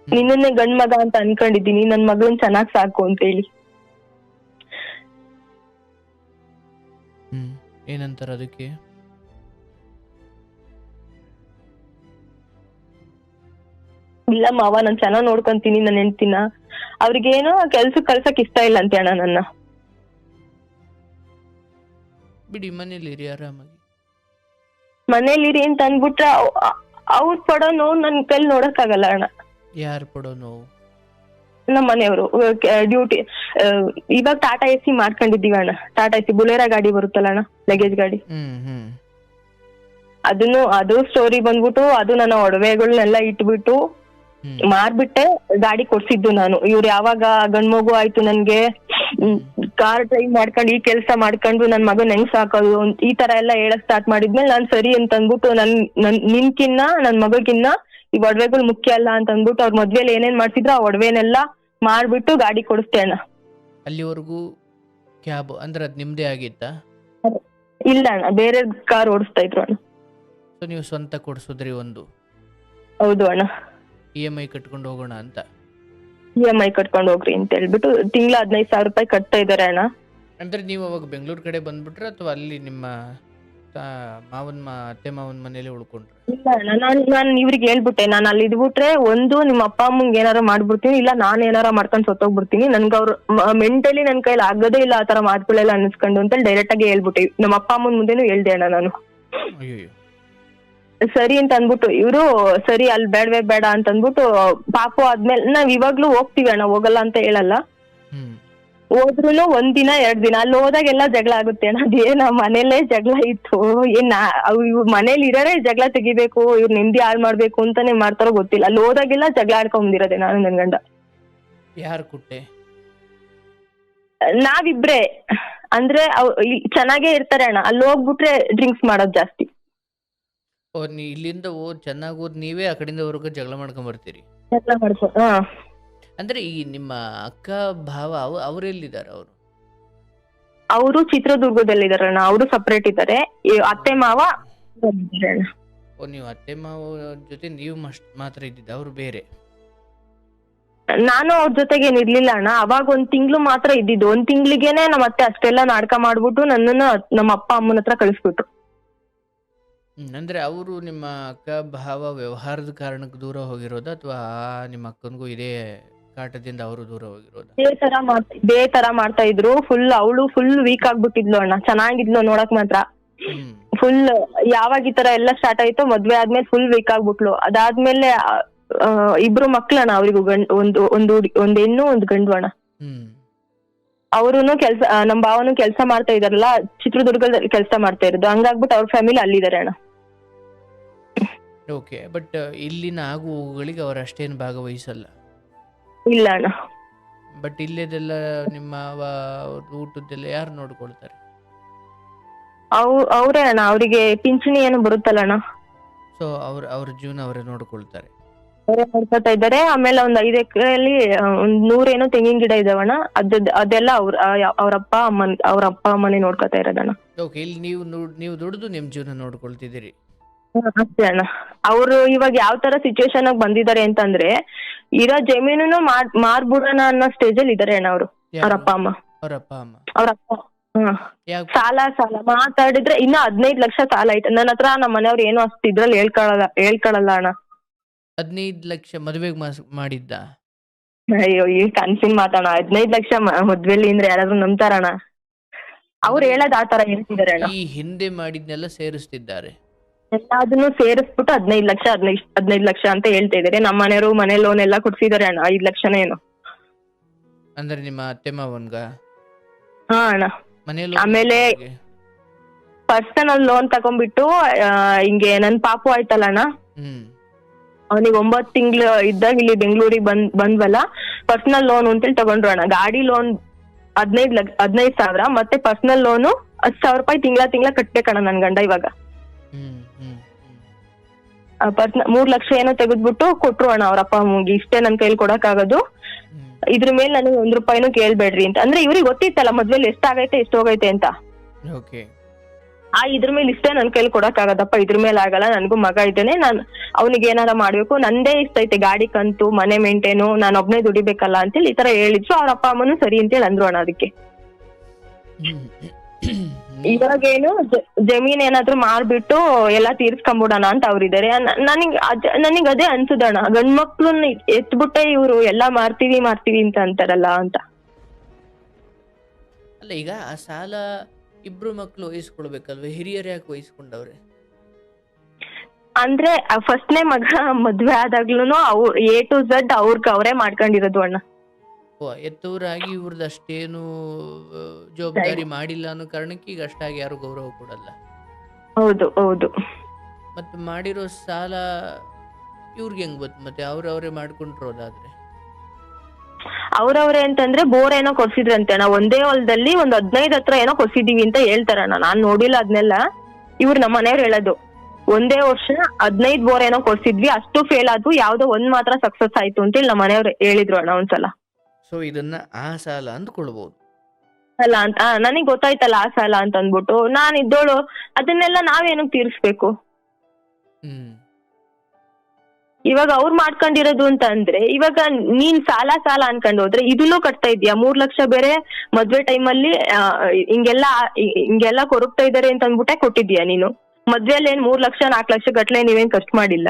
ನಿನ್ನನ್ನೇ ಗಂಡ್ ಮಗ ಅಂತ ಅನ್ಕೊಂಡಿದೀನಿ, ನನ್ ಮಗಳನ್ ಚೆನ್ನಾಗ್ ಸಾಕು ಅಂತ ಹೇಳಿ. ಏನಂತಾರ ಅದಕ್ಕೆ? ಇಲ್ಲ ಮಾವ ನಾನ್ ಚೆನ್ನಾಗ್ ನೋಡ್ಕೊಂತೀನಿ ನನ್ನ ಹೆಂಡ್ತಿನ, ಅವ್ರಿಗೇನೋ ಕೆಲ್ಸಕ್ ಕಳ್ಸಕ್ ಇಷ್ಟ ಇಲ್ಲ ಅಂತೆ ಅಣ್ಣ ನನ್ನ. ಬಿಡಿ ಮನೇಲಿ ಆರಾಮಾಗಿ. ಮನೇಲಿರಿ ಅಂತ ಅಂದ್ಬಿಟ್ರೆ ಅವ್ರು ಪಡೋ ನೋವು ನನ್ ಕೈಲಿ ನೋಡಕ್ ಆಗಲ್ಲ ಅಣ್ಣ. ಯಾರು ಪಡೋ ನೋವು? ನಮ್ಮ ಮನೆಯವರು ಡ್ಯೂಟಿ ಇವಾಗ ಟಾಟಾ ಎಸಿ ಮಾಡ್ಕೊಂಡಿದೀವಿ ಅಣ್ಣ. ಟಾಟಾ ಎಸಿ ಬುಲೆರಾ ಗಾಡಿ ಬರುತ್ತಲ್ಲ ಅಣ್ಣ, ಲಗೇಜ್ ಗಾಡಿ. ಅದು ಸ್ಟೋರಿ ಬಂದ್ಬಿಟ್ಟು ಅದು ನನ್ನ ಒಡವೆಗಳನ್ನೆಲ್ಲ ಇಟ್ಬಿಟ್ಟು ಮಾರ್ಬಿಟ್ಟೆ ಗಾಡಿ ಕೊಡ್ಸಿದ್ದು ನಾನು. ಇವ್ರು ಯಾವಾಗ ಗಂಡ್ ಮಗು ಆಯ್ತು ನನ್ಗೆ, ಕಾರ್ ಡ್ರೈವ್ ಮಾಡ್ಕೊಂಡು ಈ ಕೆಲ್ಸ ಮಾಡ್ಕೊಂಡು ನನ್ ಮಗನ್ ಹೆಂಗ್ ಸಾಕೋದು ಈ ತರ ಎಲ್ಲ ಹೇಳಕ್ ಸ್ಟಾರ್ಟ್ ಮಾಡಿದ್ಮೇಲೆ ನಾನ್ ಸರಿ ಅಂತ ಅಂದ್ಬಿಟ್ಟು ನಿನ್ಕಿನ್ನ ನನ್ ಮಗಗಿನ್ನ ಈ ಒಡವೆಗಳು ಮುಖ್ಯ ಅಲ್ಲ ಅಂತ ಅಂದ್ಬಿಟ್ಟು ಅವ್ರ ಮದ್ವೆಲಿ ಏನೇನ್ ಮಾಡ್ತಿದ್ರು ಆ ಒಡವೆನೆಲ್ಲ ಮಾಡ್ಬಿಟ್ಟು ಗಾಡಿ ಕೊಡಿಸ್ತೆ ಅಣ್ಣ. ಅಲ್ಲಿವರೆಗೂ ಕ್ಯಾಬ್ ಅಂದ್ರೆ ಅದ್ ನಿಮ್ದೇ ಆಗಿತ್ತಾ? ಇಲ್ಲ ಅಣ್ಣ, ಬೇರೆ ಕಾರ್ ಓಡಿಸ್ತಾ ಇದ್ರು ಅಣ್ಣ. ನೀವು ಸ್ವಂತ ಕೊಡ್ಸುದ್ರಿ ಒಂದು? ಹೌದು ಅಣ್ಣ. EMI ಕಟ್ಕೊಂಡು ಹೋಗೋಣ ಅಂತ? EMI ಕಟ್ಕೊಂಡು ಹೋಗ್ರಿ ಅಂತ ಹೇಳ್ಬಿಟ್ಟು ತಿಂಗಳ 15,000 ರೂಪಾಯಿ ಕಟ್ತಾ ಇದಾರೆ ಅಣ್ಣ. ಅಂದ್ರೆ ನೀವು ಅವಾಗ ಬೆಂಗಳೂರು ಕಡೆ ಬಂದ್ಬಿಟ್ರೆ ಅಥವಾ ಅಲ್ಲಿ ನಿಮ್ಮ ಅತ್ತೆ ಮಾವನ್ ಮನೇಲಿ ಉಳ್ಕೊಂಡ್ರೆ? ಇಲ್ಲ ಅಣ್ಣ, ನಾನು ಇವ್ರಿಗೆ ಹೇಳ್ಬಿಟ್ಟೆ, ನಾನು ಅಲ್ಲಿ ಇದ್ಬಿಟ್ರೆ ಒಂದು ನಿಮ್ಮ ಅಪ್ಪ ಅಮ್ಮಂಗೆ ಏನಾರ ಮಾಡ್ಬಿಡ್ತೀನಿ, ಇಲ್ಲ ನಾನ್ ಏನಾರ ಮಾಡ್ಕೊಂಡು ಸತ್ತೋಗ್ಬಿಡ್ತೀನಿ, ನನ್ಗೆ ಅವ್ರು ಮೆಂಟಲಿ ನನ್ ಕೈಲಿ ಆಗೋದೇ ಇಲ್ಲ ಆ ತರ ಮಾತುಗಳೆಲ್ಲ ಅನ್ಸ್ಕೊಂಡು ಅಂತ ಡೈರೆಕ್ಟ್ ಆಗಿ ಹೇಳ್ಬಿಟ್ಟೆ. ನಮ್ಮ ಅಪ್ಪ ಅಮ್ಮನ ಮುಂದೆನೂ ಹೇಳ್ದೆ ಅಣ್ಣ ನಾನು. ಅಯ್ಯೋ. ಸರಿ ಅಂತ ಅನ್ಬಿಟ್ಟು ಇವ್ರು ಸರಿ ಅಲ್ಲಿ ಬೇಡವೇ ಬೇಡ ಅಂತ ಅಂದ್ಬಿಟ್ಟು ಪಾಪು ಆದ್ಮೇಲೆ ನಾವ್ ಇವಾಗ್ಲೂ ಹೋಗ್ತೀವಿ ಅಣ್ಣ, ಹೋಗಲ್ಲ ಅಂತ ಹೇಳಲ್ಲ. ಹೋದ್ರುನು 1 ದಿನ 2 ದಿನ ಅಲ್ಲಿ ಹೋದಾಗೆಲ್ಲ ಜಗಳ ಆಗುತ್ತೆ ಅಣ್ಣ. ಅದೇನ ಮನೇಲೇ ಜಗಳ ಇತ್ತು, ಇವ್ರು ಮನೇಲಿ ಇರೋರೇ ಜಗಳ ತೆಗಿಬೇಕು, ಇವ್ರು ನೆಮ್ಮದಿ ಹಾಳು ಮಾಡ್ಬೇಕು ಅಂತಾನೆ ಮಾಡ್ತಾರೋ ಗೊತ್ತಿಲ್ಲ. ಅಲ್ಲಿ ಹೋದಾಗೆಲ್ಲ ಜಗಳ ಆಡ್ಕೊಂಡ್ಬಂದಿರೋದೆ ನಾನು ನನ್ ಗಂಡ. ಯಾರು ಕುಟ್ಟೆ? ನಾವಿಬ್ರೆ. ಅಂದ್ರೆ ಚೆನ್ನಾಗೇ ಇರ್ತಾರೆ ಅಣ್ಣ, ಅಲ್ಲಿ ಹೋಗ್ಬಿಟ್ರೆ ಡ್ರಿಂಕ್ಸ್ ಮಾಡೋದು ಜಾಸ್ತಿ. ಇಲ್ಲಿಂದ ಚೆನ್ನಾಗಿ ಓದ್ ನೀವೇ ಆ ಕಡೆಯಿಂದವರೆಗೂ ಜಗಳ ಮಾಡ್ಕೊಂಡ್ ಬರ್ತೀರಿ? ಜಗಳ ಮಾಡ್ಕೊಂಡು. ಅಂದ್ರೆ ಈ ನಿಮ್ಮ ಅಕ್ಕ ಭಾವ ಅವರೆಲ್ಲಿದ್ದಾರೆ? ಅವರು ಚಿತ್ರದುರ್ಗದಲ್ಲಿ ಇದಾರಣ್ಣ, ಅವರು ಸಪರೇಟ್ ಇದ್ದಾರೆ. ಅತ್ತೆ ಮಾವ ನೀವು ಅತ್ತೆ ಮಾವ ಜೊತೆ ನೀವು ಮಾತ್ರ ಇದ್ದಿದ್ದ, ಅವ್ರು ಬೇರೆ? ನಾನು ಅವ್ರ ಜೊತೆಗೆ ಏನಿರ್ಲಿಲ್ಲ ಅಣ್ಣ. ಅವಾಗ 1 ತಿಂಗಳು ಮಾತ್ರ ಇದ್ದಿದ್ದು. 1 ತಿಂಗಳಿಗೆನೆ ನಮ್ಮ ಅತ್ತೆ ಅಷ್ಟೆಲ್ಲ ನಾಟಕ ಮಾಡ್ಬಿಟ್ಟು ನನ್ನನ್ನ ನಮ್ಮ ಅಪ್ಪ ಅಮ್ಮನ ಹತ್ರ ಕಳಿಸ್ಬಿಟ್ರು. ಅಂದ್ರೆ ಅವರು ನಿಮ್ಮ ಅಕ್ಕ ಭಾವ ವ್ಯವಹಾರದ ಕಾರಣಕ್ಕೆ ದೂರ ಹೋಗಿರೋದ ಅಥವಾ ನಿಮ್ಮ ಅಕ್ಕನಿಗೂ ಇದೇ ಕಾಟದಿಂದ ಅವರು ದೂರ ಹೋಗಿರೋದು. ಇದೇ ತರ ಮಾಡ್ತಾ ಇದ್ರು. ಅವಳು ಫುಲ್ ವೀಕ್ ಆಗ್ಬಿಟ್ಟಿದ್ಲು ಅಣ್ಣ. ಚೆನ್ನಾಗಿದ್ಲು ನೋಡಕ್ ಮಾತ್ರ. ಫುಲ್ ಯಾವಾಗ ಈ ತರ ಎಲ್ಲ ಸ್ಟಾರ್ಟ್ ಆಯ್ತು, ಮದ್ವೆ ಆದ್ಮೇಲೆ ಫುಲ್ ವೀಕ್ ಆಗ್ಬಿಟ್ಲು. ಅದಾದ್ಮೇಲೆ ಇಬ್ರು ಮಕ್ಳಣ್ಣ ಅವ್ರಿಗೂ, ಒಂದ್ ಹೆಣ್ಣು ಒಂದ್ ಗಂಡು ಅಣ್ಣ. ಅವ್ರುನು ಕೆಲ್ಸ, ನಮ್ ಭಾವನು ಕೆಲ್ಸ ಮಾಡ್ತಾ ಇದಾರಲ್ಲ, ಚಿತ್ರದುರ್ಗದಲ್ಲಿ ಕೆಲ್ಸ ಮಾಡ್ತಾ ಇರೋದು. ಹಂಗಾಗ್ಬಿಟ್ಟು ಅವ್ರ ಫ್ಯಾಮಿಲಿ ಅಲ್ಲಿದ್ದಾರೆ ಅಣ್ಣ. ಓಕೆ, ಬಟ್ ಇಲ್ಲಿನ ಆಗು ಹೋಗುಗಳಿಗೆ ಅವ್ರು ಅಷ್ಟೇನು ಭಾಗವಹಿಸಲ್ಲ. ಇಲ್ಲ ಅಣ್ಣ. ಬಟ್ ಇಲ್ಲೇದೆಲ್ಲ ನಿಮ್ಮ ಊಟದ್ದೆಲ್ಲ ಯಾರು ನೋಡ್ಕೊಳ್ತಾರೆ? ಅವ್ರೇ ಅಣ್ಣ, ಅವ್ರಿಗೆ ಪಿಂಚಣಿ ಏನು ಬರುತ್ತಲ್ಲ ಅಣ್ಣ, ಸೊ ಅವ್ರ ಜೀವನ ಅವರೇ ನೋಡ್ಕೊಳ್ತಾರೆ. ಅವರೇ ನೋಡ್ಕೊತಾ ಇದ್ದಾರೆ. ಆಮೇಲೆ ಒಂದ್ 5 ಎಕರೆಯಲ್ಲಿ 100 ತೆಂಗಿನ ಗಿಡ ಇದಾವಣ್ಣ. ಅದೆಲ್ಲ ಅವ್ರ ಅಪ್ಪ ಅಮ್ಮನೇ ನೋಡ್ಕೊತಾ ಇರೋದಣ್ಣ. ಓಕೆ, ಇಲ್ಲಿ ನೀವು ದುಡಿದು ನಿಮ್ ಜೀವನ ನೋಡ್ಕೊಳ್ತಿದ್ದೀರಿ. ಅಷ್ಟೇ ಅಣ್ಣ. ಅವ್ರು ಇವಾಗ ಯಾವ ತರ ಸಿಚುವೇಶನ್ ಆಗಿ ಬಂದಿದ್ದಾರೆ ಅಂತಂದ್ರೆ, ಇರೋ ಜಮೀನು ಮಾರ್ಬಿಡೋಣ ಅನ್ನೋ ಸ್ಟೇಜ್ ಅಲ್ಲಿ ಇದಾರೆ ಅಣ್ಣ ಅವರು, ಅವ್ರ ಅಪ್ಪ ಅಮ್ಮ. ಸಾಲ ಮಾತಾಡಿದ್ರೆ ಇನ್ನ 15 ಲಕ್ಷ ಸಾಲ ಐತೆ ನನ್ನ ಹತ್ರ. ನಮ್ಮ ಮನೆಯವ್ರು ಏನು ಅಷ್ಟು ಇದ್ರಲ್ಲಿ ಹೇಳ್ಕೊಳಲ್ಲ ಅಣ್ಣ. 15 ಲಕ್ಷ ಮದುವೆಗೆ ಮಾಡಿದ್ದ? ಅಯ್ಯೋ, ಈ ಕನ್ಸಿನ್ ಮಾತಾಡ. 15 ಲಕ್ಷ ಮದ್ವೆಲಿ ಅಂದ್ರೆ ಯಾರಾದ್ರೂ ನಂಬ್ತಾರಣ್ಣ? ಅವ್ರು ಹೇಳೋದ್ ಆತರ ಹೇಳ್ತಿದಾರೆ ಅಣ್ಣ. ಈ ಹಿಂದೆ ಮಾಡಿದ್ನೆಲ್ಲ ಸೇರಿಸ್ತಿದ್ದಾರೆ, ಎಲ್ಲದನ್ನು ಸೇರಿಸ್ಬಿಟ್ಟು 15 ಲಕ್ಷ ಅಂತ ಹೇಳ್ತಾ ಇದಾರೆ. ನಮ್ಮ ಮನೆಯವರು ಮನೆ ಲೋನ್ ಎಲ್ಲ ಕೊಡ್ಸಿದಾರೆ ಅಣ್ಣ. 5 ಲಕ್ಷನೇ ಏನು. ಅಂದ್ರೆ ನಿಮ್ಮ ಅತ್ತೆ ಮಾವನ್ಗ? ಹಾ ಅಣ್ಣ. ಮನೆ ಆಮೇಲೆ ಪರ್ಸನಲ್ ಲೋನ್ ತಗೊಂಡ್ಬಿಟ್ಟು, ಹಿಂಗೆ ನನ್ ಪಾಪು ಆಯ್ತಲ್ಲ ಅಣ್ಣ, ಅವನಿಗೆ 9 ತಿಂಗಳು ಇದ್ದಾಗ ಇಲ್ಲಿ ಬೆಂಗಳೂರಿಗೆ ಬಂದ್ವಲ್ಲ, ಪರ್ಸನಲ್ ಲೋನ್ ಅಂತೇಳಿ ತಗೊಂಡ್ರು ಅಣ್ಣ. ಗಾಡಿ ಲೋನ್ 15,000, ಮತ್ತೆ ಪರ್ಸನಲ್ ಲೋನು 10,000 ರೂಪಾಯಿ ತಿಂಗಳ ಕಟ್ಬೇಕಣ್ಣ ನನ್ ಗಂಡ. ಇವಾಗ 3 ಲಕ್ಷ ಏನೋ ತೆಗೆದ್ಬಿಟ್ಟು ಕೊಟ್ರು ಅಣ್ಣ ಅವ್ರ ಅಪ್ಪ ಅಮ್ಮಗೆ. ಇಷ್ಟೇ ನನ್ ಕೈಲಿ ಕೊಡಕ್ ಆಗೋದು, ಇದ್ರ ಮೇಲೆ ನನಗೆ 1 ರೂಪಾಯಿನೂ ಕೇಳ್ಬೇಡ್ರಿ ಅಂತ. ಅಂದ್ರೆ ಇವ್ರಿಗೆ ಗೊತ್ತಿತ್ತಲ್ಲ ಮದ್ವೆಲಿ ಎಷ್ಟಾಗೈತೆ ಎಷ್ಟು ಹೋಗೈತೆ ಅಂತ. ಇದ್ರ ಮೇಲೆ ಇಷ್ಟೇ ನನ್ ಕೈಲಿ ಕೊಡಕ್ ಆಗದಪ್ಪ, ಇದ್ರ ಮೇಲೆ ಆಗಲ್ಲ, ನನ್ಗೂ ಮಗ ಇದ್ದೇನೆ, ನಾನ್ ಅವ್ನಿಗೆ ಏನಾರ ಮಾಡ್ಬೇಕು, ನಂದೇ ಇಷ್ಟ ಐತೆ ಗಾಡಿ ಕಂತು, ಮನೆ ಮೇಂಟೇನು, ನಾನು ಒಬ್ನೇ ದುಡಿಬೇಕಲ್ಲ ಅಂತೇಳಿ ಈ ತರ ಹೇಳಿದ್ರು. ಅವ್ರ ಅಪ್ಪ ಅಮ್ಮನು ಸರಿ ಅಂತೇಳಿ ಅಂದ್ರು ಅಣ್ಣ. ಅದಕ್ಕೆ ಇವಾಗೇನು ಜಮೀನ್ ಏನಾದ್ರು ಮಾರ್ಬಿಟ್ಟು ಎಲ್ಲಾ ತೀರ್ಸ್ಕೊಂಬಿಡೋಣ ಅಂತ ಅವ್ರಿದ್ದಾರೆ. ನನಗ್ ಅದೇ ಅನ್ಸುದಣ್ಣ, ಗಂಡ್ ಮಕ್ಳನ್ನ ಎತ್ಬಿಟ್ಟೆ ಇವ್ರು ಎಲ್ಲಾ ಮಾರ್ತೀವಿ ಅಂತ ಅಂತಾರಲ್ಲ ಅಂತ. ಅಲ್ಲ, ಈಗ ಆ ಸಾಲ ಇಬ್ರು ಮಕ್ಳು ವಹಿಸ್ಕೊಳ್ಬೇಕಲ್ವ, ಹಿರಿಯರು ಯಾಕೆ ವಹಿಸ್ಕೊಂಡವ್ರೆ? ಅಂದ್ರೆ ಫಸ್ಟ್ನೇ ಮಗ ಮದ್ವೆ ಆದಾಗ್ಲೂನು A to Z ಅವ್ರೇ ಮಾಡ್ಕೊಂಡಿರೋದು ಅಣ್ಣ. ಎತ್ತವರಾಗಿ ಇವ್ರದ್ದು ಅಷ್ಟೇನು ಜವಾಬ್ದಾರಿ ಮಾಡಿಲ್ಲ ಅನ್ನೋ ಕಾರಣಕ್ಕೆ ಈಗ ಅಷ್ಟಾಗಿ ಯಾರು ಗೌರವ ಕೊಡಲ್ಲ. ಹೌದು. ಮತ್ತೆ ಮಾಡಿರೋ ಸಾಲ ಇವ್ರಿಗೆ ಹೆಂಗ್ ಗೊತ್ತು? ಮತ್ತೆ ಅವ್ರವ್ರೇ ಮಾಡ್ಕೊಂಡಿರೋದಾದ್ರೆ ಅವ್ರವ್ರೆ ಅಂತಂದ್ರೆ ಬೋರ್ ಏನೋ ಕೊಡ್ಸಿದ್ರಂತೆ ಅಣ್ಣ. ಒಂದೇ ಹೊಲದಲ್ಲಿ 15 ಹತ್ರ ಏನೋ ಕೊಡ್ಸಿದೀವಿ ಅಂತ ಹೇಳ್ತಾರಣ್ಣ. ನಾನ್ ನೋಡಿಲ್ಲ ಅದನ್ನೆಲ್ಲ, ಇವ್ರು ನಮ್ಮ ಮನೆಯವ್ರು ಹೇಳೋದು. ಒಂದೇ ವರ್ಷ 15 ಬೋರ್ ಏನೋ ಕೊಡ್ಸಿದ್ವಿ, ಅಷ್ಟು ಫೇಲ್ ಆದ್ವು, ಯಾವ್ದೋ ಒಂದ್ ಮಾತ್ರ ಸಕ್ಸಸ್ ಆಯ್ತು ಅಂತೇಳಿ ನಮ್ಮ ಮನೆಯವ್ರು ಹೇಳಿದ್ರು ಅಣ್ಣ ಒಂದ್ಸಲ. ಸೊ ಇದನ್ನ ಆ ಸಾಲ ಅಂದ್ಕೊಳ್ಬಹುದು ಅಲ್ಲ ಅಂತ ನನಗ್ ಗೊತ್ತಾಯ್ತಲ್ಲ ಆ ಸಾಲ ಅಂತ ಅಂದ್ಬಿಟ್ಟು. ನಾನ್ ಇದ್ದೋಳು ಅದನ್ನೆಲ್ಲ ನಾವೇನಕ್ ತೀರ್ಸ್ಬೇಕು? ಇವಾಗ ಅವ್ರು ಮಾಡ್ಕೊಂಡಿರೋದು ಅಂತ ಅಂದ್ರೆ, ಇವಾಗ ನೀನ್ ಸಾಲ ಅನ್ಕೊಂಡು ಹೋದ್ರೆ ಇದನ್ನೂ ಕಟ್ತಾ ಇದ್ಯಾ. 3 ಲಕ್ಷ ಬೇರೆ ಮದ್ವೆ ಟೈಮಲ್ಲಿ ಹಿಂಗೆಲ್ಲ ಕೊರಗ್ತಾ ಇದಾರೆ ಅಂತ ಅಂದ್ಬಿಟ್ಟೆ ಕೊಟ್ಟಿದ್ಯಾ ನೀನು. ಮದ್ವೆಯಲ್ಲಿ ಏನ್ 3 ಲಕ್ಷ 4 ಲಕ್ಷ ಗಟ್ಲೆ ನೀವೇನ್ ಖರ್ಚು ಮಾಡಿಲ್ಲ.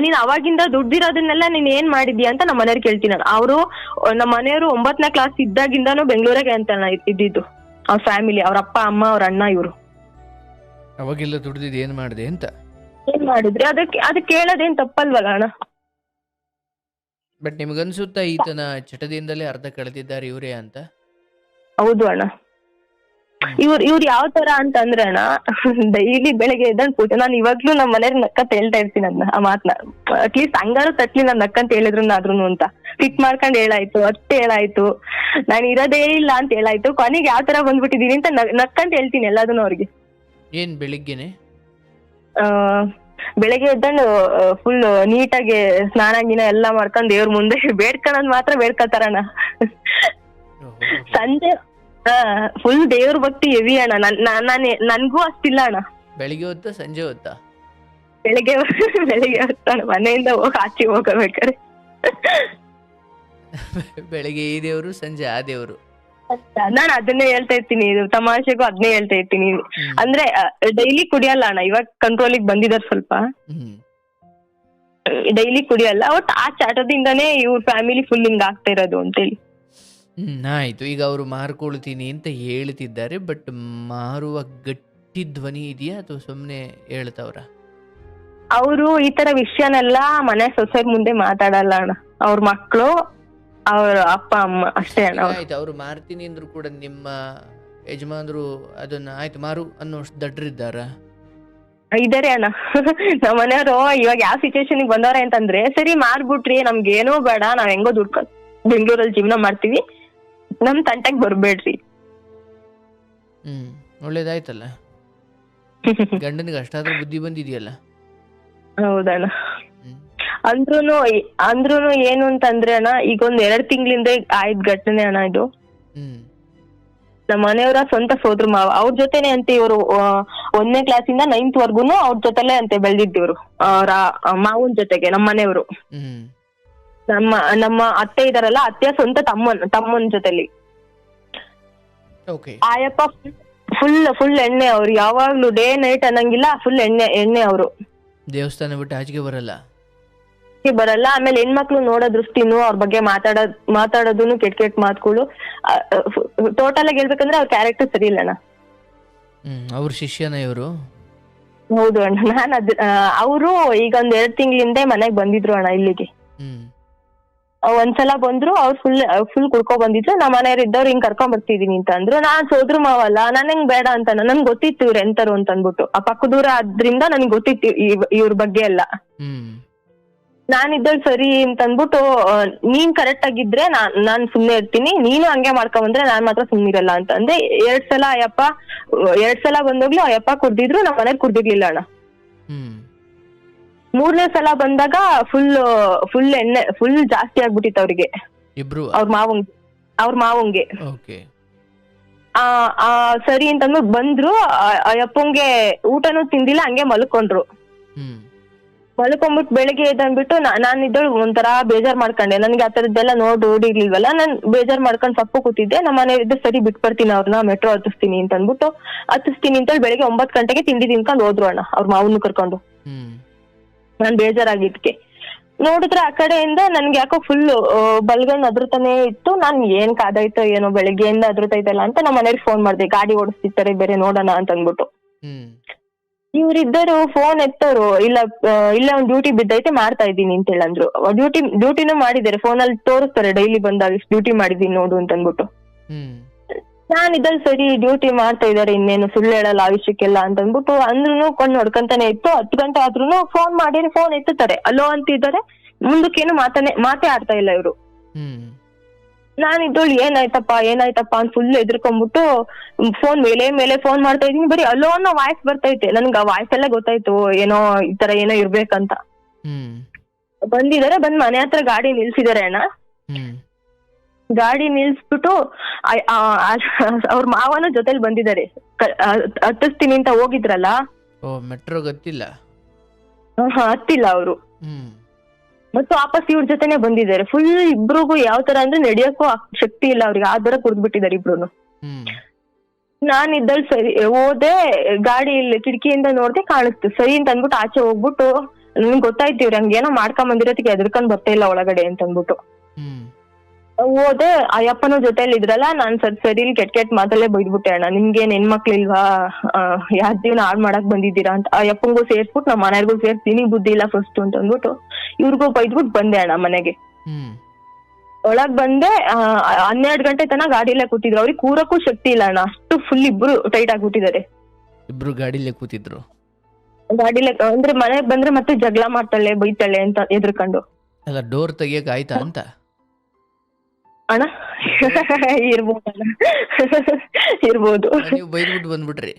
ನೀನ್ ಅವಾಗಿಂದ ದುಡ್ದಿರೋದನ್ನೆಲ್ಲ ನೀನ್ ಏನ್ ಮಾಡಿದ್ಯಾ ಅಂತ ನಮ್ಮ ಮನೆಯವ್ರು ಕೇಳ್ತೀನಿ ನಾನು. ನಮ್ಮ ಮನೆಯವರು 9ನೇ ಕ್ಲಾಸ್ ಇದ್ದಾಗಿಂದಾನು ಬೆಂಗಳೂರಿಗೆ ಅಂತ ಇದ್ದಿದ್ದು. ಅವ್ರ ಫ್ಯಾಮಿಲಿ, ಅವ್ರ ಅಪ್ಪ ಅಮ್ಮ ಅವ್ರ ಅಣ್ಣ ಇವ್ರು. ಅವಾಗೆಲ್ಲ ದುಡ್ದಿದ್ ಏನ್ ಮಾಡಿದೆ ಅಂತ ಏನ್ ಮಾಡಿದ್ರಿ? ಅದಕ್ಕೆ ಕೇಳೋದೇನ್ ತಪ್ಪಲ್ವಲ್ಲ ಅಣ್ಣ. ಬಟ್ ನಿಮ್ಗನ್ಸುತ್ತಾ ಈತನ ಚಟದಿಂದಲೇ ಅರ್ಧ ಕಳೆದಿದ್ದಾರೆ ಇವರೇ ಅಂತ? ಹೌದು ಅಣ್ಣ. ಇವ್ರು ಯಾವ ತರ ಅಂತಂದ್ರೆ ಅಣ್ಣ, ಡೈಲಿ ಬೆಳಗ್ಗೆ ಎದ್ದಂಡ್ ಪೂಜೆ. ನಾನು ಇವಾಗ್ಲೂ ನಮ್ಮ ಮನೆಯವ್ರ ನಕ್ಕಂತ ಹೇಳ್ತಾ ಇರ್ತೀನಿ ಅದನ್ನ, ಆ ಮಾತನ್ನ. ಅಟ್ಲೀಸ್ಟ್ ಹಂಗಾರು ತಟ್ಲಿ ನಾನ್ ನಕ್ಕಂತ ಹೇಳಿದ್ರು ಅಂತ. ಫಿಟ್ ಮಾಡ್ಕೊಂಡ್ ಹೇಳಾಯ್ತು, ಅಷ್ಟೇ ಹೇಳಾಯ್ತು, ನಾನು ಇರೋದೇ ಇಲ್ಲ ಅಂತ ಹೇಳಾಯ್ತು, ಕೊನೆಗೆ ಯಾವ ತರ ಬಂದ್ಬಿಟ್ಟಿದೀನಿ ಅಂತ ನಕ್ಕಂತ ಹೇಳ್ತೀನಿ ಎಲ್ಲದನ್ನು ಅವ್ರಿಗೆ. ಏನ್ ಬೆಳಿಗ್ಗೆನೆ? ಬೆಳಗ್ಗೆ ಎದ್ದಂಡು ಫುಲ್ ನೀಟಾಗಿ ಸ್ನಾನ ಗಿನ ಎಲ್ಲಾ ಮಾಡ್ಕೊಂಡ್ ದೇವ್ರ ಮುಂದೆ ಬೇಡ್ಕೊಳ್ಳೋದ್ ಮಾತ್ರ ಬೇಡ್ಕೊತಾರಣ್ಣ. ಸಂಜೆ ಫುಲ್ ದೇವ್ರ ಭಕ್ತಿ ಹೆವಿ ಅಣ್ಣ. ನನ್ಗೂ ಅಷ್ಟಿಲ್ಲ ಅಣ್ಣ. ಬೆಳಿಗ್ಗೆ ಹೊತ್ತ ಸಂಜೆ ಹೊತ್ತಾ? ಬೆಳಿಗ್ಗೆ ಹೊತ್ತಣ್ಣ, ಮನೆಯಿಂದ ಆಚೆ ಹೋಗಬೇಕಾರೆ. ಬೆಳಿಗ್ಗೆ ಈ ದೇವ್ರು, ಸಂಜೆ ಆ ದೇವ್ರು. ನಾನು ಅದನ್ನೇ ಹೇಳ್ತಾ ಇರ್ತೀನಿ, ಇದು ತಮಾಷೆಗೂ ಅದನ್ನೇ ಹೇಳ್ತಾ ಇರ್ತೀನಿ. ಅಂದ್ರೆ ಡೈಲಿ ಕುಡಿಯಲ್ಲ ಅಣ್ಣ, ಇವಾಗ ಕಂಟ್ರೋಲಿಗೆ ಬಂದಿದ್ದಾರೆ ಸ್ವಲ್ಪ. ಡೈಲಿ ಕುಡಿಯಲ್ಲ, ಒಟ್ ಆ ಚಾಟದಿಂದಾನೇ ಇವ್ರ ಫ್ಯಾಮಿಲಿ ಫುಲ್ ಹಿಂಗ್ ಆಗ್ತಾ ಇರೋದು ಅಂತೇಳಿ. ಆಯ್ತು. ಈಗ ಅವರು ಮಾರ್ಕೊಳ್ತೀನಿ ಅಂತ ಹೇಳ್ತಿದ್ದಾರೆ, ಬಟ್ ಮಾರುವ ಗಟ್ಟಿ ಧ್ವನಿ ಇದೆಯಾ ಅಥವಾ ಸುಮ್ಮನೆ ಹೇಳ್ತಾವ್ರ? ಅವರು ಈ ತರ ವಿಷಯನೆಲ್ಲ ಮನೆ ಸೊಸೈಟಿ ಮುಂದೆ ಮಾತಾಡಲ್ಲ ಅಣ್ಣ. ಅವ್ರ ಮಕ್ಳು, ಅವ್ರ ಅಪ್ಪ ಅಮ್ಮ ಅಷ್ಟೇ ಅಣ್ಣ. ಆಯ್ತು, ಅವ್ರು ಮಾರ್ತೀನಿ ಅಂದ್ರು ಕೂಡ ನಿಮ್ಮ ಯಜಮಾನ್ರು ಅದನ್ನ ಆಯ್ತು ಮಾರು ಅನ್ನೋಷ್ಟು ದಡ್ರಿದ್ದಾರ? ಇದಾರೆ ಅಣ್ಣ. ನಮ್ಮ ಮನೆಯವರು ಇವಾಗ ಯಾವ ಸಿಚುವೇಶನ್ ಬಂದವ್ರೆ ಅಂತಂದ್ರೆ, ಸರಿ ಮಾರ್ಬಿಟ್ರಿ, ನಮ್ಗೇನೂ ಬೇಡ, ನಾವ್ ಹೆಂಗೋ ದುಡ್ಡು ಬೆಂಗಳೂರಲ್ಲಿ ಜೀವನ ಮಾಡ್ತೀವಿ, ನಮ್ ತಂಟೆಗ್ ಬರ್ಬೇಡ್ರಿ. ಒಳ್ಳೇದಾಯ್ತಲ್ಲ, ಗಂಡನಿಗೆ ಅಷ್ಟಾದ್ರೂ ಬುದ್ಧಿ ಬಂದಿದೆಯಲ್ಲ. ಹೌದಣ್ಣ. ಅಂದ್ರೂನು ಏನು ಅಂತಂದ್ರೆ ಅಣ್ಣ, ಈಗ ಒಂದ್ 2 ತಿಂಗಳಿಂದ ಆಯ್ತ್ ಘಟನೆ ಅಣ್ಣ ಇದು. ನಮ್ಮ ಮನೆಯವರ ಸ್ವಂತ ಸೋದ್ರ ಮಾವ, ಅವ್ರ ಜೊತೆನೆ ಅಂತೆ ಇವರು 1ನೇ ಕ್ಲಾಸಿಂದ 9th ವರ್ಗುನು ಅವ್ರ ಜೊತೆಲೆ ಅಂತೆ ಬೆಳ್ದಿದ್ದೀವ್ರು, ಅವ್ರ ಮಾವನ್ ಜೊತೆಗೆ. ನಮ್ಮ ಮನೆಯವರು, ನಮ್ಮ ಅತ್ತೆ ಇದಾರಲ್ಲ, ಅತ್ತೆಯ ಸ್ವಂತ ತಮ್ಮನ್ ಜೊತೆಲಿ. ಆಯಪ್ಪ ಫುಲ್ ಎಣ್ಣೆ, ಅವ್ರು ಯಾವಾಗ್ಲೂ ಡೇ ನೈಟ್ ಅನ್ನಂಗಿಲ್ಲ, ಫುಲ್ ಎಣ್ಣೆ ಅವರು. ದೇವಸ್ಥಾನ ಬಿಟ್ಟು ಆಚೆಗೆ ಬರಲ್ಲ. ಆಮೇಲೆ ಹೆಣ್ಮಕ್ಳು ನೋಡೋ ದೃಷ್ಟಿನೂ, ಅವ್ರ ಬಗ್ಗೆ ಮಾತಾಡೋದನ್ನು ಕೆಟ್ಟ ಮಾತುಗಳು. ಟೋಟಲ್ ಆಗಿ ಹೇಳ್ಬೇಕಂದ್ರೆ ಅವ್ರ ಕ್ಯಾರೆಕ್ಟರ್ ಸರಿ ಇಲ್ಲಣ್ಣ. ಅವ್ರ ಶಿಷ್ಯನ ಇವರು? ಹೌದು ಅಣ್ಣ. ಅವರು ಈಗ ಒಂದ್ 2 ತಿಂಗಳಿಂದ ಮನೆಗ್ ಬಂದಿದ್ರು ಅಣ್ಣ ಇಲ್ಲಿಗೆ. ಒಂದ್ಸಲ ಬಂದ್ರು, ಅವ್ರು ಫುಲ್ ಕುಡ್ಕೊ ಬಂದಿದ್ರು. ನಮ್ಮ ಮನೆಯವ್ರು ಇದ್ದವ್ರು ಹಿಂಗ್ ಕರ್ಕೊಂಡ್ ಬರ್ತಿದೀನಿ ಅಂತ ಅಂದ್ರು. ನಾನ್ ಸೋದ್ರ ಮಾವಲ್ಲ, ನನ್ ಹೆಂಗ್ ಬೇಡ ಅಂತ, ನನ್ಗೆ ಗೊತ್ತಿತ್ತು ಇವ್ರು ಎಂತರು ಅಂತ ಅಂದ್ಬಿಟ್ಟು. ಆ ಪಕ್ಕದೂರ ಆದ್ರಿಂದ ನನ್ಗೆ ಗೊತ್ತಿತ್ತು ಇವ್ರ ಬಗ್ಗೆ ಎಲ್ಲ. ನಾನಿದ್ದಳು ಸರಿ ಅಂತ ಅಂದ್ಬಿಟ್ಟು, ನೀನ್ ಕರೆಕ್ಟ್ ಆಗಿದ್ರೆ ನಾನ್ ಸುಮ್ನೆ ಇರ್ತೀನಿ, ನೀನು ಹಂಗೆ ಮಾಡ್ಕೊಂಬಂದ್ರೆ ನಾನ್ ಮಾತ್ರ ಸುಮ್ನಿರಲ್ಲ ಅಂತ ಅಂದೆ. 2 ಸಲ ಬಂದೋಗ್ಲು ಅಯ್ಯಪ್ಪ ಕುಡ್ದಿದ್ರು, ನಮ್ಮ ಮನೇಲಿ ಕುಡ್ದಿರ್ಲಿಲ್ಲ ಅಣ್ಣ. 3ನೇ ಸಲ ಬಂದಾಗ ಫುಲ್ ಎಣ್ಣೆ ಫುಲ್ ಜಾಸ್ತಿ ಆಗ್ಬಿಟ್ಟಿತ್ತು ಅವ್ರಿಗೆ, ಅವ್ರ ಮಾವಂಗೆ. ಸರಿ ಅಂತಂದ್ಬಿಟ್ಟು ಬಂದ್ರು. ಅಯ್ಯಪ್ಪಂಗೆ ಊಟನೂ ತಿಂದಿಲ್ಲ, ಹಂಗೆ ಮಲ್ಕೊಂಡ್ರು. ಮಲ್ಕೊಂಡ್ಬಿಟ್ಟು ಬೆಳಿಗ್ಗೆ ಎದ್ಬಿಟ್ಟು ನಾನಿದ್ದಳು ಒಂಥರ ಬೇಜಾರ್ ಮಾಡ್ಕೊಂಡೆ. ನನ್ಗೆ ಆ ತರದ್ದೆಲ್ಲ ನೋಡಿರ್ಲಿಲ್ವಲ್ಲ, ನಾನ್ ಬೇಜಾರ್ ಮಾಡ್ಕೊಂಡ್ ಸಪ್ಪು ಕೂತಿದ್ದೆ. ನಮ್ಮ ಮನೆಯವ್ರಿದ್ದ ಸರಿ ಬಿಟ್ ಬರ್ತೀನಿ ಅವ್ರನ್ನ, ಮೆಟ್ರೋ ಹತ್ತಿಸ್ತೀನಿ ಅಂತ ಅಂತೇಳಿ ಬೆಳಿಗ್ಗೆ 9 ಗಂಟೆಗೆ ತಿಂಡಿ ತಿನ್ಕೊಂಡ್ ಹೋದ್ರು ಅಣ್ಣ, ಅವ್ರ ಮಾವನ್ನ ಕರ್ಕೊಂಡು. ನಾನ್ ಬೇಜಾರಾಗಿದ್ಕೆ ನೋಡಿದ್ರೆ ಆ ಕಡೆಯಿಂದ ನನ್ಗೆ ಯಾಕೋ ಫುಲ್ ಬಲ್ಗನ್ ಅದ್ರತಾನೆ ಇತ್ತು. ನಾನ್ ಏನ್ ಕಾದಾಯ್ತೋ ಏನೋ, ಬೆಳಿಗ್ಗೆಯಿಂದ ಅದ್ರತೈತಲ್ಲ ಅಂತ ನಮ್ಮ ಮನೆಯವ್ರಿಗೆ ಫೋನ್ ಮಾಡ್ದೆ, ಗಾಡಿ ಓಡಿಸ್ತಿರ್ತಾರೆ ಬೇರೆ ನೋಡೋಣ ಅಂತ ಅಂದ್ಬಿಟ್ಟು. ಇವ್ರಿದ್ದರು ಫೋನ್ ಎತ್ತೋರು, ಇಲ್ಲ ಒಂದ್ ಡ್ಯೂಟಿ ಬಿದ್ದೈತೆ ಮಾಡ್ತಾ ಇದ್ದೀನಿ ಅಂತ ಹೇಳಂದ್ರು. ಡ್ಯೂಟಿನೂ ಮಾಡಿದ್ದಾರೆ, ಫೋನಲ್ಲಿ ತೋರಿಸ್ತಾರೆ ಡೈಲಿ ಬಂದಾಗ ಡ್ಯೂಟಿ ಮಾಡಿದೀನಿ ನೋಡು ಅಂತ ಅಂದ್ಬಿಟ್ಟು. ನಾನಿದ್ದಲ್ಲಿ ಸರಿ ಡ್ಯೂಟಿ ಮಾಡ್ತಾ ಇದಾರೆ, ಇನ್ನೇನು ಸುಳ್ಳು ಹೇಳಲ್ಲ ಆ ವಿಷಯಕ್ಕೆಲ್ಲ ಅಂತ ಅಂದ್ಬಿಟ್ಟು ಅಂದ್ರೂ ಕೊಂಡು ನೋಡ್ಕೊಂತಾನೆ ಇತ್ತು. 10 ಗಂಟೆ ಆದ್ರೂ ಫೋನ್ ಮಾಡಿ ಫೋನ್ ಎತ್ತುತ್ತಾರೆ, ಅಲೋ ಅಂತಿದ್ದಾರೆ. ಮುಂದಕ್ಕೇನು ಮಾತೇ ಆಡ್ತಾ ಇಲ್ಲ ಇವ್ರು. ನಾನಿದ್ದೋಳು ಏನಾಯ್ತಪ್ಪ ಅಂತ ಫುಲ್ ಎದ್ರಕೊಂಡ್ಬಿಟ್ಟು ಫೋನ್ ಮೇಲೆ ಫೋನ್ ಮಾಡ್ತಾ ಇದೀನಿ. ಬರೀ ಅಲೋ ಅನ್ನೋ ವಾಯ್ಸ್ ಬರ್ತೈತೆ. ನನ್ಗೆ ಆ ವಾಯ್ಸ್ ಎಲ್ಲ ಗೊತ್ತಾಯ್ತು, ಏನೋ ಈ ತರ ಏನೋ ಇರ್ಬೇಕಂತ. ಬಂದಿದ್ದಾರೆ, ಬಂದ್ ಮನೆ ಹತ್ರ ಗಾಡಿ ನಿಲ್ಸಿದಾರೆ ಅಣ್ಣ. ಗಾಡಿ ನಿಲ್ಸ್ಬಿಟ್ಟು ಅವ್ರ ಮಾವನ ಜೊತೆಲಿ ಬಂದಿದ್ದಾರೆ. ಹತ್ತಿಸ್ತೀನಿ ಅಂತ ಹೋಗಿದ್ರಲ್ಲ, ಮೆಟ್ರೋ ಗೊತ್ತಿಲ್ಲ, ಹತ್ತಿಲ್ಲ ಅವರು. ಮತ್ತು ವಾಪಸ್ ಇವ್ರ ಜೊತೆನೆ ಬಂದಿದ್ದಾರೆ. ಫುಲ್ ಇಬ್ರಿಗೂ ಯಾವ ತರ ಅಂದ್ರೆ ನಡಿಯಕ್ಕೂ ಶಕ್ತಿ ಇಲ್ಲ ಅವ್ರಿಗೆ, ಆ ತರ ಕುಡ್ದ್ಬಿಟ್ಟಿದ್ದಾರೆ ಇಬ್ರು. ನಾನಿದ್ದಳು ಸರಿ ಹೋದೆ, ಗಾಡಿ ಇಲ್ಲಿ ಕಿಟಕಿಯಿಂದ ನೋಡ್ದೆ ಕಾಣಿಸ್ತು. ಸರಿ ಅಂತ ಅಂದ್ಬಿಟ್ಟು ಆಚೆ ಹೋಗ್ಬಿಟ್ಟು, ನನ್ಗೆ ಗೊತ್ತಾಯ್ತು ಇವ್ರು ಹಂಗೇನೋ ಮಾಡ್ಕೊಂಡ್ ಬಂದಿರೋದಕ್ಕೆ ಎದ್ರಕೊಂಡ್ ಬರ್ತಾ ಇಲ್ಲ ಒಳಗಡೆ ಅಂತ ಅಂದ್ಬಿಟ್ಟು ಹೋದೆ. ಅಯ್ಯಪ್ಪನ ಜೊತೆಲಿ ಇದ್ರಲ್ಲ, ನಾನ್ ಸರಿ ಕೆಟ್ಟ ಮಾತಲ್ಲೇ ಬೈದ್ಬಿಟ್ಟೆ ಅಣ್ಣ, ನಿಮ್ಗೇನ್ ಹೆಣ್ಮಕ್ಳು ಇಲ್ವಾ, ಯಾರ ಜೀವನ ಹಾಳು ಮಾಡಕ್ ಬಂದಿದ್ದೀರಾ ಅಂತ. ಅಯ್ಯಪ್ಪಂಗೂ ಸೇರ್ಸ್ಬಿಟ್ಟು ನಮ್ಮ ಮನೆಯವ್ರಿಗೂ ಸೇರ್ಸಿ ಬುದ್ಧಿ ಇಲ್ಲ ಫಸ್ಟ್ ಅಂತ ಅಂದ್ಬಿಟ್ಟು ಇವ್ರಿಗೂ ಬೈದ್ಬಿಟ್ಟು ಬಂದೆ ಅಣ್ಣ ಮನೆಗೆ. ಒಳಗ್ ಬಂದೆ. 12 ಗಂಟೆ ತನಕ ಗಾಡಿಯಲ್ಲೇ ಕೂತಿದ್ರು. ಅವ್ರಿಗೆ ಕೂರಕ್ಕೂ ಶಕ್ತಿ ಇಲ್ಲ ಅಣ್ಣ, ಅಷ್ಟು ಫುಲ್ ಇಬ್ರು ಟೈಟ್ ಆಗ್ಬಿಟ್ಟಿದ್ದಾರೆ. ಇಬ್ರು ಗಾಡಿಲೇ ಕೂತಿದ್ರು. ಗಾಡಿಲೇ ಅಂದ್ರೆ ಮನೆಗ್ ಬಂದ್ರೆ ಮತ್ತೆ ಜಗಳ ಮಾಡ್ತಾಳೆ ಬೈತಾಳೆ ಅಂತ ಎದ್ರಕೊಂಡು. ಅಲ್ಲ, ಡೋರ್ ತೆಗಿಯಕ್ ಆಯ್ತಾ ಅಂತ ಅಣ್ಣ? ಇರ್ಬೋದು. ನೀವು ಬೈದ್ಬಿಟ್ಟು ಬಂದ್ಬಿಟ್ರಿ?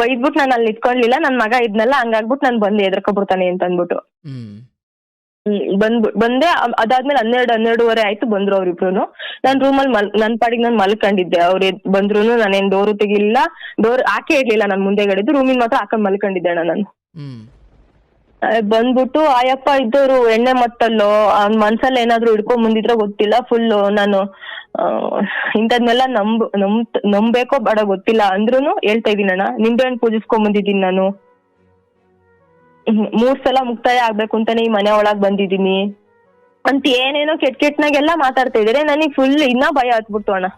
ಬೈದ್ಬಿಟ್ಟು ನಾನು ಅಲ್ಲಿ ನಿತ್ಕೊಂಡ್ಲಿಲ್ಲ, ನನ್ ಮಗ ಇದ್ನಲ್ಲ, ಹಂಗಾಗ್ಬಿಟ್ಟು ನಾನು ಬಂದೆ ಎದ್ರಕೊಬಿಡ್ತಾನೆ ಅಂತ ಅಂದ್ಬಿಟ್ಟು. ಬಂದೆ. ಅದಾದ್ಮೇಲೆ 12-12:30 ಆಯ್ತು, ಬಂದ್ರು ಅವ್ರಿಬ್ರು. ನಾನ್ ರೂಮಲ್ಲಿ ನನ್ ಪಾಡಿಗೆ ನಾನು ಮಲ್ಕೊಂಡಿದ್ದೆ. ಅವ್ರು ಬಂದ್ರು, ನಾನೇನ್ ಡೋರು ತೆಗಿಲಿಲ್ಲ, ಡೋರ್ ಹಾಕೇ ಇರ್ಲಿಲ್ಲ. ನಾನ್ ಮುಂದೆಗಡೆದು ರೂಮಿನ್ ಮಾತ್ರ ಹಾಕೊಂಡ್ ಮಲ್ಕೊಂಡಿದ್ದೆ ಅಣ್ಣ ನಾನು. ಬಂದ್ಬಿಟ್ಟು ಆಯಪ್ಪ ಇದ್ದವ್ರು ಎಣ್ಣೆ ಮತ್ತಲ್ಲೋ ಮನ್ಸಲ್ಲಿ ಏನಾದ್ರು ಹಿಡ್ಕೊಂಡ್ ಬಂದಿದ್ರೋ ಗೊತ್ತಿಲ್ಲ. ಫುಲ್ ನಾನು ಇಂಥದ್ನೆಲ್ಲ ನಂಬೇಕೋ ಬೇಡ ಗೊತ್ತಿಲ್ಲ ಅಂದ್ರೂನು ಹೇಳ್ತಾ ಇದೀನಿ ಅಣ್ಣ, ನಿಂಬೆಹಣ್ಣು ಪೂಜಿಸ್ಕೊಂಡ್ ಬಂದಿದ್ದೀನಿ ನಾನು. 3 ಸಲ ಮುಕ್ತಾಯ ಆಗ್ಬೇಕು ಅಂತಾನೆ ಈ ಮನೆ ಒಳಗ್ ಬಂದಿದೀನಿ ಅಂತ ಏನೇನೋ ಕೆಟ್ನಾಗೆಲ್ಲ ಮಾತಾಡ್ತಾ ಇದಾರೆ. ನನಗ್ ಫುಲ್ ಇನ್ನ ಭಯ ಹತ್ಬಿಡ್ತು ಅಣ್ಣ.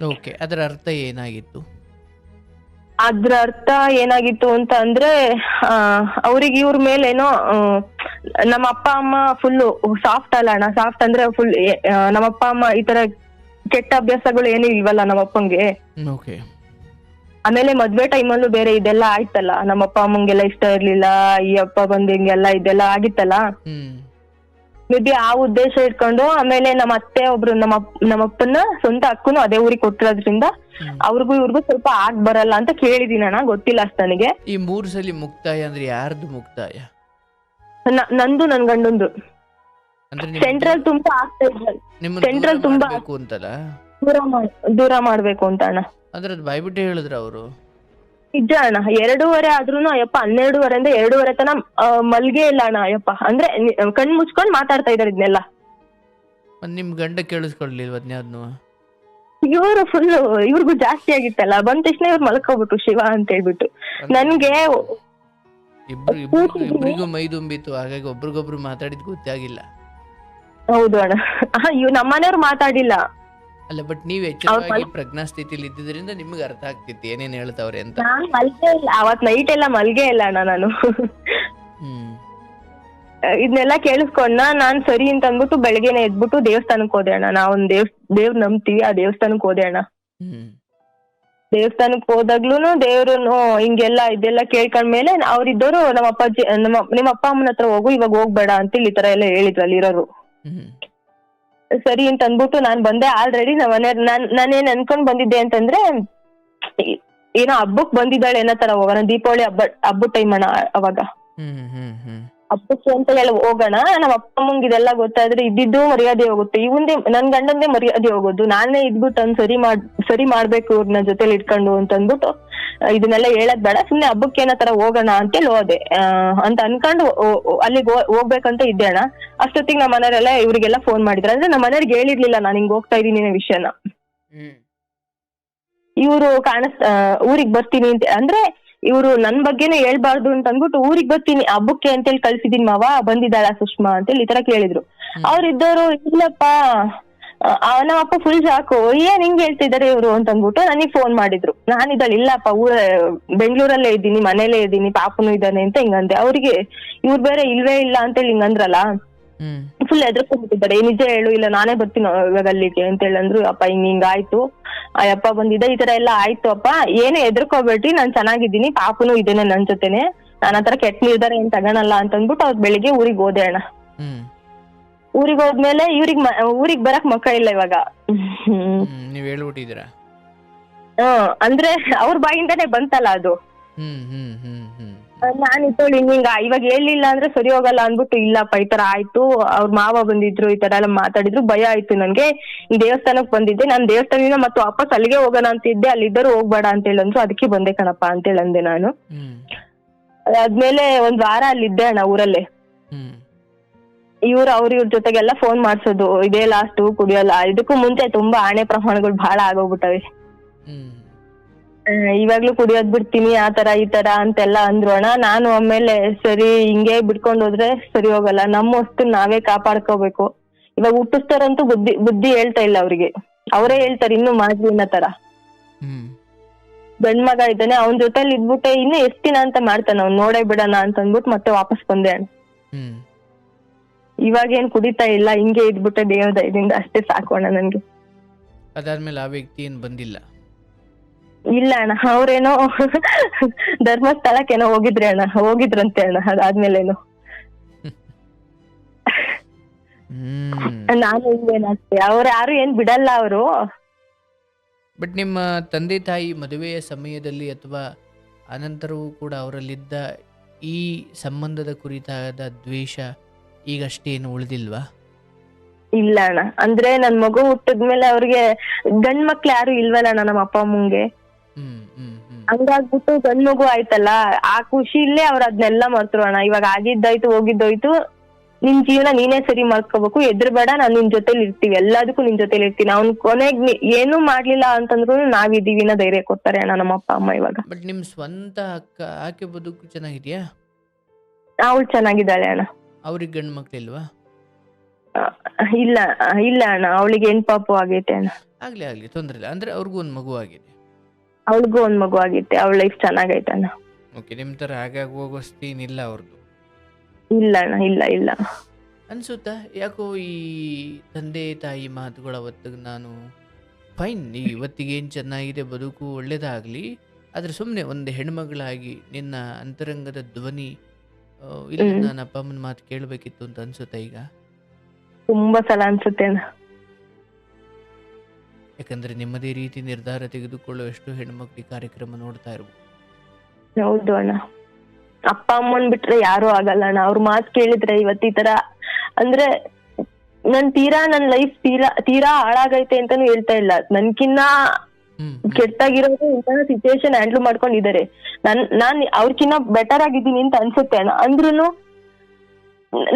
ಓಕೆ, ಅದರ ಅರ್ಥ ಏನಾಗಿತ್ತು? ಅದ್ರ ಅರ್ಥ ಏನಾಗಿತ್ತು ಅಂತ ಅಂದ್ರೆ ಅವ್ರಿಗೆ ಇವ್ರ ಮೇಲೆ ಏನೋ ನಮ್ಮ ಅಪ್ಪ ಅಮ್ಮ ಫುಲ್ ಸಾಫ್ಟ್ ಅಲ್ಲ ಅಣ್ಣ. ಸಾಫ್ಟ್ ಅಂದ್ರೆ ಫುಲ್ ನಮ್ಮ ಅಪ್ಪ ಅಮ್ಮ ಈ ತರ ಕೆಟ್ಟ ಅಭ್ಯಾಸಗಳು ಏನು ಇಲ್ವಲ್ಲ ನಮ್ಮ ಅಪ್ಪಂಗೆ. ಓಕೆ. ಆಮೇಲೆ ಮದ್ವೆ ಟೈಮಲ್ಲೂ ಬೇರೆ ಇದೆಲ್ಲ ಆಯ್ತಲ್ಲ, ನಮ್ಮ ಅಪ್ಪ ಅಮ್ಮಂಗೆಲ್ಲ ಇಷ್ಟ ಇರ್ಲಿಲ್ಲ, ಈ ಅಪ್ಪ ಬಂದ್ ಹಿಂಗೆಲ್ಲ ಇದೆಲ್ಲ ಆಗಿತ್ತಲ್ಲ. ಮೇ ಬಿ ಆ ಉದ್ದೇಶ ಇಟ್ಕೊಂಡು ಆಮೇಲೆ ನಮ್ಮ ಅತ್ತೆ ಒಬ್ರು ನಮ್ಮಪ್ಪನ ಸ್ವಂತ ಅಕ್ಕನು ಅದೇ ಊರಿಗೆ ಕೊಟ್ಟಿರೋದ್ರಿಂದ ಅವ್ರಿಗೂ ಇವ್ರಿಗೂ ಸ್ವಲ್ಪ ಆಗ್ ಬರಲ್ಲ ಅಂತ ಕೇಳಿದೀನಿ ಅಣ್ಣ, ಗೊತ್ತಿಲ್ಲ ಅಷ್ಟ ನನಗೆ. ಈ 3 ಸಲ ಮುಕ್ತಾಯ ಅಂದ್ರೆ ಯಾರ್ದು ಮುಕ್ತಾಯ? ನಂದು ನನ್ ಗಂಡಂದು. ಅಂದ್ರೆ ಸೆಂಟ್ರಲ್ ತುಂಬಾ ಆಗ್ತಾ ಇದ್ದ, ಸೆಂಟ್ರಲ್ ತುಂಬಾ ಅಂತಲ್ಲ, ದೂರ ಮಾಡ್ಬೇಕು ಅಂತ ಅಣ್ಣ. ಅಂದ್ರೆ ಅದು ಬಾಯ್ಬಿಟ್ಟೆ ಹೇಳಿದ್ರ ಅವರು? ನಿಜ ಅಣ್ಣ. 2:30 ಆದ್ರೂನು ಅಯ್ಯಪ್ಪ 12:30 2:30 ತನ ಮಲ್ಗೆ ಇಲ್ಲ ಅಣ್ಣ ಅಯ್ಯಪ್ಪ. ಅಂದ್ರೆ ಕಣ್ ಮುಚ್ಕೊಂಡ್ ಮಾತಾಡ್ತಾ ಇದಾರೆ ಇದನ್ನೆಲ್ಲ. ನಿಮ್ ಗಂಡ ಕೇಳಿಸ್ಕೊಳ್ಲಿಲ್ವ ಅದ್ನ್ಯಾವ್ನು? ಇವ್ರು ಫುಲ್ ಇವ್ರಿಗೂ ಜಾಸ್ತಿ ಆಗಿತ್ತಲ್ಲ, ಬಂದ ತಕ್ಷಣ ಇವ್ರು ಮಲ್ಕೋಬಿಟ್ರು ಶಿವ ಅಂತ ಹೇಳ್ಬಿಟ್ಟು. ನನ್ಗೆ ಇಬ್ರಿಗೂ ಮೈ ತುಂಬಿತ್ತು, ಹಾಗಾಗಿ ಒಬ್ರಿಗೊಬ್ರು ಮಾತಾಡಿದ್ ಗೊತ್ತಾಗಿಲ್ಲ. ಹೌದು ಅಣ್ಣ. ಇವ್ ನಮ್ಮನೆಯವ್ರು ಮಾತಾಡಿಲ್ಲ. ಅಲ್ಲ, ಬಟ್ ನೀವ್ ಎಚ್ಚರವಾಗಿ ಪ್ರಜ್ಞಾ ಸ್ಥಿತಿಲಿ ಇದ್ದಿದ್ರಿಂದ ನಿಮ್ಗೆ ಅರ್ಥ ಆಗ್ತಿತ್ತು ಏನೇನ್ ಹೇಳ್ತಾವ್ರೆ ಅಂತ. ನಾನ್ ಮಲ್ಗೆ ಇಲ್ಲ ಅವತ್ ನೈಟ್ ಎಲ್ಲ ಮಲ್ಗೆ ಇಲ್ಲ ಅಣ್ಣ ನಾನು. ಇದನ್ನೆಲ್ಲ ಕೇಳಿಸ್ಕೊಂಡ ನಾನ್ ಸರಿ ಅಂತ ಅಂದ್ಬಿಟ್ಟು ಬೆಳಗ್ಗೆನೆ ಎದ್ಬಿಟ್ಟು ದೇವಸ್ಥಾನಕ್ ಹೋದೆ ಅಣ್ಣ. ನಾವೊಂದ್ ದೇವ್ರ್ ನಂಬ್ತೀವಿ, ಆ ದೇವಸ್ಥಾನಕ್ ಹೋದೆ ಅಣ್ಣ. ದೇವಸ್ಥಾನಕ್ ಹೋದಾಗ್ಲೂನು ದೇವ್ರು ಹಿಂಗೆಲ್ಲ ಇದೆಲ್ಲ ಕೇಳ್ಕೊಂಡ್ಮೇಲೆ ಅವ್ರಿದ್ದೋರು ನಮ್ಮ ಅಪ್ಪಾಜಿ ನಿಮ್ಮ ಅಪ್ಪ ಅಮ್ಮನ ಹತ್ರ ಹೋಗು, ಇವಾಗ ಹೋಗ್ಬೇಡ ಅಂತೇಳಿ ಈ ತರ ಎಲ್ಲ ಹೇಳಿದ್ರು ಅಲ್ಲಿ ಇರೋರು. ಸರಿ ಅಂತ ಅಂದ್ಬಿಟ್ಟು ನಾನ್ ಬಂದೆ. ಆಲ್ರೆಡಿ ನಾನೇನ್ ಅನ್ಕೊಂಡ್ ಬಂದಿದ್ದೆ ಅಂತಂದ್ರೆ ಏನೋ ಹಬ್ಬಕ್ ಬಂದಿದ್ದಾಳೆ ಏನೋ ತರ ಹೋಗೋಣ, ದೀಪಾವಳಿ ಹಬ್ಬದ ಟೈಮ್ ಅಣ್ಣ ಅವಾಗ. ಹಬ್ಬಕ್ಕೆ ಅಂತ ಹೇಳಿ ಹೋಗೋಣ, ನಮ್ಮ ಅಪ್ಪ ಅಮ್ಮಂಗ್ ಇದೆಲ್ಲ ಗೊತ್ತಾದ್ರೆ ಇದ್ದಿದ್ದು ಮರ್ಯಾದೆ ಹೋಗುತ್ತೆ, ಇವಂದೇ ನನ್ ಗಂಡಂದೇ ಮರ್ಯಾದೆ ಹೋಗೋದು, ನಾನೇ ಇದ್ಬಿಟ್ಟು ಸರಿ ಮಾಡ್ಬೇಕು ಇವ್ರನ್ನ ಜೊತೆಲಿ ಇಟ್ಕೊಂಡು ಅಂತ ಅಂದ್ಬಿಟ್ಟು ಇದನ್ನೆಲ್ಲ ಹೇಳದ್ ಬೇಡ, ಸುಮ್ನೆ ಹಬ್ಬಕ್ಕೆ ಏನೋ ತರ ಹೋಗೋಣ ಅಂತೇಳಿ ಹೋದೆ ಅಂತ ಅನ್ಕೊಂಡು ಅಲ್ಲಿಗೆ ಹೋಗ್ಬೇಕಂತ ಇದ್ದೆ ಅಣ್ಣ. ಅಷ್ಟೊತ್ತಿಗೆ ನಮ್ಮ ಮನೆಯವರೆಲ್ಲ ಇವ್ರಿಗೆಲ್ಲ ಫೋನ್ ಮಾಡಿದ್ರು. ಅಂದ್ರೆ ನಮ್ಮ ಮನೆಯವ್ರಿಗೆ ಹೇಳಿರ್ಲಿಲ್ಲ ನಾನು ಹಿಂಗ್ ಹೋಗ್ತಾ ಇದೀನಿ ಅನ್ನೋ ವಿಷಯನ. ಇವ್ರು ಊರಿಗ್ ಬರ್ತೀನಿ ಅಂತ ಅಂದ್ರೆ ಇವ್ರು ನನ್ ಬಗ್ಗೆನೇ ಹೇಳ್ಬಾರ್ದು ಅಂತ ಅಂದ್ಬಿಟ್ಟು ಊರಿಗ್ ಬರ್ತೀನಿ ಹಬ್ಬಕ್ಕೆ ಅಂತೇಳಿ ಕಳ್ಸಿದೀನಿ ಮಾವ, ಬಂದಿದ್ದಾಳ ಸುಷ್ಮಾ ಅಂತೇಳಿ ಈ ತರ ಕೇಳಿದ್ರು. ಅವ್ರಿದ್ದವರು ಇಲ್ಲಪ್ಪ, ನಮ್ಮಪ್ಪ ಫುಲ್ ಸಾಕು, ಏನ್ ಹಿಂಗ್ ಹೇಳ್ತಿದಾರೆ ಇವ್ರು ಅಂತ ಅಂದ್ಬಿಟ್ಟು ನನಗ್ ಫೋನ್ ಮಾಡಿದ್ರು. ನಾನಿದ್ದಾಳೆ ಇಲ್ಲಪ್ಪ ಬೆಂಗ್ಳೂರಲ್ಲೇ ಇದ್ದೀನಿ, ಮನೇಲೇ ಇದ್ದೀನಿ, ಪಾಪನು ಇದ್ದಾನೆ ಅಂತ ಹಿಂಗಂದೆ. ಅವ್ರಿಗೆ ಇವ್ರು ಬೇರೆ ಇಲ್ವೇ ಇಲ್ಲ ಅಂತೇಳಿ ಹಿಂಗಂದ್ರಲ್ಲ, ಫುಲ್ ಎದ್ರಕೊಂಡ್ಬಿಟ್ಟಿದ್ದಾರೆ. ನಿಜ ಹೇಳು, ಇಲ್ಲ ನಾನೇ ಬರ್ತೀನಿ ಇವಾಗ ಅಲ್ಲಿಗೆ ಅಂತ ಹೇಳಂದ್ರು. ಅಪ್ಪ ಹಿಂಗಾಯ್ತು, ಆ ಅಪ್ಪ ಬಂದಿದ್ದ, ಈ ತರ ಎಲ್ಲ ಆಯ್ತು ಅಪ್ಪ, ಏನು ಎದ್ರಕೋಬೇಡ್ರಿ, ನಾನ್ ಚೆನ್ನಾಗಿದ್ದೀನಿ, ಪಾಪನು ಇದ್ದೇನೆ ನನ್ ಜೊತೆನೆ, ನಾನ್ ಆತರ ಕೆಟ್ಟ ನಿರ್ಧಾರ ಏನ್ ತಗೊಳಲ್ಲ ಅಂತ ಅಂದ್ಬಿಟ್ಟು ಅವ್ರ ಬೆಳಿಗ್ಗೆ ಊರಿಗೆ ಹೋದೆ ಅಣ್ಣ. ಊರಿಗೆ ಹೋದ್ಮೇಲೆ ಊರಿಗ್ ಬರಕ್ ಮಕ್ಕ ಇಲ್ಲ ಇವಾಗ. ನೀವ್ ಹೇಳ್ಬಿಟ್ಟಿದ್ದೀರಾ? ಅಂದ್ರೆ ಅವ್ರ ಬಾಯಿಂದಾನೆ ಬಂತಲ್ಲ ಅದು. ನಾನ್ ಇತ್ತೋಳಿ ಹಿಂಗ ಇವಾಗ ಹೇಳಿಲ್ಲ ಅಂದ್ರೆ ಸರಿ ಹೋಗಲ್ಲ ಅಂದ್ಬಿಟ್ಟು, ಇಲ್ಲಪ್ಪ ಈ ತರ ಆಯ್ತು, ಅವ್ರ ಮಾವ ಬಂದಿದ್ರು, ಈ ತರ ಎಲ್ಲ ಮಾತಾಡಿದ್ರು, ಭಯ ಆಯ್ತು ನನ್ಗೆ. ಈ ದೇವಸ್ಥಾನಕ್ ಬಂದಿದ್ದೆ, ನಾನ್ ದೇವಸ್ಥಾನದಿಂದ ಮತ್ತೆ ವಾಪಸ್ ಅಲ್ಲಿಗೆ ಹೋಗೋಣ ಅಂತಿದ್ದೆ, ಅಲ್ಲಿದ್ದರು ಹೋಗ್ಬೇಡ ಅಂತ ಹೇಳಂದ್ರು, ಅದಕ್ಕೆ ಬಂದೆ ಕಣಪ್ಪ ಅಂತ ಹೇಳಂದೆ ನಾನು. ಅದಾದ್ಮೇಲೆ ಒಂದ್ ವಾರ ಅಲ್ಲಿದ್ದೆ ಅಣ್ಣ ಊರಲ್ಲೇ. ಇವ್ರ ಜೊತೆಗೆಲ್ಲ ಫೋನ್ ಮಾಡ್ಸೋದು, ಇದೇ ಲಾಸ್ಟ್ ಕುಡಿಯಲ್ಲ. ಇದಕ್ಕೂ ಮುಂಚೆ ತುಂಬಾ ಆಣೆ ಪ್ರಮಾಣಗಳು ಬಹಳ ಆಗೋಗ್ಬಿಟ್ಟವೆ. ಇವಾಗ್ಲೂ ಕುಡಿಯೋದ್ ಬಿಡ್ತೀನಿ ಆ ತರ ಈ ತರ ಅಂತೆಲ್ಲ ಅಂದ್ರು ಅಣ್ಣ. ನಾನು ಆಮೇಲೆ ಸರಿ ಹಿಂಗೆ ಬಿಡ್ಕೊಂಡ್ ಹೋದ್ರೆ ಸರಿ ಹೋಗಲ್ಲ, ನಮ್ಮ ವಸ್ತು ನಾವೇ ಕಾಪಾಡ್ಕೋಬೇಕು. ಇವಾಗ ಹುಟ್ಟಿಸ್ತಾರಂತೂ ಬುದ್ಧಿ ಹೇಳ್ತಾ ಇಲ್ಲ ಅವ್ರಿಗೆ, ಅವರೇ ಹೇಳ್ತಾರೆ ಇನ್ನು ಮಾಡ್ಲಿ ಅನ್ನೋ ತರ. ಗಂಡ್ ಮಗ ಇದ್ದಾನೆ, ಅವನ್ ಜೊತೆಲಿ ಇದ್ಬಿಟ್ಟೆ ಇನ್ನು ಎಷ್ಟ್ ದಿನ ಅಂತ ಮಾಡ್ತಾನ, ಅವ್ನ್ ನೋಡೇ ಬಿಡೋಣ ಅಂತ ಅಂದ್ಬಿಟ್ಟು ಮತ್ತೆ ವಾಪಸ್ ಬಂದೆ ಅಣ್ಣ. ಇವಾಗ ಏನ್ ಕುಡಿತಾ ಇಲ್ಲ, ಹಿಂಗೆ ಇದ್ಬಿಟ್ಟೆ ದೇವ್ರ ದಯದಿಂದ, ಅಷ್ಟೇ ಸಾಕು ಅಣ್ಣ ನನ್ಗೆ. ಅದಾದ್ಮೇಲೆ ಆ ವ್ಯಕ್ತಿ ಏನ್ ಬಂದಿಲ್ಲ? ಇಲ್ಲ ಅಣ್ಣ, ಅವ್ರೇನೋ ಧರ್ಮಸ್ಥಳಕ್ಕೇನೋ ಹೋಗಿದ್ರಂತೆ ಅಣ್ಣ. ಅದಾದ್ಮೇಲೇನು ನಾನು ಹಿಂಗೇನಷ್ಟೇ, ಅವ್ರು ಯಾರು ಏನ್ ಬಿಡಲ್ಲ ಅವರು. ಬಟ್ ನಿಮ್ಮ ತಂದೆ ತಾಯಿ ಮದುವೆಯ ಸಮಯದಲ್ಲಿ ಅಥವಾ ಅನಂತರವೂ ಕೂಡ ಅವರಲ್ಲಿದ್ದ ಈ ಸಂಬಂಧದ ಕುರಿತಾದ ದ್ವೇಷ ಈಗಷ್ಟೇನು ಉಳಿದಿಲ್ವಾ? ಇಲ್ಲ ಅಣ್ಣ, ಅಂದ್ರೆ ನನ್ ಮಗು ಹುಟ್ಟಿದ್ಮೇಲೆ ಅವ್ರಿಗೆ ಗಂಡ್ ಮಕ್ಳು ಯಾರು ಇಲ್ವಲ್ಲ ಅಣ್ಣ ನಮ್ಮ ಅಪ್ಪ ಅಮ್ಮಂಗೆ. ಹಂಗಾಗ್ಬಿಟ್ಟು ಗಂಡ್ ಮಗು ಆಯ್ತಲ್ಲ, ಆ ಖುಷಿಲೇ ಅವ್ರ ಅದ್ನೆಲ್ಲ ಮರ್ತರು ಅಣ್ಣ. ಇವಾಗ ಆಗಿದ್ದಾಯ್ತು, ಹೋಗಿದ್ದೋಯ್ತು, ನಿನ್ ಜೀವನ ನೀನೇ ಸರಿ ಮಾಡ್ಕೋಬೇಕು, ಎದ್ರಬೇಡ, ನಾನ್ ನಿನ್ ಜೊತೆಲಿ ಇರ್ತೀವಿ, ಎಲ್ಲದಕ್ಕೂ ನಿನ್ ಜೊತೆಲಿ ಇರ್ತೀನಿ. ಅವ್ನ್ ಕೊನೆಗ್ ಏನು ಮಾಡ್ಲಿಲ್ಲ ಅಂತಂದ್ರು ನಾವಿದೀವಿ ಅನ್ನೋ ಧೈರ್ಯ ಕೊಡ್ತಾರೆ ಅಣ್ಣ ನಮ್ಮ ಅಪ್ಪ ಅಮ್ಮ ಇವಾಗ. ಬಟ್ ನಿಮ್ ಸ್ವಂತ ಅಕ್ಕ ಆಕೆ ಬದುಕು ಚೆನ್ನಾಗಿದ್ಯಾ? ಅವಳು ಚೆನ್ನಾಗಿದ್ದಾಳೆ ಅಣ್ಣ. ಅವ್ರಿಗೆ ಗಂಡು ಮಕ್ಳಿಲ್ವಾ? ಇಲ್ಲ ಇಲ್ಲ ಅಣ್ಣ, ಅವಳಿಗೆ ಹೆಣ್ಪಾಪು ಆಗೈತೆ ಅಣ್ಣ. ಆಗ್ಲಿ ಆಗ್ಲಿ, ತೊಂದ್ರೆ ಇಲ್ಲ. ಅಂದ್ರೆ ಅವ್ರಿಗೂ ಒಂದು ಮಗು ಆಗಿದೆ. ಅವಳಿಗೂ ಒಂದ್ ಮಗು ಆಗೈತೆ, ಅವಳ ಲೈಫ್ ಚೆನ್ನಾಗೈತೆ ಅಣ್ಣ. ಓಕೆ, ನಿಮ್ಮ ಥರ ಆಗಾಗ ಹೋಗೋ ಸೀನ್ ಇಲ್ಲ ಅವ್ರದ್ದು ಇಲ್ಲ ಅಣ್ಣ, ಇಲ್ಲ ಇಲ್ಲ. ಅನ್ಸುತ್ತಾ? ಯಾಕೋ ಈ ತಂದೆ ತಾಯಿ ಮಾತುಗಳ ಹೊತ್ತಿಗೆ ನಾನು ಫೈನ್, ಇವತ್ತಿಗೆ ಏನು ಚೆನ್ನಾಗಿದೆ, ಬದುಕು ಒಳ್ಳೇದಾಗಲಿ, ಆದರೆ ಸುಮ್ಮನೆ ಒಂದು ಹೆಣ್ಮಗಳಾಗಿ ನಿನ್ನ ಅಂತರಂಗದ ಧ್ವನಿ ಇಲ್ಲ, ನಾನು ಅಪ್ಪ ಅಮ್ಮನ ಮಾತು ಕೇಳಬೇಕಿತ್ತು ಅಂತ ಅನ್ಸುತ್ತಾ ಈಗ? ತುಂಬಾ ಸಲ ಅನ್ಸುತ್ತೆ ಅಣ್ಣ. ಯಾಕಂದ್ರೆ ನಿಮ್ಮದೇ ರೀತಿ ನಿರ್ಧಾರ ತೆಗೆದುಕೊಳ್ಳುವ ಎಷ್ಟು ಹೆಣ್ಮಕ್ಳು ಈ ಕಾರ್ಯಕ್ರಮ ನೋಡ್ತಾ ಇರ್ಬೋದು. ಹೌದು ಅಣ್ಣ, ಅಪ್ಪ ಅಮ್ಮನ್ ಬಿಟ್ರೆ ಯಾರು ಆಗಲ್ಲ ಅಣ್ಣ. ಅವ್ರ ಮಾತು ಕೇಳಿದ್ರೆ ಇವತ್ತು ಈ ತರ ಅಂದ್ರೆ ನನ್ ಲೈಫ್ ತೀರಾ ಹಾಳಾಗೈತೆ ಅಂತಾನು ಹೇಳ್ತಾ ಇಲ್ಲ. ನನ್ಕಿನ್ನ ಕೆಟ್ಟಾಗಿರೋದು ಇಂತಹ ಸಿಚುವೇಶನ್ ಹ್ಯಾಂಡಲ್ ಮಾಡ್ಕೊಂಡಿದ್ದಾರೆ. ನಾನ್ ಅವ್ರಕಿನ್ನ ಬೆಟರ್ ಆಗಿದ್ದೀನಿ ಅಂತ ಅನ್ಸುತ್ತೆ ಅಣ್ಣ. ಅಂದ್ರೂನು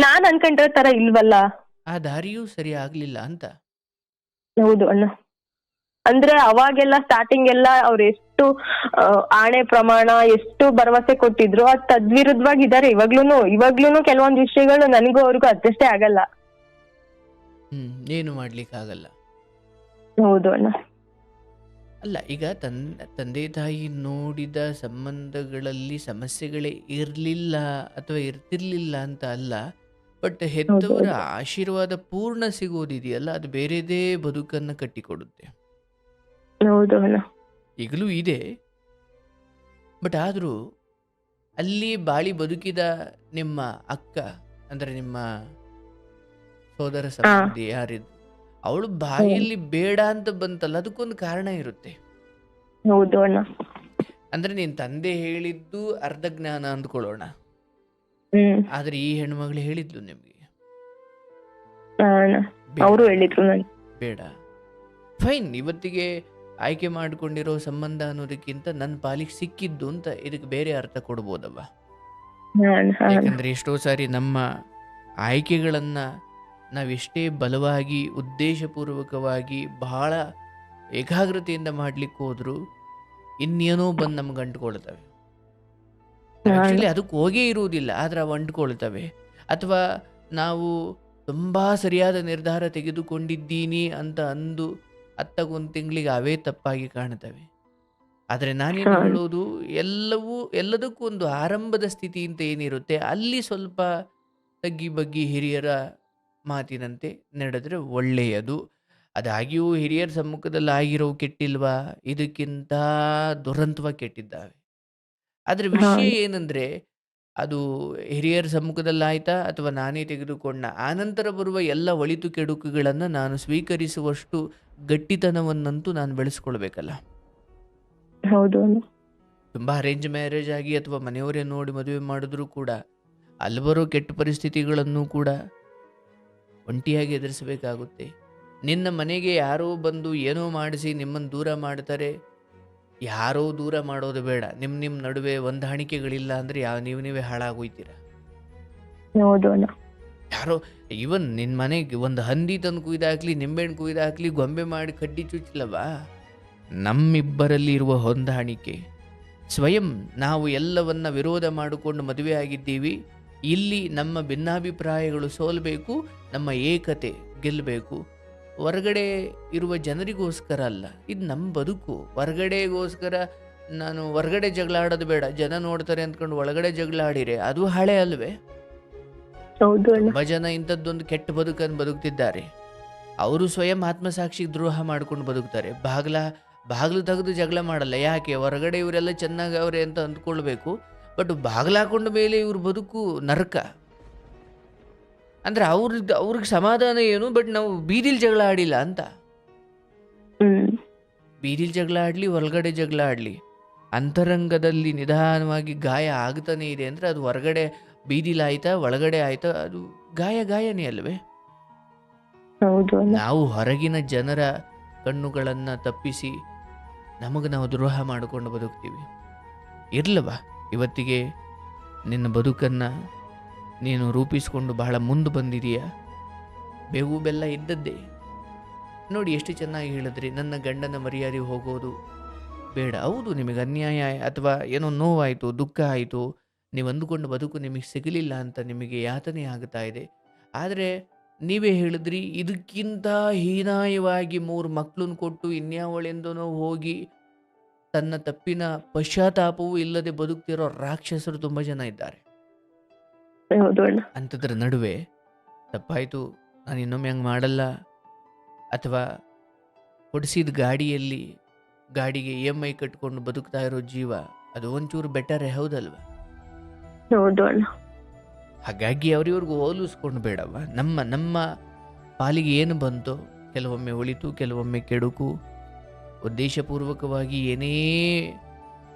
ನಾನ್ ಅನ್ಕೊಂಡಿರೋ ತರ ಇಲ್ವಲ್ಲ, ಆ ದಾರಿಯೂ ಸರಿ ಆಗ್ಲಿಲ್ಲ ಅಂತ. ಹೌದು ಅಣ್ಣ. ಅಂದ್ರೆ ಅವಾಗೆಲ್ಲ ಸ್ಟಾರ್ಟಿಂಗ್ ಎಲ್ಲ ಅವ್ರು ಎಷ್ಟು ಆಣೆ ಪ್ರಮಾಣ, ಎಷ್ಟು ಭರವಸೆ ಕೊಟ್ಟಿದ್ರು, ಅದ್ ತದ್ವಿರುದ್ಧವಾಗಿದ್ದಾರೆ ಇವಾಗ್ಲೂನು ಕೆಲವೊಂದು ವಿಷಯಗಳು ನನಗೂ ಅವ್ರಿಗೂ ಅಡ್ಜಸ್ಟೇ ಆಗಲ್ಲ. ಏನು ಮಾಡ್ಲಿಕ್ಕಾಗಲ್ಲ. ಹೌದು ಅಣ್ಣ. ಅಲ್ಲ, ಈಗ ತಂದೆ ತಾಯಿ ನೋಡಿದ ಸಂಬಂಧಗಳಲ್ಲಿ ಸಮಸ್ಯೆಗಳೇ ಇರ್ಲಿಲ್ಲ ಅಥವಾ ಇರ್ತಿರ್ಲಿಲ್ಲ ಅಂತ ಅಲ್ಲ, ಬಟ್ ಹೆತ್ತವರ ಆಶೀರ್ವಾದ ಪೂರ್ಣ ಸಿಗೋದಿದೆಯಲ್ಲ, ಅದು ಬೇರೆದೇ ಬದುಕನ್ನ ಕಟ್ಟಿಕೊಡುತ್ತೆ. ಹೌದು ಅಣ್ಣ. ಈಗಲೂ ಇದೆ, ಬಟ್ ಆದ್ರೂ ಅಲ್ಲಿ ಬಾಳಿ ಬದುಕಿದ ನಿಮ್ಮ ಅಕ್ಕ, ಅಂದ್ರೆ ನಿಮ್ಮ ಸೋದರ ಸಂಬಂಧಿ ಯಾರಿದ್ರು, ಅವಳು ಬಾಯಲ್ಲಿ ಬೇಡ ಅಂತ ಬಂತಲ್ಲ, ಅದಕ್ಕೊಂದು ಕಾರಣ ಇರುತ್ತೆ. ಹೌದು ಅಣ್ಣ. ಅಂದ್ರೆ ನಿನ್ ತಂದೆ ಹೇಳಿದ್ದು ಅರ್ಧ ಜ್ಞಾನ ಅಂದ್ಕೊಳ್ಳೋಣ, ಆದ್ರೆ ಈ ಹೆಣ್ಮಗಳು ಹೇಳಿದ್ಲು ನಿಮ್ಗೆ ಅವರು ಹೇಳಿದ್ರು ನನಗೆ ಬೇಡ. ಫೈನ್, ಇವತ್ತಿಗೆ ಆಯ್ಕೆ ಮಾಡ್ಕೊಂಡಿರೋ ಸಂಬಂಧ ಅನ್ನೋದಕ್ಕಿಂತ ನನ್ನ ಪಾಲಿಗೆ ಸಿಕ್ಕಿದ್ದು ಅಂತ ಇದಕ್ಕೆ ಬೇರೆ ಅರ್ಥ ಕೊಡ್ಬೋದವ್ವ. ಯಾಕಂದ್ರೆ ಎಷ್ಟೋ ಸಾರಿ ನಮ್ಮ ಆಯ್ಕೆಗಳನ್ನ ನಾವೆಷ್ಟೇ ಬಲವಾಗಿ ಉದ್ದೇಶಪೂರ್ವಕವಾಗಿ ಬಹಳ ಏಕಾಗ್ರತೆಯಿಂದ ಮಾಡ್ಲಿಕ್ಕೆ ಹೋದ್ರು ಇನ್ನೇನೋ ಬಂದು ನಮ್ಗೆ ಅಂಟ್ಕೊಳ್ತವೆ. ಆಕ್ಚುಲಿ ಅದಕ್ಕೆ ಹೋಗೇ ಇರುವುದಿಲ್ಲ, ಆದ್ರೆ ಅವು ಅಂಟ್ಕೊಳ್ತವೆ. ಅಥವಾ ನಾವು ತುಂಬಾ ಸರಿಯಾದ ನಿರ್ಧಾರ ತೆಗೆದುಕೊಂಡಿದ್ದೀನಿ ಅಂತ ಅಂದು ಅತ್ತಗೊಂದು ತಿಂಗಳಿಗೆ ಅವೇ ತಪ್ಪಾಗಿ ಕಾಣ್ತವೆ. ಆದರೆ ನಾನೇನು ಹೇಳೋದು, ಎಲ್ಲದಕ್ಕೂ ಒಂದು ಆರಂಭದ ಸ್ಥಿತಿ ಅಂತ ಏನಿರುತ್ತೆ, ಅಲ್ಲಿ ಸ್ವಲ್ಪ ತಗ್ಗಿ ಬಗ್ಗಿ ಹಿರಿಯರ ಮಾತಿನಂತೆ ನಡೆದ್ರೆ ಒಳ್ಳೆಯದು. ಅದಾಗಿಯೂ ಹಿರಿಯರ ಸಮ್ಮುಖದಲ್ಲಿ ಆಗಿರೋವು ಕೆಟ್ಟಿಲ್ವಾ? ಇದಕ್ಕಿಂತ ದುರಂತವಾಗಿ ಕೆಟ್ಟಿದ್ದಾವೆ. ಆದ್ರೆ ವಿಷಯ ಏನಂದ್ರೆ, ಅದು ಹಿರಿಯರ ಸಮ್ಮುಖದಲ್ಲಿ ಆಯ್ತಾ ಅಥವಾ ನಾನೇ ತೆಗೆದುಕೊಂಡ ಆನಂತರ ಬರುವ ಎಲ್ಲ ಒಳಿತು ಕೆಡುಕುಗಳನ್ನು ನಾನು ಸ್ವೀಕರಿಸುವಷ್ಟು ಗಟ್ಟಿತನವನ್ನಂತೂ ನಾನು ಬೆಳೆಸ್ಕೊಳ್ಬೇಕಲ್ಲ. ಹೌದು. ತುಂಬಾ ಅರೇಂಜ್ ಮ್ಯಾರೇಜ್ ಆಗಿ ಅಥವಾ ಮನೆಯವರೇ ನೋಡಿ ಮದುವೆ ಮಾಡಿದ್ರು ಕೂಡ ಅಲ್ಲಿ ಬರೋ ಕೆಟ್ಟ ಪರಿಸ್ಥಿತಿಗಳನ್ನು ಕೂಡ ಒಂಟಿಯಾಗಿ ಎದುರಿಸಬೇಕಾಗುತ್ತೆ. ನಿನ್ನ ಮನೆಗೆ ಯಾರೋ ಬಂದು ಏನೋ ಮಾಡಿಸಿ ನಿಮ್ಮನ್ನು ದೂರ ಮಾಡ್ತಾರೆ. ಯಾರೋ ದೂರ ಮಾಡೋದು ಬೇಡ, ನಿಮ್ಮ ನಡುವೆ ಹೊಂದಾಣಿಕೆಗಳಿಲ್ಲ ಅಂದ್ರೆ ನೀವೇ ಹಾಳಾಗೋಯ್ತೀರ. ಯಾರೋ ಇವನ್ ನಿನ್ನ ಮನೆಗೆ ಒಂದು ಹಂದಿ ತಂದು ಕುಯ್ದಾಕ್ಲಿ, ನಿಂಬೆಹಣ್ಣು ಕುಯ್ದಾಕ್ಲಿ, ಗೊಂಬೆ ಮಾಡಿ ಕಡ್ಡಿ ಚುಚ್ಚಲವಾ? ನಮ್ಮಿಬ್ಬರಲ್ಲಿ ಇರುವ ಹೊಂದಾಣಿಕೆ, ಸ್ವಯಂ ನಾವು ಎಲ್ಲವನ್ನ ವಿರೋಧ ಮಾಡಿಕೊಂಡು ಮದುವೆ ಆಗಿದ್ದೀವಿ, ಇಲ್ಲಿ ನಮ್ಮ ಭಿನ್ನಾಭಿಪ್ರಾಯಗಳು ಸೋಲ್ಬೇಕು, ನಮ್ಮ ಏಕತೆ ಗೆಲ್ಲಬೇಕು. ಹೊರಗಡೆ ಇರುವ ಜನರಿಗೋಸ್ಕರ ಅಲ್ಲ, ಇದು ನಮ್ಮ ಬದುಕು. ಹೊರಗಡೆಗೋಸ್ಕರ ನಾನು ಹೊರಗಡೆ ಜಗಳ ಆಡೋದು ಬೇಡ, ಜನ ನೋಡ್ತಾರೆ ಅಂದ್ಕೊಂಡು ಒಳಗಡೆ ಜಗಳ ಆಡಿರೆ ಅದು ಹಳೆ ಅಲ್ವೇ? ತುಂಬಾ ಜನ ಇಂಥದ್ದೊಂದು ಕೆಟ್ಟ ಬದುಕನ್ನು ಬದುಕ್ತಿದ್ದಾರೆ. ಅವರು ಸ್ವಯಂ ಆತ್ಮಸಾಕ್ಷಿಗೆ ದ್ರೋಹ ಮಾಡ್ಕೊಂಡು ಬದುಕ್ತಾರೆ. ಬಾಗ್ಲು ತೆಗೆದು ಜಗಳ ಮಾಡಲ್ಲ. ಯಾಕೆ? ಹೊರಗಡೆ ಇವರೆಲ್ಲ ಚೆನ್ನಾಗಿ ಅವ್ರೆ ಅಂತ ಅಂದ್ಕೊಳ್ಬೇಕು, ಬಟ್ ಬಾಗ್ಲು ಹಾಕೊಂಡ ಮೇಲೆ ಇವ್ರ ಬದುಕು ನರಕ. ಅಂದ್ರೆ ಅವ್ರಿಗೆ ಸಮಾಧಾನ ಏನು, ಬಟ್ ನಾವು ಬೀದಿಲ್ ಜಗಳ ಆಡಿಲ್ಲ ಅಂತ. ಬೀದಿಲ್ ಜಗಳ ಆಡ್ಲಿ, ಹೊರಗಡೆ ಜಗಳ ಆಡ್ಲಿ, ಅಂತರಂಗದಲ್ಲಿ ನಿಧಾನವಾಗಿ ಗಾಯ ಆಗ್ತಾನೆ ಇದೆ ಅಂದ್ರೆ ಅದು ಹೊರಗಡೆ ಬೀದಿಲ್ ಆಯ್ತಾ ಒಳಗಡೆ ಆಯ್ತಾ ಅದು ಗಾಯನೇ ಅಲ್ವೇ? ನಾವು ಹೊರಗಿನ ಜನರ ಕಣ್ಣುಗಳನ್ನ ತಪ್ಪಿಸಿ ನಮಗೆ ನಾವು ದ್ರೋಹ ಮಾಡಿಕೊಂಡು ಬದುಕ್ತೀವಿ. ಇರ್ಲವಾ, ಇವತ್ತಿಗೆ ನಿನ್ನ ಬದುಕನ್ನ ನೀನು ರೂಪಿಸಿಕೊಂಡು ಬಹಳ ಮುಂದೆ ಬಂದಿದೀಯ. ಬೇವು ಬೆಲ್ಲ ಇದ್ದದ್ದೇ. ನೋಡಿ ಎಷ್ಟು ಚೆನ್ನಾಗಿ ಹೇಳಿದ್ರಿ, ನನ್ನ ಗಂಡನ ಮರ್ಯಾದೆ ಹೋಗೋದು ಬೇಡ. ಹೌದು, ನಿಮಗೆ ಅನ್ಯಾಯ ಅಥವಾ ಏನೋ ನೋವಾಯಿತು, ದುಃಖ ಆಯಿತು, ನೀವು ಅಂದುಕೊಂಡ ಬದುಕು ನಿಮಗೆ ಸಿಗಲಿಲ್ಲ ಅಂತ ನಿಮಗೆ ಯಾತನೆ ಆಗ್ತಾ ಇದೆ. ಆದರೆ ನೀವೇ ಹೇಳಿದ್ರಿ, ಇದಕ್ಕಿಂತ ಹೀನಾಯವಾಗಿ 3 ಮಕ್ಕಳನ್ನ ಕೊಟ್ಟು ಇನ್ಯಾವಳೆಂದನೋ ಹೋಗಿ ತನ್ನ ತಪ್ಪಿನ ಪಶ್ಚಾತ್ತಾಪವೂ ಇಲ್ಲದೆ ಬದುಕ್ತಿರೋ ರಾಕ್ಷಸರು ತುಂಬ ಜನ ಇದ್ದಾರೆ. ಹೌದು ಅಣ್ಣ. ಅಂಥದ್ರ ನಡುವೆ ತಪ್ಪಾಯಿತು, ನಾನು ಇನ್ನೊಮ್ಮೆ ಹಂಗೆ ಮಾಡಲ್ಲ, ಅಥವಾ ಕೊಡಿಸಿದ ಗಾಡಿಗೆ EMI ಕಟ್ಕೊಂಡು ಬದುಕ್ತಾ ಇರೋ ಜೀವ ಅದು ಒಂಚೂರು ಬೆಟರೇ, ಹೌದಲ್ವ? ಹೌದು ಅಣ್ಣ. ಹಾಗಾಗಿ ಅವ್ರಿವ್ರಿಗೂ ಹೋಲಿಸ್ಕೊಂಡು ಬೇಡವ. ನಮ್ಮ ಪಾಲಿಗೆ ಏನು ಬಂತೋ, ಕೆಲವೊಮ್ಮೆ ಒಳಿತು ಕೆಲವೊಮ್ಮೆ ಕೆಡುಕು, ಉದ್ದೇಶಪೂರ್ವಕವಾಗಿ ಏನೇ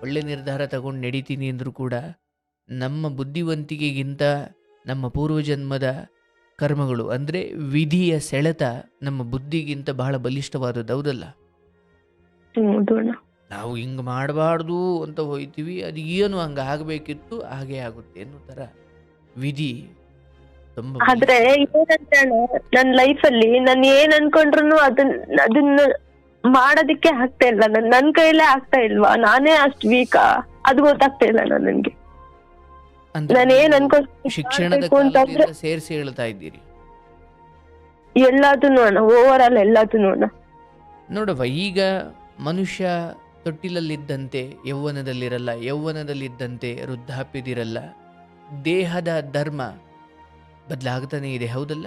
ಒಳ್ಳೆ ನಿರ್ಧಾರ ತಗೊಂಡು ನಡೀತೀನಿ ಅಂದರೂ ಕೂಡ ನಮ್ಮ ಬುದ್ಧಿವಂತಿಕೆಗಿಂತ ನಮ್ಮ ಪೂರ್ವಜನ್ಮದ ಕರ್ಮಗಳು ಅಂದರೆ ವಿಧಿಯ ಸೆಳೆತ ನಮ್ಮ ಬುದ್ಧಿಗಿಂತ ಬಹಳ ಬಲಿಷ್ಠವಾದದ್ದು, ಹೌದಲ್ಲ? ಹೌದು ಅಣ್ಣ. ನಾವು ಹಿಂಗೆ ಮಾಡಬಾರ್ದು ಅಂತ ಹೋಯ್ತೀವಿ, ಅದು ಏನು ಹಂಗೆ ಆಗಬೇಕಿತ್ತು ಹಾಗೆ ಆಗುತ್ತೆ ಅನ್ನೋ ಥರ ವಿಧಿ ತುಂಬ ಆದ್ರೆ ಏನಂತ ಅಣ್ಣ, ನನ್ ಲೈಫ್ ಅಲ್ಲಿ ನಾನು ಏನ್ ಅನ್ಕೊಂಡ್ರು ಅದನ್ನ ಮಾಡೋದಿಕ್ಕೆ ಆಗ್ತಾ ಇಲ್ಲ. ನನ್ ಕೈಲೇ ಆಗ್ತಾ ಇಲ್ವಾ, ನಾನೇ ಅಷ್ಟ್ ವೀಕಾ ಅದು ಗೊತ್ತಾಗ್ತಾ ಇಲ್ಲ ಅಣ್ಣ ನನ್ಗೆ. ನಾನು ಏನ್ ಶಿಕ್ಷಣದ ಅನ್ಕೊಂಡ್ರೆ ಸೇರಿಸಿ ಹೇಳ್ತಾ ಇದ್ದೀರಿ ಎಲ್ಲದನ್ನು ಅಣ್ಣ, ಓವರ್ ಆಲ್ ಎಲ್ಲದನ್ನು ಅಣ್ಣ. ನೋಡವ್ವ, ಈಗ ಮನುಷ್ಯ ತೊಟ್ಟಿಲಲ್ಲಿದ್ದಂತೆ ಯೌವನದಲ್ಲಿರಲ್ಲ, ಯೌವನದಲ್ಲಿದ್ದಂತೆ ವೃದ್ಧಾಪ್ಯದಿರಲ್ಲ. ದೇಹದ ಧರ್ಮ ಬದಲಾಗ್ತಾನೆ ಇದೆ, ಹೌದಲ್ಲ?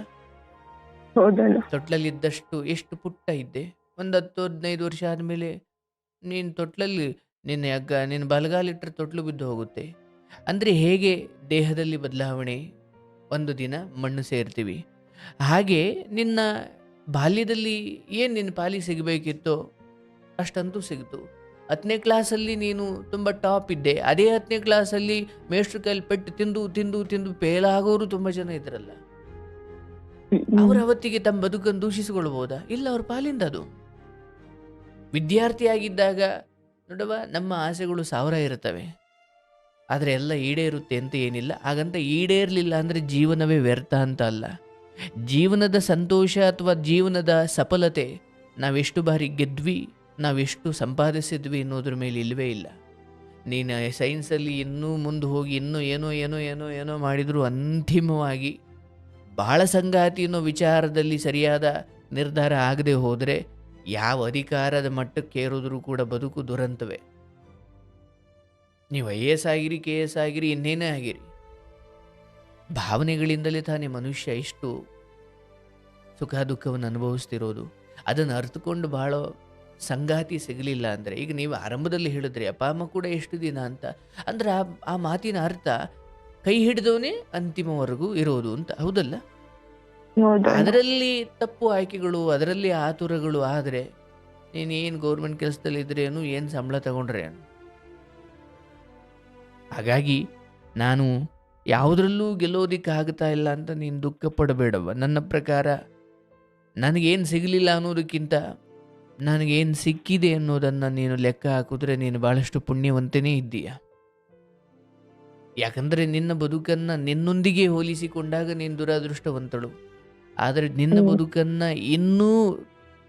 ಹೌದಣ್ಣ. ತೊಟ್ಲಲ್ಲಿದ್ದಷ್ಟು ಎಷ್ಟು ಪುಟ್ಟ ಇದ್ದೆ, ಒಂದು 10-15 ವರ್ಷ ಆದಮೇಲೆ ನೀನು ತೊಟ್ಲಲ್ಲಿ ನಿನ್ನ ಬಲಗಾಲಿಟ್ಟರೆ ತೊಟ್ಲು ಬಿದ್ದು ಹೋಗುತ್ತೆ. ಅಂದರೆ ಹೇಗೆ ದೇಹದಲ್ಲಿ ಬದಲಾವಣೆ, ಒಂದು ದಿನ ಮಣ್ಣು ಸೇರ್ತೀವಿ, ಹಾಗೆ ನಿನ್ನ ಬಾಲ್ಯದಲ್ಲಿ ಏನು ನಿನ್ನ ಪಾಲಿಗೆ ಸಿಗಬೇಕಿತ್ತೋ ಅಷ್ಟಂತೂ ಸಿಗ್ತು. 10ನೇ ಕ್ಲಾಸಲ್ಲಿ ನೀನು ತುಂಬ ಟಾಪ್ ಇದ್ದೆ, ಅದೇ 10ನೇ ಕ್ಲಾಸಲ್ಲಿ ಮೇಷ್ಟ್ರ ಕೈಲಿ ಪೆಟ್ಟು ತಿಂದು ತಿಂದು ತಿಂದು ಪೇಲಾಗೋರು ತುಂಬ ಜನ ಇದ್ರಲ್ಲ. ಅವ್ರ ಅವತ್ತಿಗೆ ತಮ್ಮ ಬದುಕನ್ನು ದೂಷಿಸಿಕೊಳ್ಬೋದಾ? ಇಲ್ಲ, ಅವ್ರ ಪಾಲಿಂದ ಅದು. ವಿದ್ಯಾರ್ಥಿಯಾಗಿದ್ದಾಗ ನೋಡವ, ನಮ್ಮ ಆಸೆಗಳು 1000 ಇರ್ತವೆ, ಆದರೆ ಎಲ್ಲ ಈಡೇರುತ್ತೆ ಅಂತ ಏನಿಲ್ಲ. ಹಾಗಂತ ಈಡೇರಲಿಲ್ಲ ಅಂದರೆ ಜೀವನವೇ ವ್ಯರ್ಥ ಅಂತ ಅಲ್ಲ. ಜೀವನದ ಸಂತೋಷ ಅಥವಾ ಜೀವನದ ಸಫಲತೆ ನಾವೆಷ್ಟು ಬಾರಿ ಗೆದ್ವಿ, ನಾವೆಷ್ಟು ಸಂಪಾದಿಸಿದ್ವಿ ಅನ್ನೋದ್ರ ಮೇಲೆ ಇಲ್ಲವೇ ಇಲ್ಲ. ನೀನು ಸೈನ್ಸಲ್ಲಿ ಇನ್ನೂ ಮುಂದೆ ಹೋಗಿ ಇನ್ನೂ ಏನೋ ಏನೋ ಏನೋ ಏನೋ ಮಾಡಿದರೂ ಅಂತಿಮವಾಗಿ ಬಾಳ ಸಂಗಾತಿ ಅನ್ನೋ ವಿಚಾರದಲ್ಲಿ ಸರಿಯಾದ ನಿರ್ಧಾರ ಆಗದೆ ಹೋದರೆ ಯಾವ ಅಧಿಕಾರದ ಮಟ್ಟಕ್ಕೆ ಏರೋದ್ರೂ ಕೂಡ ಬದುಕು ದುರಂತವೇ. ನೀವು IAS ಆಗಿರಿ, KS ಆಗಿರಿ, ಇನ್ನೇನೇ ಆಗಿರಿ, ಭಾವನೆಗಳಿಂದಲೇ ತಾನೇ ಮನುಷ್ಯ ಇಷ್ಟು ಸುಖ ದುಃಖವನ್ನು ಅನುಭವಿಸ್ತಿರೋದು. ಅದನ್ನು ಅರ್ಥಕೊಂಡು ಬಾಳೋ ಸಂಗಾತಿ ಸಿಗಲಿಲ್ಲ ಅಂದರೆ, ಈಗ ನೀವು ಆರಂಭದಲ್ಲಿ ಹೇಳಿದ್ರಿ ಅಪ್ಪ ಅಮ್ಮ ಕೂಡ ಎಷ್ಟು ದಿನ ಅಂತ, ಅಂದ್ರೆ ಆ ಮಾತಿನ ಅರ್ಥ ಕೈ ಹಿಡಿದವನೇ ಅಂತಿಮವರೆಗೂ ಇರೋದು ಅಂತ, ಹೌದಲ್ಲ? ಅದರಲ್ಲಿ ತಪ್ಪು ಆಯ್ಕೆಗಳು, ಅದರಲ್ಲಿ ಆತುರಗಳು ಆದರೆ ನೀನೇನು ಗೌರ್ಮೆಂಟ್ ಕೆಲಸದಲ್ಲಿ ಇದ್ರೇನು, ಏನು ಸಂಬಳ ತಗೊಂಡ್ರೆ ಏನು. ಹಾಗಾಗಿ ನಾನು ಯಾವುದರಲ್ಲೂ ಗೆಲ್ಲೋದಿಕ್ಕಾಗ್ತಾ ಇಲ್ಲ ಅಂತ ನೀನು ದುಃಖ ಪಡಬೇಡವ. ನನ್ನ ಪ್ರಕಾರ ನನಗೇನು ಸಿಗಲಿಲ್ಲ ಅನ್ನೋದಕ್ಕಿಂತ ನನಗೇನು ಸಿಕ್ಕಿದೆ ಅನ್ನೋದನ್ನು ನೀನು ಲೆಕ್ಕ ಹಾಕಿದ್ರೆ ನೀನು ಭಾಳಷ್ಟು ಪುಣ್ಯವಂತನೇ ಇದ್ದೀಯ. ಯಾಕಂದರೆ ನಿನ್ನ ಬದುಕನ್ನು ನಿನ್ನೊಂದಿಗೆ ಹೋಲಿಸಿಕೊಂಡಾಗ ನೀನು ದುರಾದೃಷ್ಟವಂತಳು. ಆದರೆ ನಿನ್ನ ಬದುಕನ್ನು ಇನ್ನೂ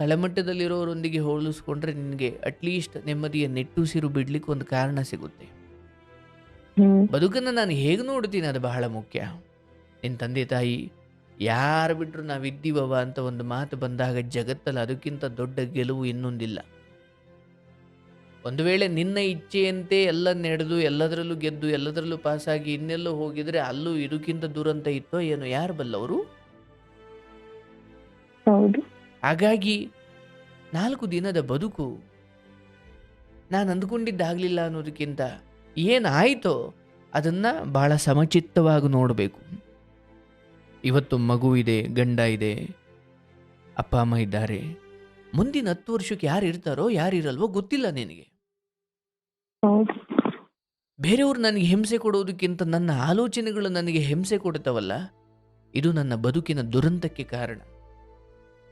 ತಳಮಟ್ಟದಲ್ಲಿರೋರೊಂದಿಗೆ ಹೋಲಿಸ್ಕೊಂಡ್ರೆ ನಿನಗೆ ಅಟ್ಲೀಸ್ಟ್ ನೆಮ್ಮದಿಯ ನಿಟ್ಟುಸಿರು ಬಿಡ್ಲಿಕ್ಕೆ ಒಂದು ಕಾರಣ ಸಿಗುತ್ತೆ. ಬದುಕನ್ನು ನಾನು ಹೇಗೆ ನೋಡ್ತೀನಿ ಅದು ಬಹಳ ಮುಖ್ಯ. ನಿನ್ನ ತಂದೆ ತಾಯಿ ಯಾರು ಬಿಟ್ಟರು ನಾವಿದ್ದೀವವ ಅಂತ ಒಂದು ಮಾತು ಬಂದಾಗ ಜಗತ್ತಲ್ಲಿ ಅದಕ್ಕಿಂತ ದೊಡ್ಡ ಗೆಲುವು ಇನ್ನೊಂದಿಲ್ಲ. ಒಂದು ವೇಳೆ ನಿನ್ನ ಇಚ್ಛೆಯಂತೆ ಎಲ್ಲ ನಡೆದು ಎಲ್ಲದರಲ್ಲೂ ಗೆದ್ದು ಎಲ್ಲದರಲ್ಲೂ ಪಾಸಾಗಿ ಇನ್ನೆಲ್ಲೋ ಹೋಗಿದ್ರೆ ಅಲ್ಲೂ ಇದಕ್ಕಿಂತ ದುರಂತ ಇತ್ತೋ ಏನೋ, ಯಾರು ಬಲ್ಲವರು? ಹಾಗಾಗಿ 4 ದಿನದ ಬದುಕು ನಾನು ಅಂದ್ಕೊಂಡಿದ್ದಾಗಲಿಲ್ಲ ಅನ್ನೋದಕ್ಕಿಂತ ಏನಾಯಿತೋ ಅದನ್ನು ಭಾಳ ಸಮಚಿತ್ತವಾಗಿ ನೋಡಬೇಕು. ಇವತ್ತು ಮಗು ಇದೆ, ಗಂಡ ಇದೆ, ಅಪ್ಪ ಅಮ್ಮ ಇದ್ದಾರೆ. ಮುಂದಿನ 10 ವರ್ಷಕ್ಕೆ ಯಾರು ಇರ್ತಾರೋ ಯಾರಿರಲ್ವೋ ಗೊತ್ತಿಲ್ಲ ನಿನಗೆ. ಬೇರೆಯವರು ನನಗೆ ಹಿಂಸೆ ಕೊಡೋದಕ್ಕಿಂತ ನನ್ನ ಆಲೋಚನೆಗಳು ನನಗೆ ಹಿಂಸೆ ಕೊಡ್ತಾವಲ್ಲ, ಇದು ನನ್ನ ಬದುಕಿನ ದುರಂತಕ್ಕೆ ಕಾರಣ.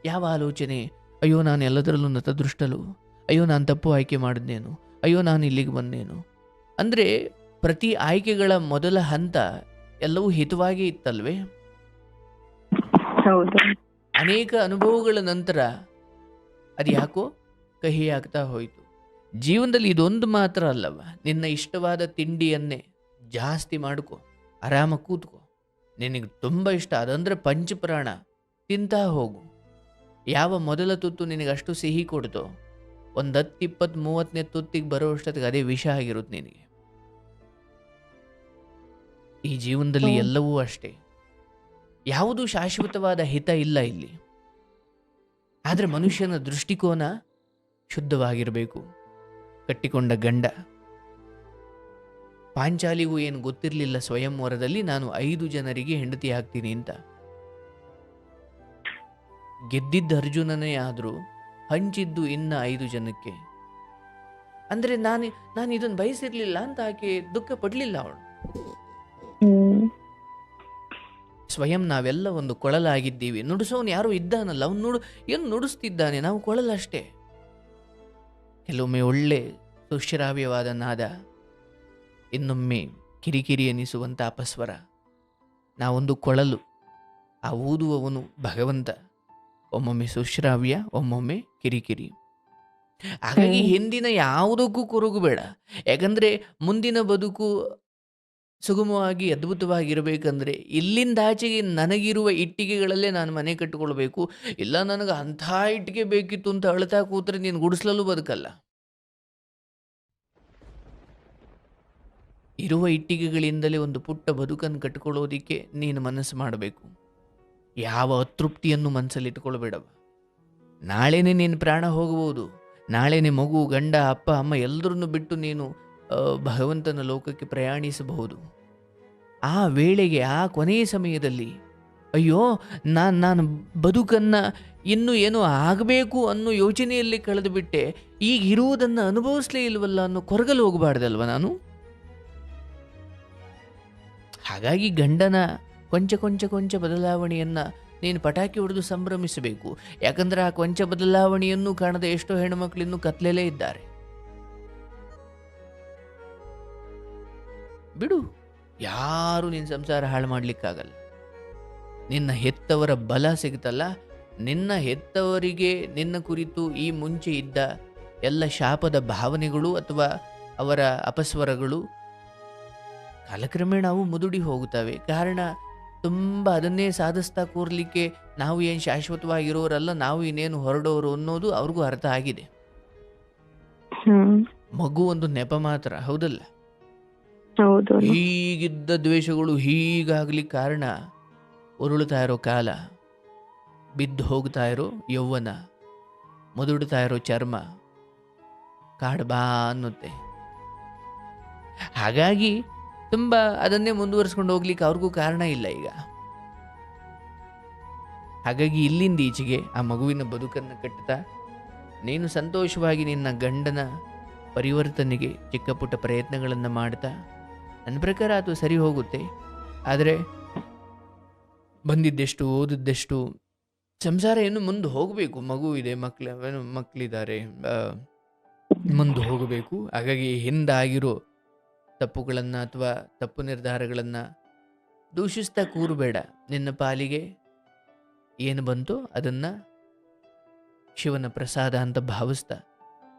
ಯಾವ ಆಲೋಚನೆ? ಅಯ್ಯೋ ನಾನು ಎಲ್ಲದರಲ್ಲೂ ನತದೃಷ್ಟಲು, ಅಯ್ಯೋ ನಾನು ತಪ್ಪು ಆಯ್ಕೆ ಮಾಡಿದ್ನೇನು, ಅಯ್ಯೋ ನಾನು ಇಲ್ಲಿಗೆ ಬಂದೇನು. ಅಂದರೆ ಪ್ರತಿ ಆಯ್ಕೆಗಳ ಮೊದಲ ಹಂತ ಎಲ್ಲವೂ ಹಿತವಾಗಿ ಇತ್ತಲ್ವೇ? ಅನೇಕ ಅನುಭವಗಳ ನಂತರ ಅದು ಯಾಕೋ ಕಹಿ ಆಗ್ತಾ ಹೋಯಿತು. ಜೀವನದಲ್ಲಿ ಇದೊಂದು ಮಾತ್ರ ಅಲ್ಲವ, ನಿನ್ನ ಇಷ್ಟವಾದ ತಿಂಡಿಯನ್ನೇ ಜಾಸ್ತಿ ಮಾಡ್ಕೊ, ಆರಾಮಾಗಿ ಕೂತ್ಕೋ. ನಿನಗೆ ತುಂಬ ಇಷ್ಟ ಅದಂದ್ರೆ ಪಂಚಪ್ರಾಣ, ತಿಂತಾ ಹೋಗು. ಯಾವ ಮೊದಲ ತುತ್ತು ನಿನಗೆ ಅಷ್ಟು ಸಿಹಿ ಕೊಡ್ತೋ, ಒಂದು 10, 20, 30ನೇ ತುತ್ತಿಗೆ ಬರೋ ಅಷ್ಟೊತ್ತಿಗೆ ಅದೇ ವಿಷ ಆಗಿರುತ್ತೆ ನಿನಗೆ. ಈ ಜೀವನದಲ್ಲಿ ಹ್ಮ್. ಎಲ್ಲವೂ ಅಷ್ಟೇ. ಯಾವುದೂ ಶಾಶ್ವತವಾದ ಹಿತ ಇಲ್ಲ ಇಲ್ಲಿ. ಆದರೆ ಮನುಷ್ಯನ ದೃಷ್ಟಿಕೋನ ಶುದ್ಧವಾಗಿರಬೇಕು. ಕಟ್ಟಿಕೊಂಡ ಗಂಡ ಪಾಂಚಾಲಿಗೂ ಏನು ಗೊತ್ತಿರಲಿಲ್ಲ ಸ್ವಯಂವರದಲ್ಲಿ ನಾನು 5 ಜನರಿಗೆ ಹೆಂಡತಿ ಆಗ್ತೀನಿ ಅಂತ. ಗೆದ್ದಿದ್ದ ಅರ್ಜುನನೇ ಆದರೂ ಹಂಚಿದ್ದು ಇನ್ನ 5 ಜನಕ್ಕೆ. ಅಂದರೆ ನಾನು ಇದನ್ನು ಬಯಸಿರ್ಲಿಲ್ಲ ಅಂತ ಆಕೆ ದುಃಖ ಪಡಲಿಲ್ಲ ಅವಳು. ಹ್ಮ್. ಸ್ವಯಂ ನಾವೆಲ್ಲ ಒಂದು ಕೊಳಲಾಗಿದ್ದೀವಿ. ನುಡಿಸೋನು ಯಾರು ಇದ್ದಾನಲ್ಲ, ಅವನು ಏನು ನುಡಿಸ್ತಿದ್ದಾನೆ, ನಾವು ಕೊಳಲಷ್ಟೇ. ಕೆಲವೊಮ್ಮೆ ಒಳ್ಳೆ ಸುಶ್ರಾವ್ಯವಾದ ನಾದ, ಇನ್ನೊಮ್ಮೆ ಕಿರಿಕಿರಿ ಎನಿಸುವಂಥ ಅಪಸ್ವರ. ನಾವೊಂದು ಕೊಳಲು, ಆ ಊದುವವನು ಭಗವಂತ. ಒಮ್ಮೊಮ್ಮೆ ಸುಶ್ರಾವ್ಯ, ಒಮ್ಮೊಮ್ಮೆ ಕಿರಿಕಿರಿ. ಹಾಗಾಗಿ ಹಿಂದಿನ ಯಾವುದಕ್ಕೂ ಕೊರಗಬೇಡ. ಯಾಕಂದರೆ ಮುಂದಿನ ಬದುಕು ಸುಗಮವಾಗಿ ಅದ್ಭುತವಾಗಿರಬೇಕಂದ್ರೆ ಇಲ್ಲಿಂದಾಚೆಗೆ ನನಗಿರುವ ಇಟ್ಟಿಗೆಗಳಲ್ಲೇ ನಾನು ಮನೆ ಕಟ್ಟಿಕೊಳ್ಬೇಕು. ಇಲ್ಲ ನನಗೆ ಅಂಥ ಇಟ್ಟಿಗೆ ಬೇಕಿತ್ತು ಅಂತ ಅಳ್ತಾ ಕೂತ್ರೆ ನೀನು ಗುಡಿಸ್ಲಲ್ಲೂ ಬದುಕಲ್ಲ. ಇರುವ ಇಟ್ಟಿಗೆಗಳಿಂದಲೇ ಒಂದು ಪುಟ್ಟ ಬದುಕನ್ನು ಕಟ್ಟಿಕೊಳ್ಳೋದಿಕ್ಕೆ ನೀನು ಮನಸ್ಸು ಮಾಡಬೇಕು. ಯಾವ ಅತೃಪ್ತಿಯನ್ನು ಮನಸ್ಸಲ್ಲಿಟ್ಕೊಳ್ಬೇಡವ. ನಾಳೆನೇ ನೀನು ಪ್ರಾಣ ಹೋಗಬಹುದು. ನಾಳೆನೇ ಮಗು, ಗಂಡ, ಅಪ್ಪ, ಅಮ್ಮ ಎಲ್ಲರನ್ನು ಬಿಟ್ಟು ನೀನು ಭಗವಂತನ ಲೋಕಕ್ಕೆ ಪ್ರಯಾಣಿಸಬಹುದು. ಆ ವೇಳೆಗೆ, ಆ ಕೊನೆಯ ಸಮಯದಲ್ಲಿ ಅಯ್ಯೋ ನಾನು ಬದುಕನ್ನು ಇನ್ನೂ ಏನೋ ಆಗಬೇಕು ಅನ್ನೋ ಯೋಚನೆಯಲ್ಲಿ ಕಳೆದು ಬಿಟ್ಟೆ, ಈಗ ಇರುವುದನ್ನು ಅನುಭವಿಸ್ಲೇ ಇಲ್ವಲ್ಲ ಅನ್ನೋ ಕೊರಗಲು ಹೋಗಬಾರ್ದಲ್ವ ನಾನು. ಹಾಗಾಗಿ ಗಂಡನ ಕೊಂಚ ಬದಲಾವಣೆಯನ್ನು ನೀನು ಪಟಾಕಿ ಹೊಡೆದು ಸಂಭ್ರಮಿಸಬೇಕು. ಯಾಕಂದರೆ ಆ ಕೊಂಚ ಬದಲಾವಣೆಯನ್ನು ಕಾಣದ ಎಷ್ಟೋ ಹೆಣ್ಣುಮಕ್ಕಳು ಇನ್ನೂ ಕತ್ಲೆಲೇ ಇದ್ದಾರೆ. ಬಿಡು, ಯಾರು ನಿನ್ನ ಸಂಸಾರ ಹಾಳು ಮಾಡಲಿಕ್ಕಾಗಲ್ಲ. ನಿನ್ನ ಹೆತ್ತವರ ಬಲ ಸಿಗುತ್ತಲ್ಲ, ನಿನ್ನ ಹೆತ್ತವರಿಗೆ ನಿನ್ನ ಕುರಿತು ಈ ಮುಂಚೆ ಇದ್ದ ಎಲ್ಲ ಶಾಪದ ಭಾವನೆಗಳು ಅಥವಾ ಅವರ ಅಪಸ್ವರಗಳು ಕಾಲಕ್ರಮೇಣ ಅವು ಮುದುಡಿ ಹೋಗುತ್ತವೆ. ಕಾರಣ ತುಂಬ ಅದನ್ನೇ ಸಾಧಿಸ್ತಾ ಕೂರ್ಲಿಕ್ಕೆ ನಾವು ಏನು ಶಾಶ್ವತವಾಗಿರೋರಲ್ಲ, ನಾವು ಇನ್ನೇನು ಹೊರಡೋರು ಅನ್ನೋದು ಅವ್ರಿಗೂ ಅರ್ಥ ಆಗಿದೆ. ಮಗು ಒಂದು ನೆಪ ಮಾತ್ರ, ಹೌದಲ್ಲ? ಹೌದು. ಹೀಗಿದ್ದ ದ್ವೇಷಗಳು ಹೀಗಾಗ್ಲಿ ಕಾರಣ ಉರುಳುತ್ತಾ ಇರೋ ಕಾಲ, ಬಿದ್ದು ಹೋಗ್ತಾ ಇರೋ ಯೌವನ, ಮುದುಡ್ತಾ ಇರೋ ಚರ್ಮ ಕಾಡ್ಬಾ ಅನ್ನುತ್ತೆ. ಹಾಗಾಗಿ ತುಂಬ ಅದನ್ನೇ ಮುಂದುವರಿಸ್ಕೊಂಡು ಹೋಗ್ಲಿಕ್ಕೆ ಅವ್ರಿಗೂ ಕಾರಣ ಇಲ್ಲ ಈಗ. ಹಾಗಾಗಿ ಇಲ್ಲಿಂದ ಈಚೆಗೆ ಆ ಮಗುವಿನ ಬದುಕನ್ನು ಕಟ್ಟುತ್ತಾ ನೀನು ಸಂತೋಷವಾಗಿ ನಿನ್ನ ಗಂಡನ ಪರಿವರ್ತನೆಗೆ ಚಿಕ್ಕ ಪುಟ್ಟ ಪ್ರಯತ್ನಗಳನ್ನು ಮಾಡ್ತಾ, ನನ್ನ ಪ್ರಕಾರ ಅದು ಸರಿ ಹೋಗುತ್ತೆ. ಆದರೆ ಬಂದಿದ್ದೆಷ್ಟು, ಓದಿದ್ದೆಷ್ಟು, ಸಂಸಾರ ಏನು ಮುಂದೆ ಹೋಗಬೇಕು. ಮಗು ಇದೆ, ಮಕ್ಕಳಿದ್ದಾರೆ, ಮುಂದೆ ಹೋಗಬೇಕು. ಹಾಗಾಗಿ ಹಿಂದಾಗಿರೋ ತಪ್ಪುಗಳನ್ನು ಅಥವಾ ತಪ್ಪು ನಿರ್ಧಾರಗಳನ್ನು ದೂಷಿಸ್ತಾ ಕೂರಬೇಡ. ನಿನ್ನ ಪಾಲಿಗೆ ಏನು ಬಂತೋ ಅದನ್ನು ಶಿವನ ಪ್ರಸಾದ ಅಂತ ಭಾವಿಸ್ತಾ.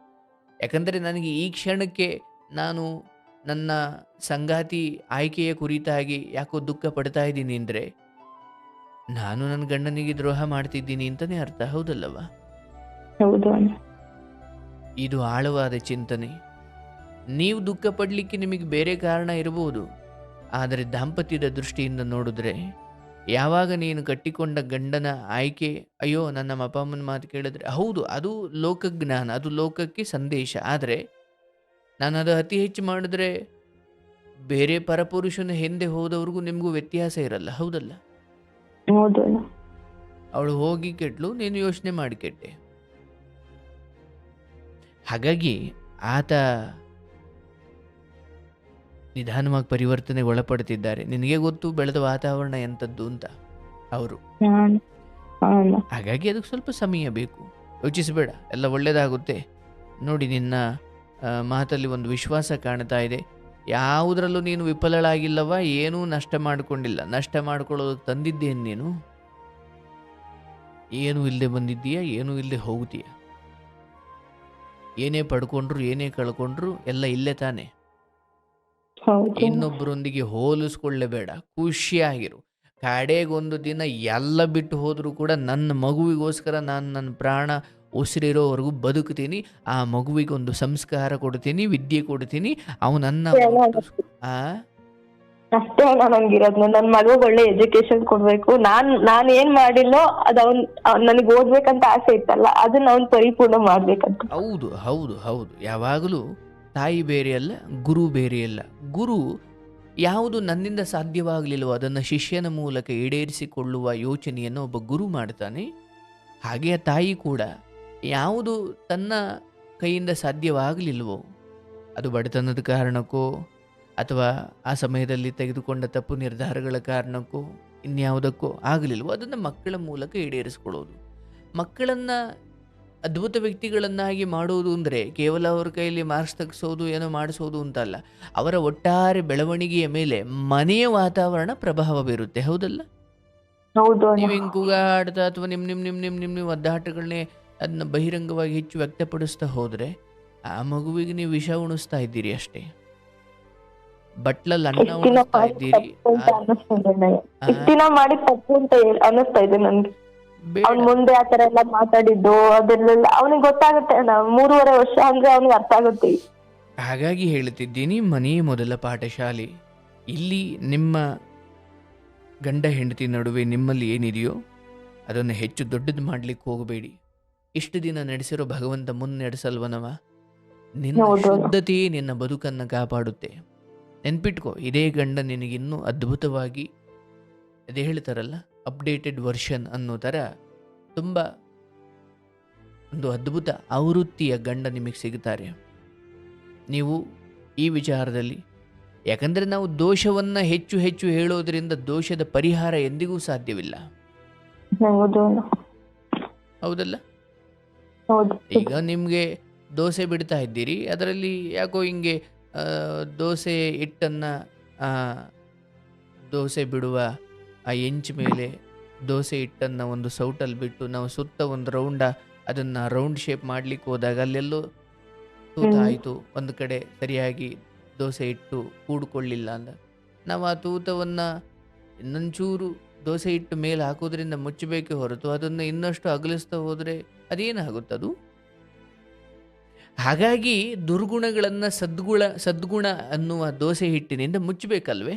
ಯಾಕಂದರೆ ನನಗೆ ಈ ಕ್ಷಣಕ್ಕೆ ನಾನು ನನ್ನ ಸಂಗಾತಿ ಆಯ್ಕೆಯ ಕುರಿತಾಗಿ ಯಾಕೋ ದುಃಖ ಪಡ್ತಾ ಇದ್ದೀನಿ ಅಂದರೆ ನಾನು ನನ್ನ ಗಂಡನಿಗೆ ದ್ರೋಹ ಮಾಡ್ತಿದ್ದೀನಿ ಅಂತಲೇ ಅರ್ಥ, ಹೌದಲ್ಲವ? ಹೌದು. ಇದು ಆಳವಾದ ಚಿಂತನೆ. ನೀವು ದುಃಖ ಪಡಲಿಕ್ಕೆ ನಿಮಗೆ ಬೇರೆ ಕಾರಣ ಇರಬಹುದು. ಆದರೆ ದಾಂಪತ್ಯದ ದೃಷ್ಟಿಯಿಂದ ನೋಡಿದ್ರೆ, ಯಾವಾಗ ನೀನು ಕಟ್ಟಿಕೊಂಡ ಗಂಡನ ಆಯ್ಕೆ, ಅಯ್ಯೋ ನನ್ನ ಅಪ್ಪ ಅಮ್ಮನ ಮಾತು ಕೇಳಿದ್ರೆ, ಹೌದು ಅದು ಲೋಕಜ್ಞಾನ, ಅದು ಲೋಕಕ್ಕೆ ಸಂದೇಶ. ಆದರೆ ನಾನು ಅದು ಅತಿ ಹೆಚ್ಚು ಮಾಡಿದ್ರೆ ಬೇರೆ ಪರಪುರುಷನ ಹಿಂದೆ ಹೋದವ್ರಿಗೂ ನಿಮಗೂ ವ್ಯತ್ಯಾಸ ಇರಲ್ಲ, ಹೌದಲ್ಲ? ಹೌದು. ಅವಳು ಹೋಗಿ ಕೆಟ್ಲು, ನೀನು ಯೋಚನೆ ಮಾಡಿ ಕೆಟ್ಟೆ. ಹಾಗಾಗಿ ಆತ ನಿಧಾನವಾಗಿ ಪರಿವರ್ತನೆಗೆ ಒಳಪಡ್ತಿದ್ದಾರೆ. ನಿನಗೆ ಗೊತ್ತು ಬೆಳೆದ ವಾತಾವರಣ ಎಂಥದ್ದು ಅಂತ ಅವರು. ಹಾಗಾಗಿ ಅದಕ್ಕೆ ಸ್ವಲ್ಪ ಸಮಯ ಬೇಕು. ಯೋಚಿಸಬೇಡ, ಎಲ್ಲ ಒಳ್ಳೆಯದಾಗುತ್ತೆ. ನೋಡಿ, ನಿನ್ನ ಮಾತಲ್ಲಿ ಒಂದು ವಿಶ್ವಾಸ ಕಾಣ್ತಾ ಇದೆ. ಯಾವುದರಲ್ಲೂ ನೀನು ವಿಫಲಳಾಗಿಲ್ಲವ, ಏನೂ ನಷ್ಟ ಮಾಡಿಕೊಂಡಿಲ್ಲ. ನಷ್ಟ ಮಾಡ್ಕೊಳ್ಳೋದಕ್ಕೆ ತಂದಿದ್ದೇನು ನೀನು? ಏನೂ ಇಲ್ಲದೆ ಬಂದಿದ್ದೀಯಾ, ಏನೂ ಇಲ್ಲದೆ ಹೋಗ್ತೀಯ. ಏನೇ ಪಡ್ಕೊಂಡ್ರು, ಏನೇ ಕಳ್ಕೊಂಡ್ರು ಎಲ್ಲ ಇಲ್ಲೇ ತಾನೆ. ಹೌದು ಇನ್ನೊಬ್ಬರೊಂದಿಗೆ ಹೋಲಿಸ್ಕೊಳ್ಳೇಬೇಡ, ಖುಷಿಯಾಗಿರು. ಕಡೆಗೊಂದು ದಿನ ಎಲ್ಲ ಬಿಟ್ಟು ಹೋದರೂ ಕೂಡ ನನ್ನ ಮಗುವಿಗೋಸ್ಕರ ನಾನು ನನ್ನ ಪ್ರಾಣ ಉಸಿರಿರೋವರೆಗೂ ಬದುಕ್ತೀನಿ. ಆ ಮಗುವಿಗೆ ಒಂದು ಸಂಸ್ಕಾರ ಕೊಡ್ತೀನಿ, ವಿದ್ಯೆ ಕೊಡ್ತೀನಿ. ಅವನನ್ನ ಆ ಅಷ್ಟೇ ಅಣ್ಣ ನಂಗಿರೋದು. ನನ್ ಮಗಗ್ ಒಳ್ಳೆ ಎಜುಕೇಶನ್ ಕೊಡ್ಬೇಕು. ನಾನ್ ಏನ್ ಮಾಡಿಲ್ಲೋ ಅದ್ ನನಗ್ ಓದ್ಬೇಕಂತ ಆಸೆ ಇತ್ತಲ್ಲ, ಅದನ್ನ ಅವ್ನ್ ಪರಿಪೂರ್ಣ ಮಾಡ್ಬೇಕಂತ. ಹೌದು ಹೌದು ಹೌದು. ಯಾವಾಗಲೂ ತಾಯಿ ಬೇರೆಯಲ್ಲ, ಗುರು ಬೇರೆಯಲ್ಲ. ಗುರು ಯಾವುದು ನನ್ನಿಂದ ಸಾಧ್ಯವಾಗಲಿಲ್ಲವೋ ಅದನ್ನು ಶಿಷ್ಯನ ಮೂಲಕ ಈಡೇರಿಸಿಕೊಳ್ಳುವ ಯೋಚನೆಯನ್ನು ಒಬ್ಬ ಗುರು ಮಾಡ್ತಾನೆ. ಹಾಗೆಯೇ ತಾಯಿ ಕೂಡ ಯಾವುದು ತನ್ನ ಕೈಯಿಂದ ಸಾಧ್ಯವಾಗಲಿಲ್ವೋ, ಅದು ಬಡತನದ ಕಾರಣಕ್ಕೋ ಅಥವಾ ಆ ಸಮಯದಲ್ಲಿ ತೆಗೆದುಕೊಂಡ ತಪ್ಪು ನಿರ್ಧಾರಗಳ ಕಾರಣಕ್ಕೋ ಇನ್ಯಾವುದಕ್ಕೋ ಆಗಲಿಲ್ವೋ, ಅದನ್ನು ಮಕ್ಕಳ ಮೂಲಕ ಈಡೇರಿಸ್ಕೊಳ್ಳೋದು. ಮಕ್ಕಳನ್ನು ಅದ್ಭುತ ವ್ಯಕ್ತಿಗಳನ್ನಾಗಿ ಮಾಡೋದು ಅಂದರೆ ಕೇವಲ ಅವ್ರ ಕೈಯಲ್ಲಿ ಮಾರ್ಕ್ಸ್ ತೆಗೆಸೋದು, ಏನೋ ಮಾಡಿಸೋದು ಅಂತಲ್ಲ. ಅವರ ಒಟ್ಟಾರೆ ಬೆಳವಣಿಗೆಯ ಮೇಲೆ ಮನೆಯ ವಾತಾವರಣ ಪ್ರಭಾವ ಬೀರುತ್ತೆ. ಹೌದಲ್ಲ? ಹೌದು ಅಣ್ಣ. ನೀವು ಹಿಂಗೆ ಕೂಗಾಡ್ತಾ ಅಥವಾ ನಿಮ್ಮ ಒದ್ದಾಟಗಳನ್ನೇ ಅದನ್ನ ಬಹಿರಂಗವಾಗಿ ಹೆಚ್ಚು ವ್ಯಕ್ತಪಡಿಸ್ತಾ ಹೋದರೆ ಆ ಮಗುವಿಗೆ ನೀವು ವಿಷ ಉಣಿಸ್ತಾ ಇದ್ದೀರಿ ಅಷ್ಟೇ. ಬಟ್ಲಲ್ಲಿ ಅನ್ನ ಇಷ್ಟ್ ದಿನ ಉಣಿಸ್ತಾ ಮಾಡಿದ್ ಇದ್ದೀರಿ. ತಪ್ಪು ಅಂತ ಅನ್ನಿಸ್ತಾ ಇದೆ ಅಣ್ಣ. ಇಷ್ಟ್ ದಿನ ಮಾಡಿದ್ ತಪ್ಪು ಅಂತ ಅನ್ನಿಸ್ತಾ ಇದೆ ನನ್ಗೆ. ಬೇಡ. ಅವ್ನ್ ಮುಂದೆ ಆತರ ಎಲ್ಲ ಮಾತಾಡಿದ್ದು ಅದೆಲ್ಲ ಅವನಿಗೆ ಗೊತ್ತಾಗುತ್ತೆ ಅಣ್ಣ. 3.5 ವರ್ಷ ಅಂದ್ರೆ ಅವ್ನಿಗೆ ಅರ್ಥ ಆಗುತ್ತೆ. ಹಾಗಾಗಿ ಹೇಳ್ತಿದ್ದೀನಿ, ಮನೆಯೇ ಮೊದಲ ಪಾಠಶಾಲೆ. ಇಲ್ಲಿ ನಿಮ್ಮ ಗಂಡ ಹೆಂಡತಿ ನಡುವೆ ನಿಮ್ಮಲ್ಲಿ ಏನಿದೆಯೋ ಅದನ್ನು ಹೆಚ್ಚು ದೊಡ್ಡದು ಮಾಡ್ಲಿಕ್ಕೆ ಹೋಗಬೇಡಿ. ಇಷ್ಟು ದಿನ ನಡೆಸಿರೋ ಭಗವಂತ ಮುನ್ನಡೆಸಲ್ವನವ. ನಿನ್ನ ಹೌದು. ಶುದ್ಧತೆಯೇ ನಿನ್ನ ಬದುಕನ್ನು ಕಾಪಾಡುತ್ತೆ. ನೆನ್ಪಿಟ್ಕೋ, ಇದೇ ಗಂಡ ನಿನಗಿನ್ನೂ ಅದ್ಭುತವಾಗಿ, ಅದೇ ಹೇಳ್ತಾರಲ್ಲ ಅಪ್ಡೇಟೆಡ್ ವರ್ಷನ್ ಅನ್ನೋ ಥರ ತುಂಬ ಒಂದು ಅದ್ಭುತ ಆವೃತ್ತಿಯ ಗಂಡ ನಿಮಗೆ ಸಿಗುತ್ತಾರೆ. ನೀವು ಈ ವಿಚಾರದಲ್ಲಿ, ಯಾಕಂದರೆ ನಾವು ದೋಷವನ್ನು ಹೆಚ್ಚು ಹೆಚ್ಚು ಹೇಳೋದ್ರಿಂದ ದೋಷದ ಪರಿಹಾರ ಎಂದಿಗೂ ಸಾಧ್ಯವಿಲ್ಲ. ಹೌದು ಹೌದಲ್ಲ? ಹೌದು. ಈಗ ನಿಮಗೆ ದೋಸೆ ಬಿಡ್ತಾ ಇದ್ದೀರಿ, ಅದರಲ್ಲಿ ಯಾಕೋ ಹಿಂಗೆ ದೋಸೆ ಹಿಟ್ಟನ್ನು ದೋಸೆ ಬಿಡುವ ಆ ಎಂಚು ಮೇಲೆ ದೋಸೆ ಹಿಟ್ಟನ್ನು ಒಂದು ಸೌಟಲ್ಲಿ ಬಿಟ್ಟು ನಾವು ಸುತ್ತ ಒಂದು ಅದನ್ನು ರೌಂಡ್ ಶೇಪ್ ಮಾಡಲಿಕ್ಕೆ ಹೋದಾಗ ಅಲ್ಲೆಲ್ಲೋ ತೂತ ಆಯಿತು, ಒಂದು ಕಡೆ ಸರಿಯಾಗಿ ದೋಸೆ ಹಿಟ್ಟು ಕೂಡ್ಕೊಳ್ಳಿಲ್ಲ ಅಂದ ನಾವು ಆ ತೂತವನ್ನು ಇನ್ನೊಂಚೂರು ದೋಸೆ ಹಿಟ್ಟು ಮೇಲೆ ಹಾಕೋದ್ರಿಂದ ಮುಚ್ಚಬೇಕೇ ಹೊರತು ಅದನ್ನು ಇನ್ನಷ್ಟು ಅಗಲಿಸ್ತಾ ಹೋದರೆ ಅದೇನಾಗುತ್ತದು? ಹಾಗಾಗಿ ದುರ್ಗುಣಗಳನ್ನು ಸದ್ಗುಣ ಅನ್ನುವ ದೋಸೆ ಹಿಟ್ಟಿನಿಂದ ಮುಚ್ಚಬೇಕಲ್ವೇ?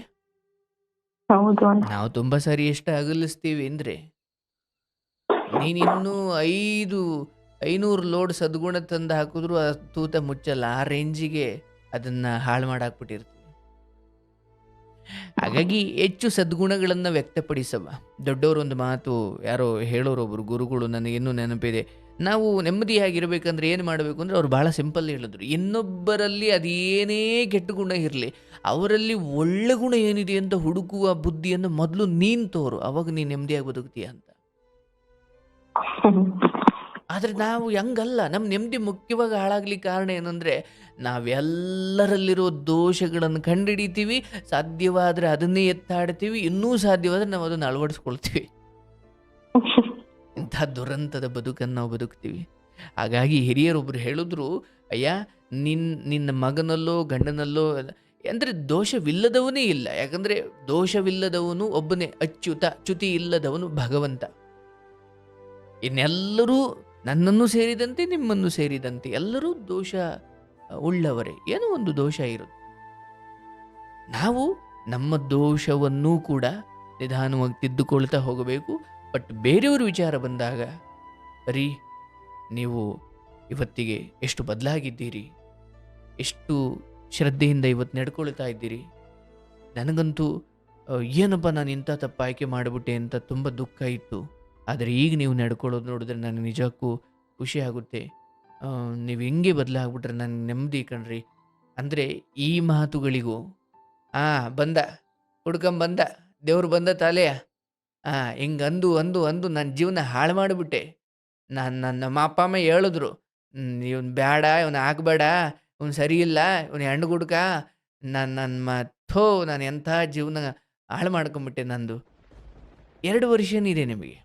ಹೌದು ನಾವು ತುಂಬ ಸಾರಿ ಎಷ್ಟು ಅಗಲಿಸ್ತೀವಿ ಅಂದರೆ, ನೀನಿನ್ನೂ 500 ಲೋಡ್ ಸದ್ಗುಣ ತಂದು ಹಾಕಿದ್ರು ಆ ತೂತ ಮುಚ್ಚಲ್ಲ. ಆ ರೇಂಜಿಗೆ ಅದನ್ನು ಹಾಳು ಮಾಡಾಕ್ಬಿಟ್ಟಿರ್ತೀವಿ. ಹಾಗಾಗಿ ಹೆಚ್ಚು ಸದ್ಗುಣಗಳನ್ನು ವ್ಯಕ್ತಪಡಿಸವ. ದೊಡ್ಡವರೊಂದು ಮಾತು ಯಾರೋ ಹೇಳೋರೊಬ್ಬರು ಗುರುಗಳು, ನನಗಿನ್ನೂ ನೆನಪಿದೆ. ನಾವು ನೆಮ್ಮದಿಯಾಗಿರ್ಬೇಕಂದ್ರೆ ಏನು ಮಾಡಬೇಕು ಅಂದರೆ, ಅವ್ರು ಭಾಳ ಸಿಂಪಲ್ ಹೇಳಿದ್ರು, ಇನ್ನೊಬ್ಬರಲ್ಲಿ ಅದೇನೇ ಕೆಟ್ಟ ಗುಣ ಇರಲಿ ಅವರಲ್ಲಿ ಒಳ್ಳೆ ಗುಣ ಏನಿದೆ ಅಂತ ಹುಡುಕುವ ಬುದ್ಧಿಯನ್ನು ಮೊದಲು ನೀನು ತೋರು, ಅವಾಗ ನೀನು ನೆಮ್ಮದಿಯಾಗಿ ಬದುಕ್ತೀಯ ಅಂತ. ಆದರೆ ನಾವು ಹಂಗಲ್ಲ. ನಮ್ಮ ನೆಮ್ಮದಿ ಮುಖ್ಯವಾಗಿ ಹಾಳಾಗ್ಲಿಕ್ಕೆ ಕಾರಣ ಏನಂದರೆ, ನಾವೆಲ್ಲರಲ್ಲಿರೋ ದೋಷಗಳನ್ನು ಕಂಡುಹಿಡಿತೀವಿ, ಸಾಧ್ಯವಾದರೆ ಅದನ್ನೇ ಎತ್ತಾಡ್ತೀವಿ, ಇನ್ನೂ ಸಾಧ್ಯವಾದರೆ ನಾವು ಅದನ್ನು ಅಳವಡಿಸ್ಕೊಳ್ತೀವಿ. ಇಂಥ ದುರಂತದ ಬದುಕನ್ನು ನಾವು ಬದುಕ್ತೀವಿ. ಹಾಗಾಗಿ ಹಿರಿಯರೊಬ್ಬರು ಹೇಳಿದ್ರು, ಅಯ್ಯ ನಿನ್ನ ಮಗನಲ್ಲೋ ಗಂಡನಲ್ಲೋ ಅಂದರೆ ದೋಷವಿಲ್ಲದವನೇ ಇಲ್ಲ. ಯಾಕಂದರೆ ದೋಷವಿಲ್ಲದವನು ಒಬ್ಬನೇ ಅಚ್ಯುತ, ಚ್ಯುತಿ ಇಲ್ಲದವನು ಭಗವಂತ. ಇನ್ನೆಲ್ಲರೂ ನನ್ನನ್ನು ಸೇರಿದಂತೆ ನಿಮ್ಮನ್ನು ಸೇರಿದಂತೆ ಎಲ್ಲರೂ ದೋಷ ಉಳ್ಳವರೇ, ಏನೋ ಒಂದು ದೋಷ ಇರುತ್ತೆ. ನಾವು ನಮ್ಮ ದೋಷವನ್ನೂ ಕೂಡ ನಿಧಾನವಾಗಿ ತಿದ್ದುಕೊಳ್ತಾ ಹೋಗಬೇಕು. ಬಟ್ ಬೇರೆಯವ್ರ ವಿಚಾರ ಬಂದಾಗ, ಬರೀ ನೀವು ಇವತ್ತಿಗೆ ಎಷ್ಟು ಬದಲಾಗಿದ್ದೀರಿ, ಎಷ್ಟು ಶ್ರದ್ಧೆಯಿಂದ ಇವತ್ತು ನಡ್ಕೊಳ್ತಾ ಇದ್ದೀರಿ, ನನಗಂತೂ ಏನಪ್ಪ ನಾನು ಇಂಥ ತಪ್ಪು ಆಯ್ಕೆ ಮಾಡಿಬಿಟ್ಟೆ ಅಂತ ತುಂಬ ದುಃಖ ಇತ್ತು, ಆದರೆ ಈಗ ನೀವು ನಡ್ಕೊಳ್ಳೋದು ನೋಡಿದ್ರೆ ನನಗೆ ನಿಜಕ್ಕೂ ಖುಷಿ ಆಗುತ್ತೆ, ನೀವು ಹೆಂಗೆ ಬದಲಾಗ್ಬಿಟ್ರೆ ನನಗೆ ನೆಮ್ಮದಿ ಕಣ್ರಿ ಅಂದರೆ, ಈ ಮಾತುಗಳಿಗೂ ಬಂದ ಹುಡ್ಕೊಂಬಂದ ದೇವ್ರು ಬಂದ ತಾಲೆಯ ಹಿಂಗೆ ಅಂದು ಅಂದು ಅಂದು ನನ್ನ ಜೀವನ ಹಾಳು ಮಾಡಿಬಿಟ್ಟೆ. ನಮ್ಮ ಅಪ್ಪ ಅಮ್ಮ ಹೇಳಿದ್ರು, ಇವನು ಬೇಡ, ಇವನು ಹಾಕಬೇಡ, ಇವನು ಸರಿ ಇಲ್ಲ, ಇವನು ಹೆಣ್ಣು ಗುಡ್ಕ, ನಾನು ಎಂಥ ಜೀವನ ಹಾಳು ಮಾಡ್ಕೊಂಬಿಟ್ಟೆ ನಂದು. 2 ವರ್ಷನಿದೆ ನಿಮಗೆ.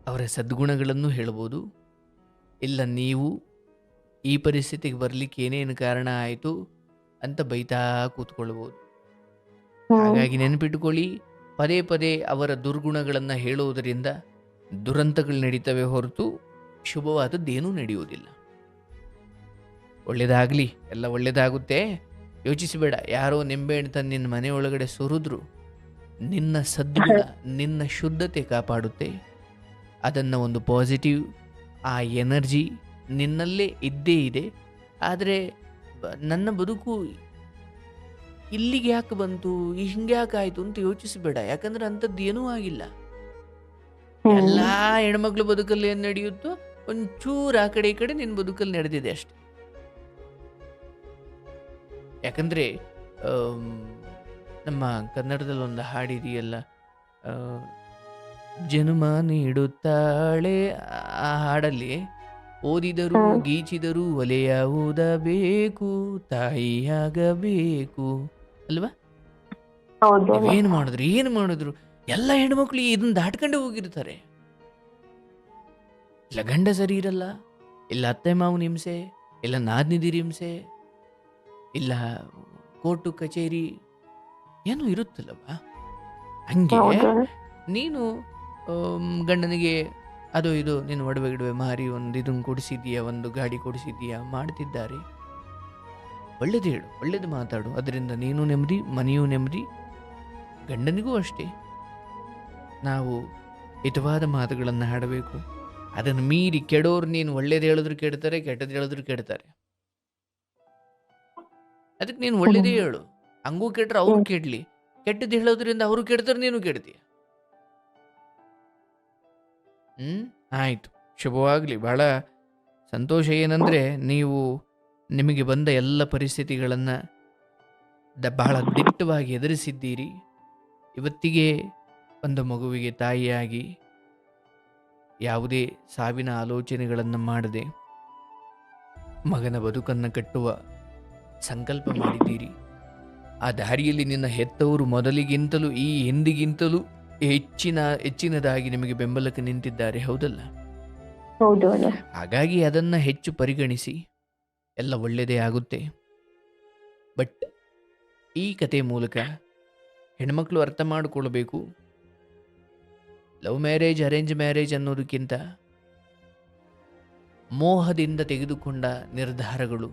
ಅವರ ಸದ್ಗುಣಗಳನ್ನು ಹೇಳ್ಬೋದು, ಇಲ್ಲ ನೀವು ಈ ಪರಿಸ್ಥಿತಿಗೆ ಬರಲಿಕ್ಕೆ ಏನೇನು ಕಾರಣ ಆಯಿತು, ಅಂತ ಬೈತಾ ಕೂತ್ಕೊಳ್ಬೋದು. ಹ್ಮ್ ಹಾಗಾಗಿ ನೆನಪಿಟ್ಟುಕೊಳ್ಳಿ, ಪದೇ ಪದೇ ಅವರ ದುರ್ಗುಣಗಳನ್ನು ಹೇಳುವುದರಿಂದ ದುರಂತಗಳು ನಡೀತವೆ ಹೊರತು ಶುಭವಾದದ್ದೇನೂ ನಡೆಯುವುದಿಲ್ಲ. ಒಳ್ಳೇದಾಗಲಿ, ಎಲ್ಲ ಒಳ್ಳೇದಾಗುತ್ತೆ. ಯೋಚಿಸಬೇಡ, ಯಾರೋ ನಿಂಬೆಹಣ್ಣು ತಂದು ನಿನ್ನ ಮನೆ ಒಳಗಡೆ ಸುರಿದ್ರು ನಿನ್ನ ಸದ್ಗುಣ, ನಿನ್ನ ಶುದ್ಧತೆ ಕಾಪಾಡುತ್ತೆ. ಅದನ್ನು ಒಂದು ಪಾಸಿಟಿವ್, ಆ ಎನರ್ಜಿ ನಿನ್ನಲ್ಲೇ ಇದ್ದೇ ಇದೆ. ಆದರೆ ನನ್ನ ಬದುಕು ಇಲ್ಲಿಗೆ ಯಾಕೆ ಬಂತು, ಹಿಂಗೆ ಯಾಕೆ ಆಯಿತು ಅಂತ ಯೋಚಿಸಬೇಡ. ಯಾಕಂದ್ರೆ ಅಂಥದ್ದು ಏನೂ ಆಗಿಲ್ಲ. ಎಲ್ಲ ಹೆಣ್ಮಕ್ಳು ಬದುಕಲ್ಲಿ ಏನು ನಡೆಯುತ್ತೋ ಒಂಚೂರು ಆ ಕಡೆ ಈ ಕಡೆ ನಿನ್ನ ಬದುಕಲ್ಲಿ ನಡೆದಿದೆ ಅಷ್ಟೆ. ಯಾಕಂದರೆ ನಮ್ಮ ಕನ್ನಡದಲ್ಲಿ ಒಂದು ಹಾಡಿದೆಯಲ್ಲ, ಆ, ಜನ್ಮ ನೀಡುತ್ತಾಳೆ, ಆ ಹಾಡಲ್ಲಿ ಓದಿದರೂ ಗೀಚಿದರೂ ಒಲೆಯಾವುದಬೇಕು, ತಾಯಿಯಾಗಬೇಕು ಅಲ್ವಾ? ಹೌದು ಏನು ಮಾಡಿದ್ರು ಎಲ್ಲ ಹೆಣ್ಮಕ್ಳು ಇದನ್ನ ದಾಟ್ಕೊಂಡೇ ಹೋಗಿರ್ತಾರೆ. ಇಲ್ಲ ಗಂಡ ಸರಿ ಇರಲ್ಲ, ಇಲ್ಲ ಅತ್ತೆ ಮಾವನ ಹಿಂಸೆ, ಇಲ್ಲ ನಾದ್ನಿದಿರ ಹಿಂಸೆ, ಇಲ್ಲ ಕೋರ್ಟು ಕಚೇರಿ ಏನೋ ಇರುತ್ತಲ್ಲವಾ. ಹಂಗೆ ನೀನು ಗಂಡನಿಗೆ ಅದು ಇದು ನೀನು ಒಡವೆ ಗಿಡವೆ ಮಾರಿ ಒಂದು ಇದನ್ನು ಕೊಡಿಸಿದ್ದೀಯಾ, ಒಂದು ಗಾಡಿ ಕೊಡಿಸಿದ್ದೀಯಾ, ಮಾಡ್ತಿದ್ದಾರೆ. ಒಳ್ಳೇದು ಹೇಳು, ಒಳ್ಳೇದು ಮಾತಾಡು. ಅದರಿಂದ ನೀನು ನೆಮ್ಮದಿ, ಮನೆಯೂ ನೆಮ್ಮದಿ, ಗಂಡನಿಗೂ ಅಷ್ಟೇ. ನಾವು ಹಿತವಾದ ಮಾತುಗಳನ್ನು ಆಡಬೇಕು. ಅದನ್ನು ಮೀರಿ ಕೆಡೋರು, ನೀನು ಒಳ್ಳೇದು ಹೇಳಿದ್ರು ಕೆಡ್ತಾರೆ, ಕೆಟ್ಟದ್ದು ಹೇಳಿದ್ರು ಕೆಡ್ತಾರೆ. ಅದಕ್ಕೆ ನೀನು ಒಳ್ಳೇದೇ ಹೇಳು. ಹಂಗೂ ಕೆಟ್ರೆ ಅವ್ರು ಕೆಡ್ಲಿ, ಕೆಟ್ಟದ್ದು ಹೇಳೋದ್ರಿಂದ ಅವರು ಕೆಡ್ತಾರೆ, ನೀನು ಕೆಡ್ತೀಯ. ಆಯಿತು, ಶುಭವಾಗಲಿ. ಬಹಳ ಸಂತೋಷ ಏನಂದರೆ ನೀವು ನಿಮಗೆ ಬಂದ ಎಲ್ಲ ಪರಿಸ್ಥಿತಿಗಳನ್ನು ಬಹಳ ದಿಟ್ಟವಾಗಿ ಎದುರಿಸಿದ್ದೀರಿ. ಇವತ್ತಿಗೆ ಒಂದು ಮಗುವಿಗೆ ತಾಯಿಯಾಗಿ ಯಾವುದೇ ಸಾವಿನ ಆಲೋಚನೆಗಳನ್ನು ಮಾಡದೆ ಮಗನ ಬದುಕನ್ನು ಕಟ್ಟುವ ಸಂಕಲ್ಪ ಮಾಡಿದ್ದೀರಿ. ಆ ದಾರಿಯಲ್ಲಿ ನಿನ್ನ ಹೆತ್ತವರು ಮೊದಲಿಗಿಂತಲೂ ಈ ಹಿಂದಿಗಿಂತಲೂ ಹೆಚ್ಚಿನದಾಗಿ ನಿಮಗೆ ಬೆಂಬಲಕ್ಕೆ ನಿಂತಿದ್ದಾರೆ, ಹೌದಲ್ಲ? ಹೌದು. ಹಾಗಾಗಿ ಅದನ್ನು ಹೆಚ್ಚು ಪರಿಗಣಿಸಿ, ಎಲ್ಲ ಒಳ್ಳೆಯದೇ ಆಗುತ್ತೆ. ಬಟ್ ಈ ಕತೆ ಮೂಲಕ ಹೆಣ್ಮಕ್ಳು ಅರ್ಥ ಮಾಡಿಕೊಳ್ಬೇಕು, ಲವ್ ಮ್ಯಾರೇಜ್, ಅರೇಂಜ್ ಮ್ಯಾರೇಜ್ ಅನ್ನೋದಕ್ಕಿಂತ ಮೋಹದಿಂದ ತೆಗೆದುಕೊಂಡ ನಿರ್ಧಾರಗಳು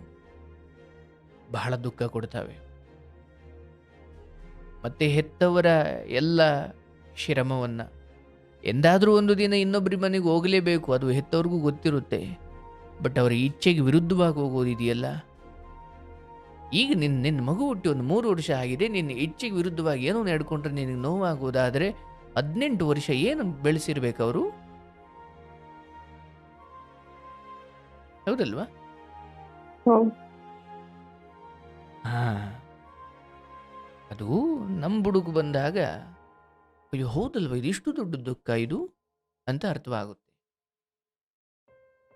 ಬಹಳ ದುಃಖ ಕೊಡ್ತವೆ. ಮತ್ತೆ ಹೆತ್ತವರ ಎಲ್ಲ ಶ್ರಮವನ್ನು ಎಂದಾದರೂ ಒಂದು ದಿನ ಇನ್ನೊಬ್ಬರ ಮನೆಗೆ ಹೋಗಲೇಬೇಕು, ಅದು ಹೆತ್ತವ್ರಿಗೂ ಗೊತ್ತಿರುತ್ತೆ. ಬಟ್ ಅವರ ಇಚ್ಛೆಗೆ ವಿರುದ್ಧವಾಗಿ ಹೋಗೋದಿದೆಯಲ್ಲ, ಈಗ ನಿನ್ನ ಮಗು ಹುಟ್ಟಿ ಒಂದು 3 ವರ್ಷ ಆಗಿದೆ, ನಿನ್ನ ಇಚ್ಛೆಗೆ ವಿರುದ್ಧವಾಗಿ ಏನೋ ನಡ್ಕೊಂಡ್ರೆ ನಿನಗೆ ನೋವಾಗೋದಾದರೆ 18 ವರ್ಷ ಏನು ಬೆಳೆಸಿರ್ಬೇಕು ಅವರು, ಹೌದಲ್ವಾ? ಅದು ನಮ್ಮ ಬುಡುಗು ಬಂದಾಗ ಅಯ್ಯೋ ಹೌದಲ್ವ, ಇದಿಷ್ಟು ದೊಡ್ಡ ದುಃಖ ಇದು ಅಂತ ಅರ್ಥವಾಗುತ್ತೆ.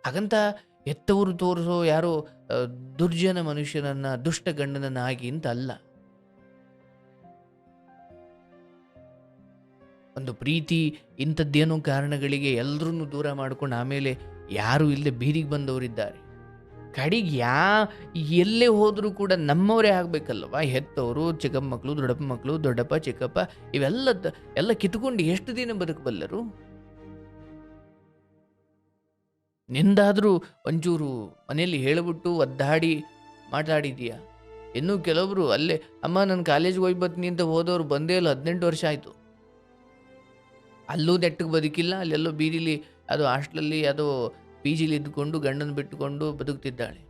ಹಾಗಂತ ಹೆತ್ತವರು ತೋರಿಸೋ ಯಾರೋ ದುರ್ಜನ ಮನುಷ್ಯನನ್ನ, ದುಷ್ಟ ಗಂಡನನ್ನಾಗಿ ಅಂತ ಅಲ್ಲ. ಒಂದು ಪ್ರೀತಿ ಇಂಥದ್ದೇನೋ ಕಾರಣಗಳಿಗೆ ಎಲ್ಲರನ್ನೂ ದೂರ ಮಾಡ್ಕೊಂಡು ಆಮೇಲೆ ಯಾರು ಇಲ್ಲದೆ ಬೀದಿಗೆ ಬಂದವರಿದ್ದಾರೆ. ಕಡೆಗೆ ಎಲ್ಲೇ ಹೋದರೂ ಕೂಡ ನಮ್ಮವರೇ ಆಗಬೇಕಲ್ವ. ಹೆತ್ತವರು, ಚಿಕ್ಕಪ್ಪ ಮಕ್ಕಳು, ದೊಡ್ಡಪ್ಪ ಮಕ್ಕಳು, ದೊಡ್ಡಪ್ಪ ಚಿಕ್ಕಪ್ಪ ಎಲ್ಲ ಕಿತ್ಕೊಂಡು ಎಷ್ಟು ದಿನ ಬದುಕಬಲ್ಲರು? ನಿಂದಾದರೂ ಒಂಚೂರು ಮನೆಯಲ್ಲಿ ಹೇಳಿಬಿಟ್ಟು ಒದ್ದಾಡಿ ಮಾತಾಡಿದೀಯಾ? ಇನ್ನೂ ಕೆಲವೊಬ್ರು ಅಲ್ಲೇ ಅಮ್ಮ ನಾನು ಕಾಲೇಜ್ಗೆ ಹೋಗಿ ಬರ್ತೀನಿ ಅಂತ ಹೋದವರು ಬಂದೇ ಇಲ್ಲ, 18 ವರ್ಷ ಆಯಿತು. ಅಲ್ಲೂ ನೆಟ್ಟಿಗೆ ಬದುಕಿಲ್ಲ, ಅಲ್ಲೆಲ್ಲೋ ಬೀದಿಲಿ ಅದು ಹಾಸ್ಟ್ಲಲ್ಲಿ ಅದು ಪಿ ಜಿಲಿ ಇದ್ದುಕೊಂಡು ಗಂಡನ ಬಿಟ್ಟುಕೊಂಡು ಬದುಕ್ತಿದ್ದಾಳೆ.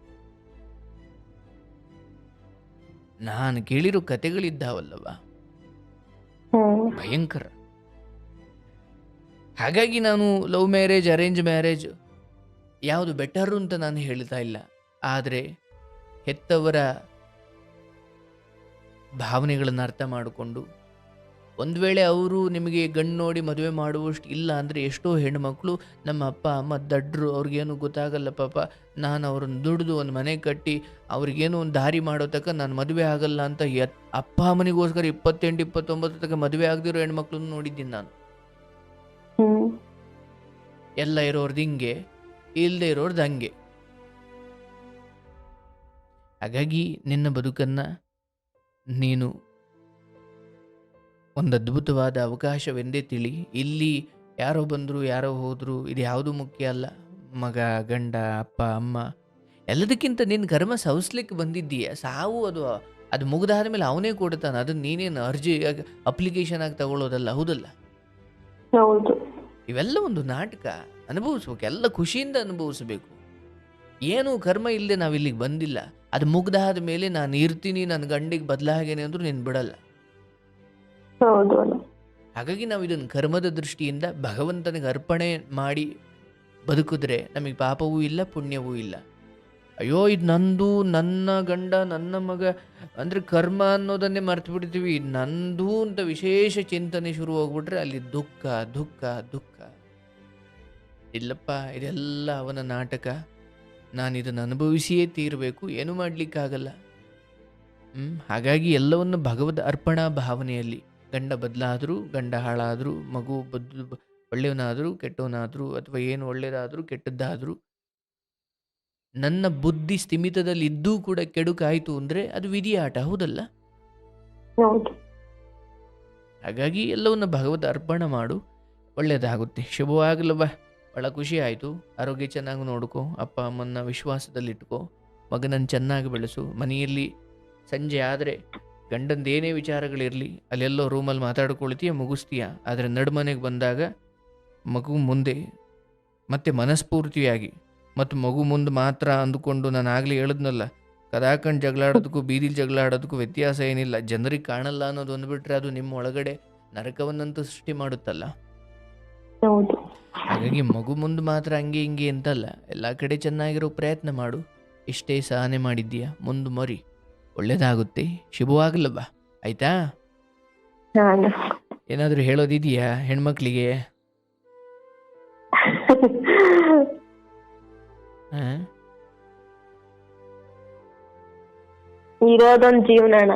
ನಾನು ಕೇಳಿರೋ ಕತೆಗಳಿದ್ದಾವಲ್ಲವ, ಭಯಂಕರ. ಹಾಗಾಗಿ ನಾನು ಲವ್ ಮ್ಯಾರೇಜ್, ಅರೇಂಜ್ ಮ್ಯಾರೇಜ್ ಯಾವುದು ಬೆಟರು ಅಂತ ನಾನು ಹೇಳ್ತಾ ಇಲ್ಲ. ಆದರೆ ಹೆತ್ತವರ ಭಾವನೆಗಳನ್ನು ಅರ್ಥ ಮಾಡಿಕೊಂಡು, ಒಂದು ವೇಳೆ ಅವರು ನಿಮಗೆ ಗಂಡು ನೋಡಿ ಮದುವೆ ಮಾಡುವಷ್ಟು ಇಲ್ಲ ಅಂದರೆ, ಎಷ್ಟೋ ಹೆಣ್ಮಕ್ಳು ನಮ್ಮ ಅಪ್ಪ ಅಮ್ಮ ದಡ್ರು, ಅವ್ರಿಗೇನು ಗೊತ್ತಾಗಲ್ಲ ಪಾಪ, ನಾನು ಅವ್ರನ್ನ ದುಡಿದು ಒಂದು ಮನೆ ಕಟ್ಟಿ ಅವ್ರಿಗೇನು ಒಂದು ದಾರಿ ಮಾಡೋ ತನಕ ನಾನು ಮದುವೆ ಆಗಲ್ಲ ಅಂತ ಅಪ್ಪ ಅಮ್ಮನಿಗೋಸ್ಕರ 28, 29 ತನಕ ಮದುವೆ ಆಗದಿರೋ ಹೆಣ್ಮಕ್ಳನ್ನು ನೋಡಿದ್ದೀನಿ ನಾನು. ಎಲ್ಲ ಇರೋರ್ದು ಹಿಂಗೆ, ಇಲ್ಲದೆ ಇರೋರ್ದು ಹಂಗೆ. ಹಾಗಾಗಿ ನಿನ್ನ ಬದುಕನ್ನು ನೀನು ಒಂದು ಅದ್ಭುತವಾದ ಅವಕಾಶವೆಂದೇ ತಿಳಿ. ಇಲ್ಲಿ ಯಾರೋ ಬಂದರು ಯಾರೋ ಹೋದರು ಇದು ಯಾವುದೂ ಮುಖ್ಯ ಅಲ್ಲ. ಮಗ, ಗಂಡ, ಅಪ್ಪ, ಅಮ್ಮ ಎಲ್ಲದಕ್ಕಿಂತ ನಿನ್ನ ಕರ್ಮ ಸವಿಸ್ಲಿಕ್ಕೆ ಬಂದಿದ್ದೀಯ. ಸಾವು ಅದು ಮುಗಿದಾದ ಮೇಲೆ ಅವನೇ ಕೊಡ್ತಾನೆ. ಅದನ್ನು ನೀನೇನು ಅರ್ಜಿ ಅಪ್ಲಿಕೇಶನ್ ಆಗಿ ತಗೊಳ್ಳೋದಲ್ಲ, ಹೌದಲ್ಲ? ಹೌದು. ಇವೆಲ್ಲ ಒಂದು ನಾಟಕ. ಅನುಭವಿಸ್ಬೇಕು, ಎಲ್ಲ ಖುಷಿಯಿಂದ ಅನುಭವಿಸ್ಬೇಕು. ಏನು ಕರ್ಮ ಇಲ್ಲದೆ ನಾವು ಇಲ್ಲಿಗೆ ಬಂದಿಲ್ಲ. ಅದು ಮುಗ್ದಾದ ಮೇಲೆ ನಾನು ಇರ್ತೀನಿ, ನನ್ನ ಗಂಡಿಗೆ ಬದಲಾಗೇನೆ ಅಂದ್ರೂ ನೀನು ಬಿಡಲ್ಲ. ಹೌದು ಅಣ್ಣ. ಹಾಗಾಗಿ ನಾವು ಇದನ್ನು ಕರ್ಮದ ದೃಷ್ಟಿಯಿಂದ ಭಗವಂತನಿಗೆ ಅರ್ಪಣೆ ಮಾಡಿ ಬದುಕಿದ್ರೆ ನಮಗೆ ಪಾಪವೂ ಇಲ್ಲ, ಪುಣ್ಯವೂ ಇಲ್ಲ. ಅಯ್ಯೋ ಇದು ನಂದು, ನನ್ನ ಗಂಡ, ನನ್ನ ಮಗ ಅಂದರೆ ಕರ್ಮ ಅನ್ನೋದನ್ನೇ ಮರ್ತು ಬಿಡ್ತೀವಿ. ನಂದು ಅಂತ ವಿಶೇಷ ಚಿಂತನೆ ಶುರು ಹೋಗ್ಬಿಟ್ರೆ ಅಲ್ಲಿ ದುಃಖ ದುಃಖ ದುಃಖ. ಇಲ್ಲಪ್ಪ, ಇದೆಲ್ಲ ಅವನ ನಾಟಕ. ನಾನು ಇದನ್ನು ಅನುಭವಿಸಿಯೇ ತೀರಬೇಕು, ಏನೂ ಮಾಡಲಿಕ್ಕಾಗಲ್ಲ. ಹಾಗಾಗಿ ಎಲ್ಲವನ್ನು ಭಗವದ್ ಅರ್ಪಣಾ ಭಾವನೆಯಲ್ಲಿ, ಗಂಡ ಬದಲಾದರೂ, ಗಂಡ ಹಾಳಾದರೂ, ಮಗು ಒಳ್ಳೆಯವನಾದರೂ ಕೆಟ್ಟವನಾದರೂ, ಅಥವಾ ಏನು ಒಳ್ಳೆಯದಾದರೂ ಕೆಟ್ಟದ್ದಾದರೂ, ನನ್ನ ಬುದ್ಧಿ ಸ್ಥಿಮಿತದಲ್ಲಿ ಇದ್ದೂ ಕೂಡ ಕೆಡುಕಾಯಿತು ಅಂದರೆ ಅದು ವಿಧಿಯ ಆಟ, ಹೌದಲ್ಲ? ಹೌದು. ಹಾಗಾಗಿ ಎಲ್ಲವನ್ನು ಭಗವದ್ ಅರ್ಪಣೆ ಮಾಡು, ಒಳ್ಳೆಯದಾಗುತ್ತೆ. ಶುಭವಾಗಲವ. ಭಾಳ ಖುಷಿ ಆಯಿತು. ಆರೋಗ್ಯ ಚೆನ್ನಾಗಿ ನೋಡ್ಕೊ, ಅಪ್ಪ ಅಮ್ಮನ ವಿಶ್ವಾಸದಲ್ಲಿಟ್ಕೊ, ಮಗನನ್ನು ಚೆನ್ನಾಗಿ ಬೆಳೆಸು. ಮನೆಯಲ್ಲಿ ಸಂಜೆ ಆದರೆ ಗಂಡಂದು ಏನೇ ವಿಚಾರಗಳಿರಲಿ ಅಲ್ಲೆಲ್ಲೋ ರೂಮಲ್ಲಿ ಮಾತಾಡ್ಕೊಳ್ತೀಯ, ಮುಗಿಸ್ತೀಯ. ಆದರೆ ನಡುಮನೆಗೆ ಬಂದಾಗ ಮಗು ಮುಂದೆ ಮತ್ತೆ ಮನಸ್ಫೂರ್ತಿಯಾಗಿ ಮತ್ತು ಮಗು ಮುಂದೆ ಮಾತ್ರ ಅಂದುಕೊಂಡು, ನಾನು ಆಗಲೇ ಹೇಳಿದ್ನಲ್ಲ, ಕದಾಕಂಡು ಜಗಳಾಡೋದಕ್ಕೂ ಬೀದಿಲಿ ಜಗಳಾಡೋದಕ್ಕೂ ವ್ಯತ್ಯಾಸ ಏನಿಲ್ಲ. ಜನರಿಗೆ ಕಾಣಲ್ಲ ಅನ್ನೋದು ಅಂದ್ಬಿಟ್ರೆ ಅದು ನಿಮ್ಮ ಒಳಗಡೆ ನರಕವನ್ನಂತೂ ಸೃಷ್ಟಿ ಮಾಡುತ್ತಲ್ಲ. ಹೌದು. ಹಾಗಾಗಿ ಮಗು ಮುಂದೆ ಮಾತ್ರ ಹಂಗೆ ಹಿಂಗೆ ಅಂತಲ್ಲ, ಎಲ್ಲ ಕಡೆ ಚೆನ್ನಾಗಿರೋ ಪ್ರಯತ್ನ ಮಾಡು. ಇಷ್ಟೇ ಸಹನೆ ಮಾಡಿದ್ದೀಯಾ, ಮುಂದೆ ಮರಿ, ಒಳ್ಳೇದಾಗುತ್ತೆ. ಶುಭವಾಗಲ್ಲವ, ಆಯ್ತಾ? ಏನಾದರೂ ಹೇಳೋದಿದೆಯಾ ಹೆಣ್ಮಕ್ಳಿಗೆ? ಇರೋದೊಂದು ಜೀವನ ಅಣ್ಣ.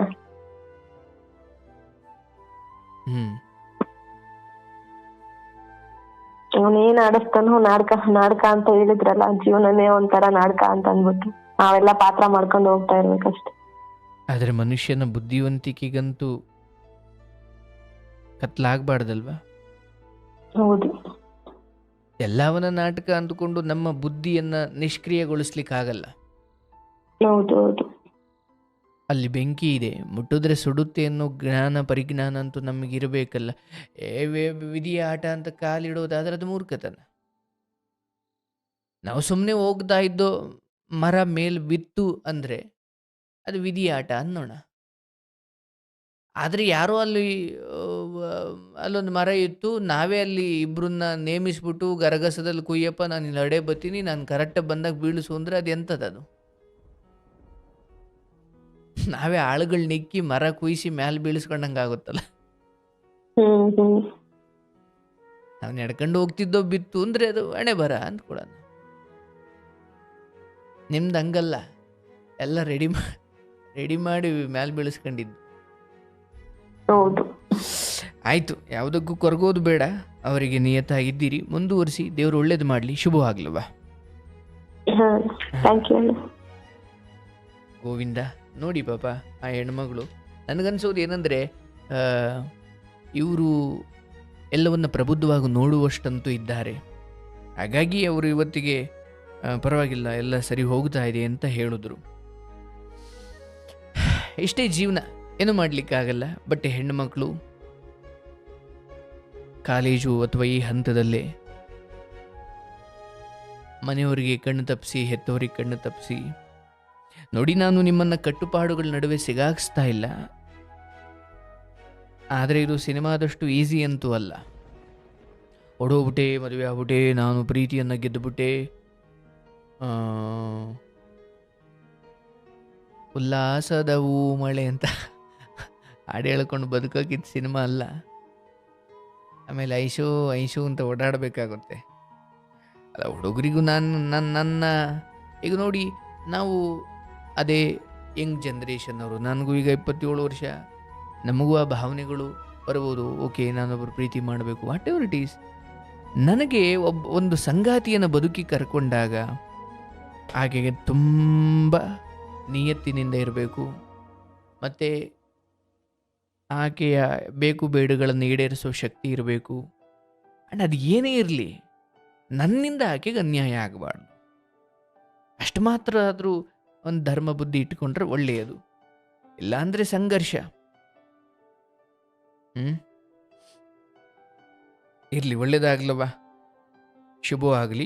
ಅವನೇನ್ ಆಡಿಸ್ತಾನೋ ನಾಟಕ ಅಂತ ಹೇಳಿದ್ರಲ್ಲ, ಜೀವನನೇ ಒಂಥರ ನಾಟಕ ಅಂತ ಅಂದ್ಬಿಟ್ಟು ನಾವೆಲ್ಲ ಪಾತ್ರ ಮಾಡ್ಕೊಂಡು ಹೋಗ್ತಾ ಇರ್ಬೇಕಷ್ಟೆ. ಆದ್ರೆ ಮನುಷ್ಯನ ಬುದ್ಧಿವಂತಿಕೆಗಂತೂ ಕತ್ಲಾಗಬಾರ್ದಲ್ವಾ? ಹೌದು. ಎಲ್ಲವನ್ನ ನಾಟಕ ಅಂದುಕೊಂಡು ನಮ್ಮ ಬುದ್ಧಿಯನ್ನ ನಿಷ್ಕ್ರಿಯಗೊಳಿಸ್ಲಿಕ್ಕಾಗಲ್ಲ. ಹೌದು ಹೌದು. ಅಲ್ಲಿ ಬೆಂಕಿ ಇದೆ, ಮುಟ್ಟಿದ್ರೆ ಸುಡುತ್ತೆ ಅನ್ನೋ ಜ್ಞಾನ ಪರಿಜ್ಞಾನ ಅಂತೂ ನಮಗಿರಬೇಕಲ್ಲ. ವಿಧಿಯ ಆಟ ಅಂತ ಕಾಲಿಡೋದಾದ್ರೆ ಅದು ಮೂರ್ಖತನ. ನಾವು ಸುಮ್ಮನೆ ಹೋಗ್ತಾ ಇದ್ದೋ ಮರ ಮೇಲ್ ಬಿತ್ತು ಅಂದರೆ ಅದು ವಿಧಿಯ ಆಟ ಅನ್ನೋಣ. ಆದರೆ ಯಾರೋ ಅಲ್ಲೊಂದು ಮರ ಇತ್ತು, ನಾವೇ ಅಲ್ಲಿ ಇಬ್ಬರನ್ನ ನೇಮಿಸ್ಬಿಟ್ಟು ಗರಗಸದಲ್ಲಿ ಕುಯ್ಯಪ್ಪ ನಾನು ಇಲ್ಲಿ ಅಡೆ ಬತ್ತೀನಿ, ನಾನು ಕರೆಕ್ಟಾಗಿ ಬಂದಾಗ ಬೀಳಿಸು ಅಂದರೆ ಅದು ಎಂಥದ್ದು? ನಾವೇ ಆಳುಗಳು ನಿಕ್ಕಿ ಮರ ಕುಯ್ಸಿ ಮ್ಯಾಲೆ ಬೀಳಿಸ್ಕೊಂಡಂಗೆ ಆಗುತ್ತಲ್ಲ. ನಾವು ನಡ್ಕೊಂಡು ಹೋಗ್ತಿದ್ದೋ ಬಿತ್ತು ಅಂದರೆ ಅದು ಹಣೆ ಬರ ಅಂದ್ಕೊಡೋಣ. ನಿಮ್ದು ಹಂಗಲ್ಲ, ಎಲ್ಲ ರೆಡಿ ಮಾಡಿ ಮ್ಯಾಲೆ ಬೀಳಿಸ್ಕೊಂಡಿದ್ದು. ಆಯಿತು, ಯಾವುದಕ್ಕೂ ಕೊರಗೋದು ಬೇಡ. ಅವರಿಗೆ ನಿಯತ್ತಾಗಿದ್ದೀರಿ, ಮುಂದುವರಿಸಿ. ದೇವರು ಒಳ್ಳೇದು ಮಾಡಲಿ. ಶುಭವಾಗ್ಲವಾ? ಗೋವಿಂದ. ನೋಡಿ ಪಾಪ ಆ ಹೆಣ್ಮಗಳು, ನನಗನ್ಸೋದು ಏನಂದರೆ ಇವರು ಎಲ್ಲವನ್ನು ಪ್ರಬುದ್ಧವಾಗಿ ನೋಡುವಷ್ಟಂತೂ ಇದ್ದಾರೆ. ಹಾಗಾಗಿ ಅವರು ಇವತ್ತಿಗೆ ಪರವಾಗಿಲ್ಲ, ಎಲ್ಲ ಸರಿ ಹೋಗ್ತಾ ಇದೆ ಅಂತ ಹೇಳಿದ್ರು. ಇಷ್ಟೇ ಜೀವನ, ಏನು ಮಾಡಲಿಕ್ಕಾಗಲ್ಲ. ಬಟ್ ಹೆಣ್ಣುಮಕ್ಕಳು ಕಾಲೇಜು ಅಥವಾ ಈ ಹಂತದಲ್ಲೇ ಮನೆಯವರಿಗೆ ಕಣ್ಣು ತಪ್ಪಿಸಿ, ಹೆತ್ತವರಿಗೆ ಕಣ್ಣು ತಪ್ಪಿಸಿ ನೋಡಿ. ನಾನು ನಿಮ್ಮನ್ನು ಕಟ್ಟುಪಾಡುಗಳ ನಡುವೆ ಸಿಗಾಕ್ಸ್ತಾ ಇಲ್ಲ, ಆದರೆ ಇದು ಸಿನಿಮಾದಷ್ಟು ಈಸಿ ಅಂತೂ ಅಲ್ಲ. ಒಡೋಗ್ಬಿಟ್ಟೆ, ಮದುವೆ ಆಗ್ಬಿಟ್ಟೆ, ನಾನು ಪ್ರೀತಿಯನ್ನು ಗೆದ್ದುಬಿಟ್ಟೆ, ಉಲ್ಲಾಸದವು ಮಳೆ ಅಂತ ಹಾಡು ಹೇಳ್ಕೊಂಡು ಬದುಕೋಕ್ಕಿದ್ದು ಸಿನಿಮಾ ಅಲ್ಲ. ಆಮೇಲೆ ಐಶು ಅಂತ ಓಡಾಡಬೇಕಾಗುತ್ತೆ. ಅಲ್ಲ, ಹುಡುಗರಿಗೂ ನನ್ನ ಈಗ ನೋಡಿ, ನಾವು ಅದೇ ಯಂಗ್ ಜನ್ರೇಷನ್ ಅವರು. ನನಗೂ ಈಗ 27 ವರ್ಷ, ನಮಗೂ ಆ ಭಾವನೆಗಳು ಬರ್ಬೋದು. ಓಕೆ, ನಾನೊಬ್ಬರು ಪ್ರೀತಿ ಮಾಡಬೇಕು, ವಾಟ್ ಎವರ್ ಇಟ್ ಈಸ್. ನನಗೆ ಒಂದು ಸಂಗಾತಿಯನ್ನು ಬದುಕಿ ಕರ್ಕೊಂಡಾಗ ಆಕೆಗೆ ತುಂಬ ನಿಯತ್ತಿನಿಂದ ಇರಬೇಕು. ಮತ್ತು ಆಕೆಯ ಬೇಕು ಬೇಡುಗಳನ್ನು ಈಡೇರಿಸೋ ಶಕ್ತಿ ಇರಬೇಕು. ಆ್ಯಂಡ್ ಅದು ಏನೇ ಇರಲಿ, ನನ್ನಿಂದ ಆಕೆಗೆ ಅನ್ಯಾಯ ಆಗಬಾರ್ದು. ಅಷ್ಟು ಮಾತ್ರ ಆದರೂ ಒಂದು ಧರ್ಮ ಬುದ್ಧಿ ಇಟ್ಕೊಂಡ್ರೆ ಒಳ್ಳೆಯದು. ಇಲ್ಲಾಂದರೆ ಸಂಘರ್ಷ. ಇರಲಿ, ಒಳ್ಳೆಯದಾಗ್ಲವ, ಶುಭವಾಗಲಿ.